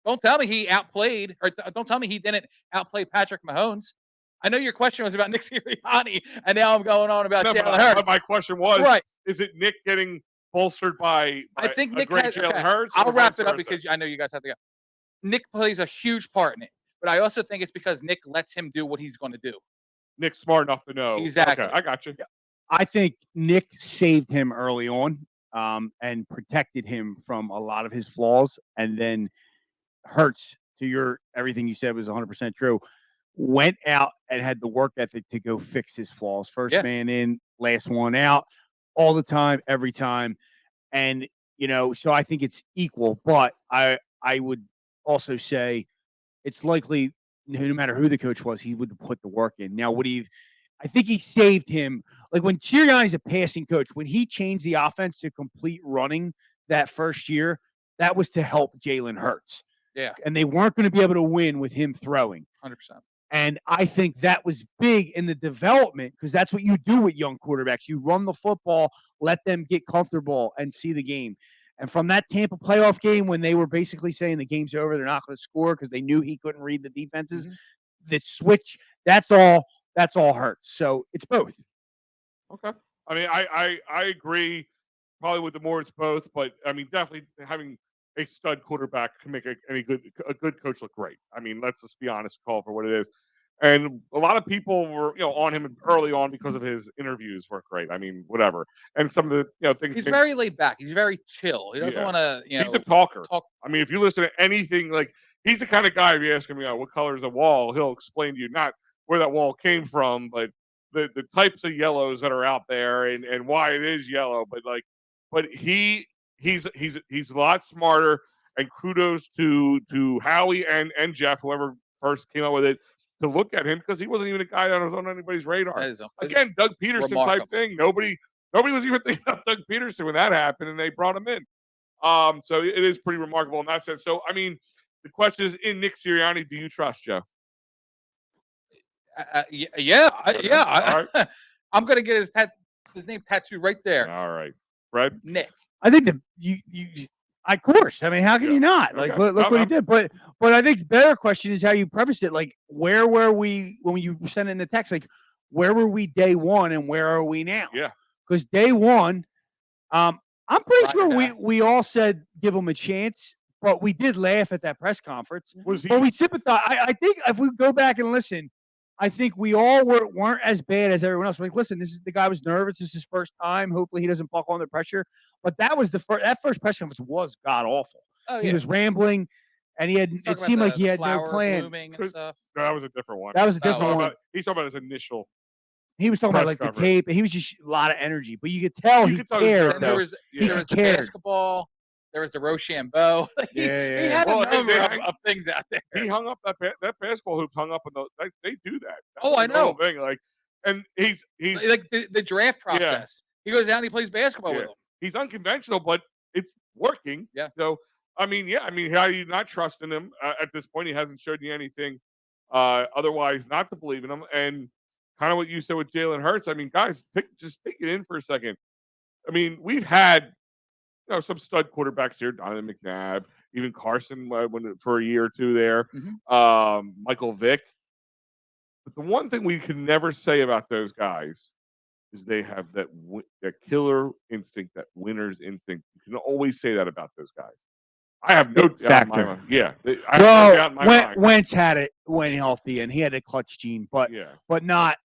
Don't tell me he outplayed, or don't tell me he didn't outplay Patrick Mahomes. I know your question was about Nick Sirianni, and now I'm going on about Jalen Hurts. My question was, is it Nick getting bolstered by I think Nick great Jalen Hurts? I'll wrap it up because I know you guys have to go. Nick plays a huge part in it, but I also think it's because Nick lets him do what he's going to do. Nick's smart enough to know. Exactly. Okay, I got you. I think Nick saved him early on and protected him from a lot of his flaws. And then Hurts, everything you said was 100% true, went out and had the work ethic to go fix his flaws. First man in, last one out, all the time, every time. And, so I think it's equal. But I would also say it's likely no matter who the coach was, he would put the work in. Now, I think he saved him. Like when Sirianni's a passing coach, when he changed the offense to complete running that first year, that was to help Jalen Hurts. Yeah. And they weren't going to be able to win with him throwing. 100%. And I think that was big in the development because that's what you do with young quarterbacks. You run the football, let them get comfortable and see the game. And from that Tampa playoff game when they were basically saying the game's over, they're not going to score because they knew he couldn't read the defenses, the switch, that's all hurts. So it's both. Okay. I mean, I agree probably with the more it's both, but I mean, definitely having a stud quarterback can make a good coach look great. I mean, let's just be honest, call for what it is. And a lot of people were, on him early on because of his interviews weren't great. I mean, whatever. And some of the, things. He's very laid back. He's very chill. He doesn't want to, He's a talker. I mean, if you listen to anything, like he's the kind of guy. If you ask him, what color is a wall, he'll explain to you not where that wall came from, but the types of yellows that are out there and why it is yellow. But he's a lot smarter. And kudos to Howie and Jeff, whoever first came up with it, to look at him because he wasn't even a guy that was on anybody's radar. Again, Doug Peterson type thing. Nobody was even thinking about Doug Peterson when that happened, and they brought him in. So it is pretty remarkable in that sense. So I mean, the question is, in Nick Sirianni, do you trust Joe? Yeah. Right. I'm gonna get his name tattooed right there. All right, Fred. Nick. I think that you of course. I mean, how can you not? Like, look what he did. But I think the better question is how you preface it. Like, where were we when you sent in the text? Like, where were we day one and where are we now? Yeah. Because day one, I'm pretty sure we all said give him a chance, but we did laugh at that press conference. But we sympathize. I think if we go back and listen, I think we all weren't as bad as everyone else. Like, listen, the guy was nervous. This is his first time. Hopefully, he doesn't buckle under pressure. But that was that first press conference was god awful. Oh, he was rambling, and it seemed like he had no plan. And stuff. No, that was a different one. That was a different one. He's talking about his initial. He was talking about like the tape, and he was just a lot of energy. But you could tell he cared. There was the basketball. There was the Rochambeau. He had a number of things out there. He hung up that basketball hoop hung up in they do that. I know. Thing. Like, and he's like the draft process. Yeah. He goes down and he plays basketball with them. He's unconventional, but it's working. Yeah. So how do you not trust in him at this point? He hasn't showed you anything otherwise not to believe in him. And kind of what you said with Jalen Hurts. I mean, guys, just take it in for a second. I mean, we've had some stud quarterbacks here, Donovan McNabb, even Carson for a year or two there, Michael Vick. But the one thing we can never say about those guys is they have that killer instinct, that winner's instinct. You can always say that about those guys. I have no doubt in my mind. Yeah. I have no doubt in my mind. Wentz had it when healthy, and he had a clutch gene, but not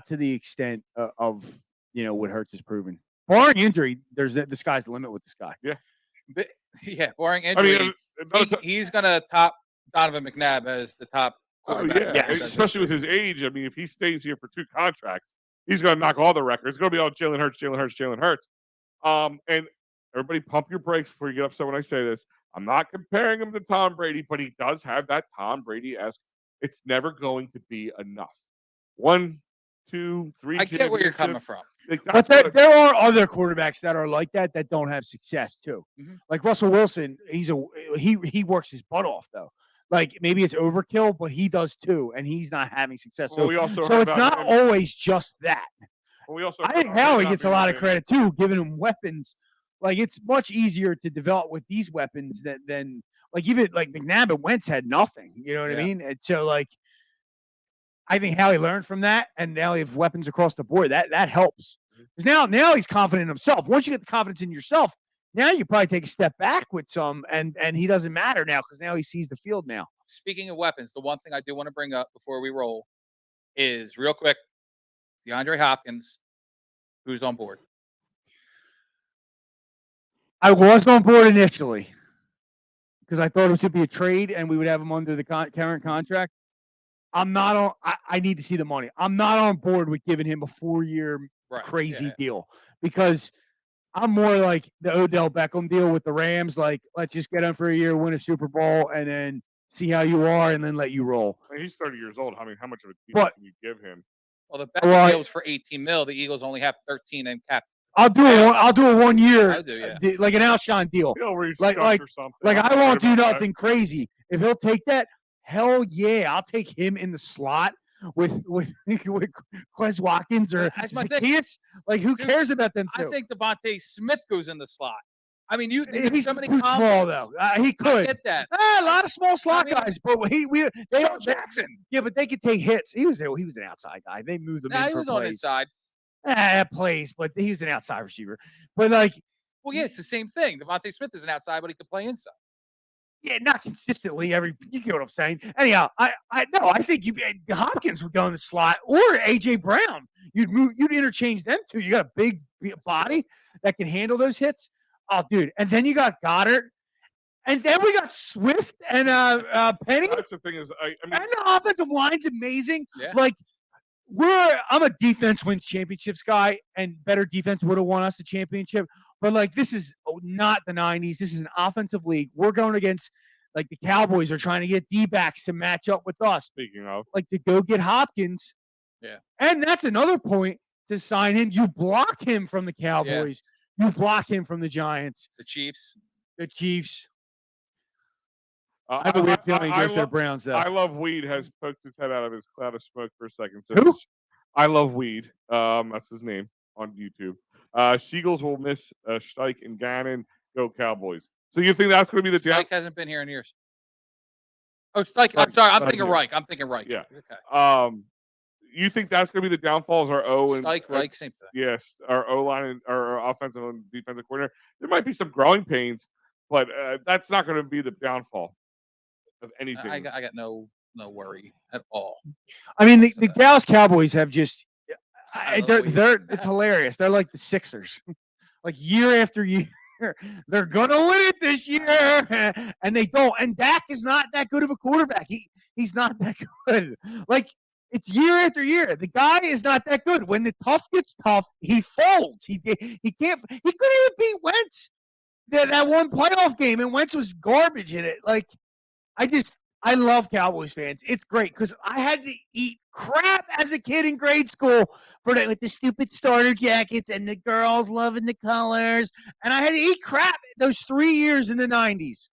to the extent of what Hurts has proven. Barring injury, the sky's the limit with this guy. Yeah. Barring injury, he's going to top Donovan McNabb as the top quarterback. Oh, yeah. Especially with his age. I mean, if he stays here for 2 contracts, he's going to knock all the records. It's going to be all Jalen Hurts. And everybody pump your brakes before you get upset when I say this. I'm not comparing him to Tom Brady, but he does have that Tom Brady-esque. It's never going to be enough. 1, 2, 3. I get where you're coming from. But there are other quarterbacks that are like that don't have success too. Mm-hmm. Like Russell Wilson, he works his butt off though. Like maybe it's overkill, but he does too, and he's not having success. So it's not always just that. I think Howie gets a lot of credit too, giving him weapons. Like it's much easier to develop with these weapons than like even like McNabb and Wentz had nothing. You know what I mean? And so like I think Howie learned from that, and now he have weapons across the board. That helps. Because now he's confident in himself. Once you get the confidence in yourself, now you probably take a step back with some, and he doesn't matter now because now he sees the field now. Speaking of weapons, the one thing I do want to bring up before we roll is real quick, DeAndre Hopkins, who's on board. I was on board initially because I thought it should be a trade and we would have him under the current contract. I'm not on. I need to see the money. I'm not on board with giving him a 4-year crazy deal because I'm more like the Odell Beckham deal with the Rams. Like, let's just get him for a year, win a Super Bowl, and then see how you are, and then let you roll. I mean, he's 30 years old. I mean, how much of a deal can you give him? Well, the Beckham deal was for $18 million. The Eagles only have 13 in cap. I'll do a 1 year, like an Alshon deal. Like I won't do nothing crazy. If he'll take that, hell yeah, I'll take him in the slot with Quez Watkins or That's my thing. Zacchaeus. Like, who cares about them two? I think Devontae Smith goes in the slot. I mean, he's so too small though. He could. I get that. A lot of small slot guys, but Jackson. Yeah, but they could take hits. He was an outside guy. They moved him in he for was plays. on inside. Plays, but he was an outside receiver. But like, well, yeah, it's the same thing. Devontae Smith is an outside, but he could play inside. Yeah, not consistently. You get what I'm saying. Anyhow, I think Hopkins would go in the slot or AJ Brown. You'd interchange them two. You got a big body that can handle those hits. Oh, dude. And then you got Goddard. And then we got Swift and Penny. That's the thing is, I mean, and the offensive line's amazing. Yeah. Like, I'm a defense wins championships guy, and better defense would have won us the championship. But like, this is not the 90s. This is an offensive league. We're going against, like, the Cowboys are trying to get D-backs to match up with us. Speaking of, like, to go get Hopkins. Yeah. And that's another point to sign him. You block him from the Cowboys. Yeah. You block him from the Giants. The Chiefs. I have a weird feeling he goes to the Browns, though. I Love Weed has poked his head out of his cloud of smoke for a second. So who? I Love Weed. That's his name on YouTube. Sheagles will miss Steich and Gannon. Go Cowboys. So you think that's going to be the Steich hasn't been here in years. Oh, Steich. I'm sorry. I'm thinking Reich. Yeah. Okay. You think that's going to be the downfalls? Our O and Steich, Reich, same thing. Yes, our O line and our offensive and defensive coordinator. There might be some growing pains, but that's not going to be the downfall of anything. I got no worry at all. I mean, the Dallas Cowboys have just it's hilarious. They're like the Sixers, like year after year. They're gonna win it this year, and they don't. And Dak is not that good of a quarterback. He's not that good. Like, it's year after year. The guy is not that good. When the tough gets tough, he folds. He can't. He couldn't even beat Wentz that one playoff game, and Wentz was garbage in it. Like, I love Cowboys fans. It's great because I had to eat crap as a kid in grade school with the stupid starter jackets and the girls loving the colors. And I had to eat crap those 3 years in the 90s.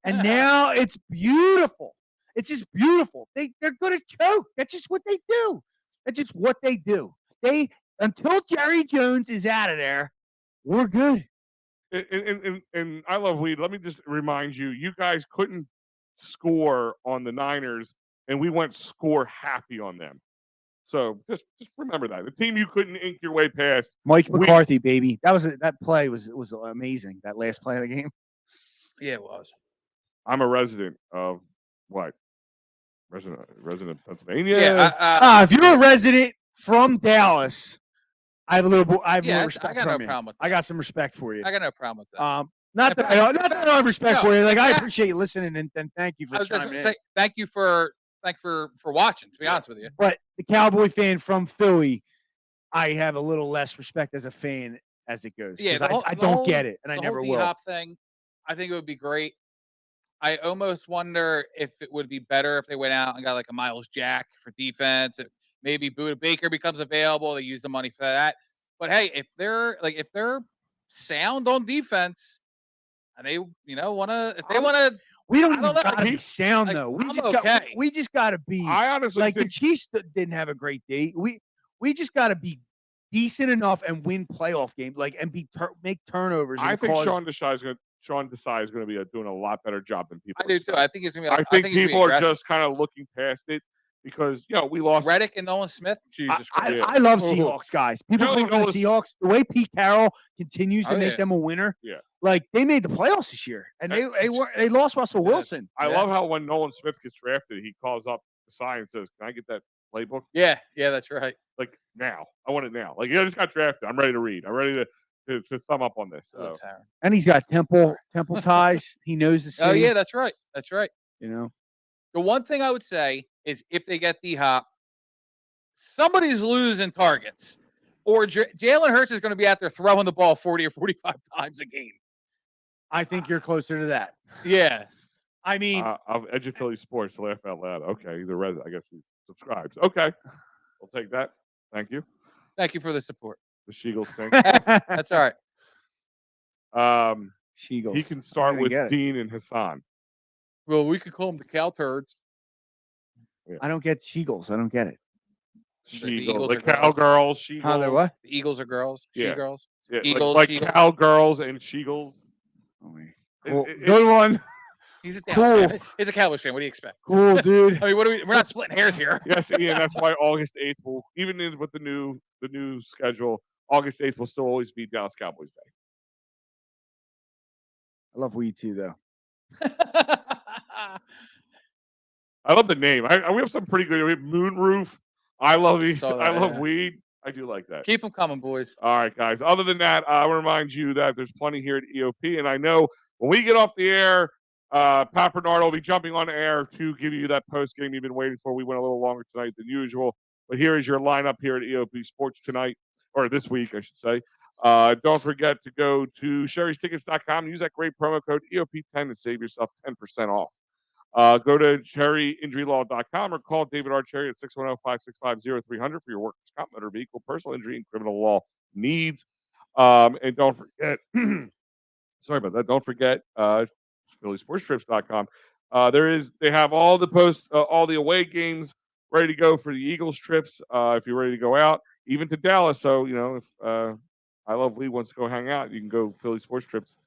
And now it's beautiful. It's just beautiful. They're going to choke. That's just what they do. Until Jerry Jones is out of there, we're good. And I Love Weed. Let me just remind you, you guys couldn't score on the Niners, and we went score happy on them. So just remember that. The team you couldn't ink your way past. Mike McCarthy, baby. That play was amazing. That last play of the game. Yeah, it was. I'm a resident of what? Resident of Pennsylvania. Yeah. If you're a resident from Dallas, I have more respect. I got no problem with that. I got some respect for you. I got no problem with that. Not that I don't have respect for you. Like, I appreciate you listening and thank you for chiming in. Thank you for watching, to be honest with you. But the Cowboy fan from Philly, I have a little less respect as a fan as it goes. Yeah, I don't get it, and I never will. The D-Hop thing, I think it would be great. I almost wonder if it would be better if they went out and got like a Miles Jack for defense. Maybe Budda Baker becomes available. They use the money for that. But hey, if they're sound on defense, and they we don't gotta be sound though. We just gotta be. I honestly think the Chiefs didn't have a great day. We just gotta be decent enough and win playoff games, and make turnovers. I think Sean Desai is going to be doing a lot better job than people. I do too. I think he's going to be. I think people are just kind of looking past it because we lost Reddick and Nolan Smith. Jesus Christ. I love Seahawks guys. People think the Seahawks. The way Pete Carroll continues to make them a winner. Yeah. Like, they made the playoffs this year, and they lost Russell Wilson. I love how when Nolan Smith gets drafted, he calls up Desai and says, "Can I get that playbook?" Yeah, that's right. Like, now, I want it now. Like, I just got drafted. I'm ready to read. I'm ready to thumb up on this. So. And he's got Temple ties. He knows the city. Oh yeah, that's right. The one thing I would say is if they get D-Hop, somebody's losing targets, or Jalen Hurts is going to be out there throwing the ball 40 or 45 times a game. I think you're closer to that. Yeah. I mean, of Edge of Philly Sports, laugh out loud. Okay, he's a resident. I guess he subscribes. Okay, we'll take that. Thank you. Thank you for the support. The Sheagles thing. That's all right. Sheagles. He can start with Dean and Hassan. Well, we could call them the Cow Turds. Yeah. I don't get Sheagles. I don't get it. She-girls, like are girls. cowgirls, she-girls. How they're what? The Eagles are girls. Yeah. She-girls. Yeah, Eagles, like she-girls. cowgirls and she-girls. Oh, It- cool. it- Good one. He's a Dallas Cool. fan. He's a Cowboys fan. What do you expect? Cool, dude. I mean, we're not splitting hairs here. Yes, Ian. That's why August 8th will, even with the new schedule, August 8th will still always be Dallas Cowboys Day. I love weed too, though. I love the name. We have some pretty good. We have Moonroof. I love yeah. weed. I do like that. Keep them coming, boys. All right, guys. Other than that, I want to remind you that there's plenty here at EoP, and I know when we get off the air, Pat Bernard will be jumping on the air to give you that post game you've been waiting for. We went a little longer tonight than usual, but here is your lineup here at EoP Sports tonight, or this week, I should say. Don't forget to go to sherrystickets.com. Use that great promo code EOP10 to save yourself 10% off. Go to cherryinjurylaw.com or call David R. Cherry at 610-565-0300 for your workers' comp, motor vehicle, personal injury, and criminal law needs. And don't forget, sorry about that. Don't forget, phillysportstrips.com. They have all the all the away games ready to go for the Eagles trips. If you're ready to go out, even to Dallas. So, if I Love Lee wants to go hang out, you can go Philly Sports Trips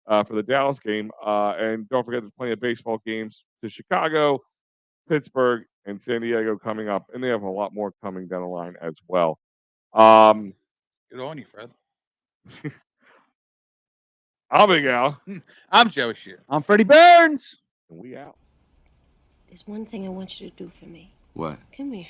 for the Dallas game. And don't forget there's plenty of baseball games to Chicago, Pittsburgh, and San Diego coming up. And they have a lot more coming down the line as well. Good on you, Fred. I'm Big Al. I'm Joe Shear. I'm Freddie Burns. And we out. There's one thing I want you to do for me. What? Come here.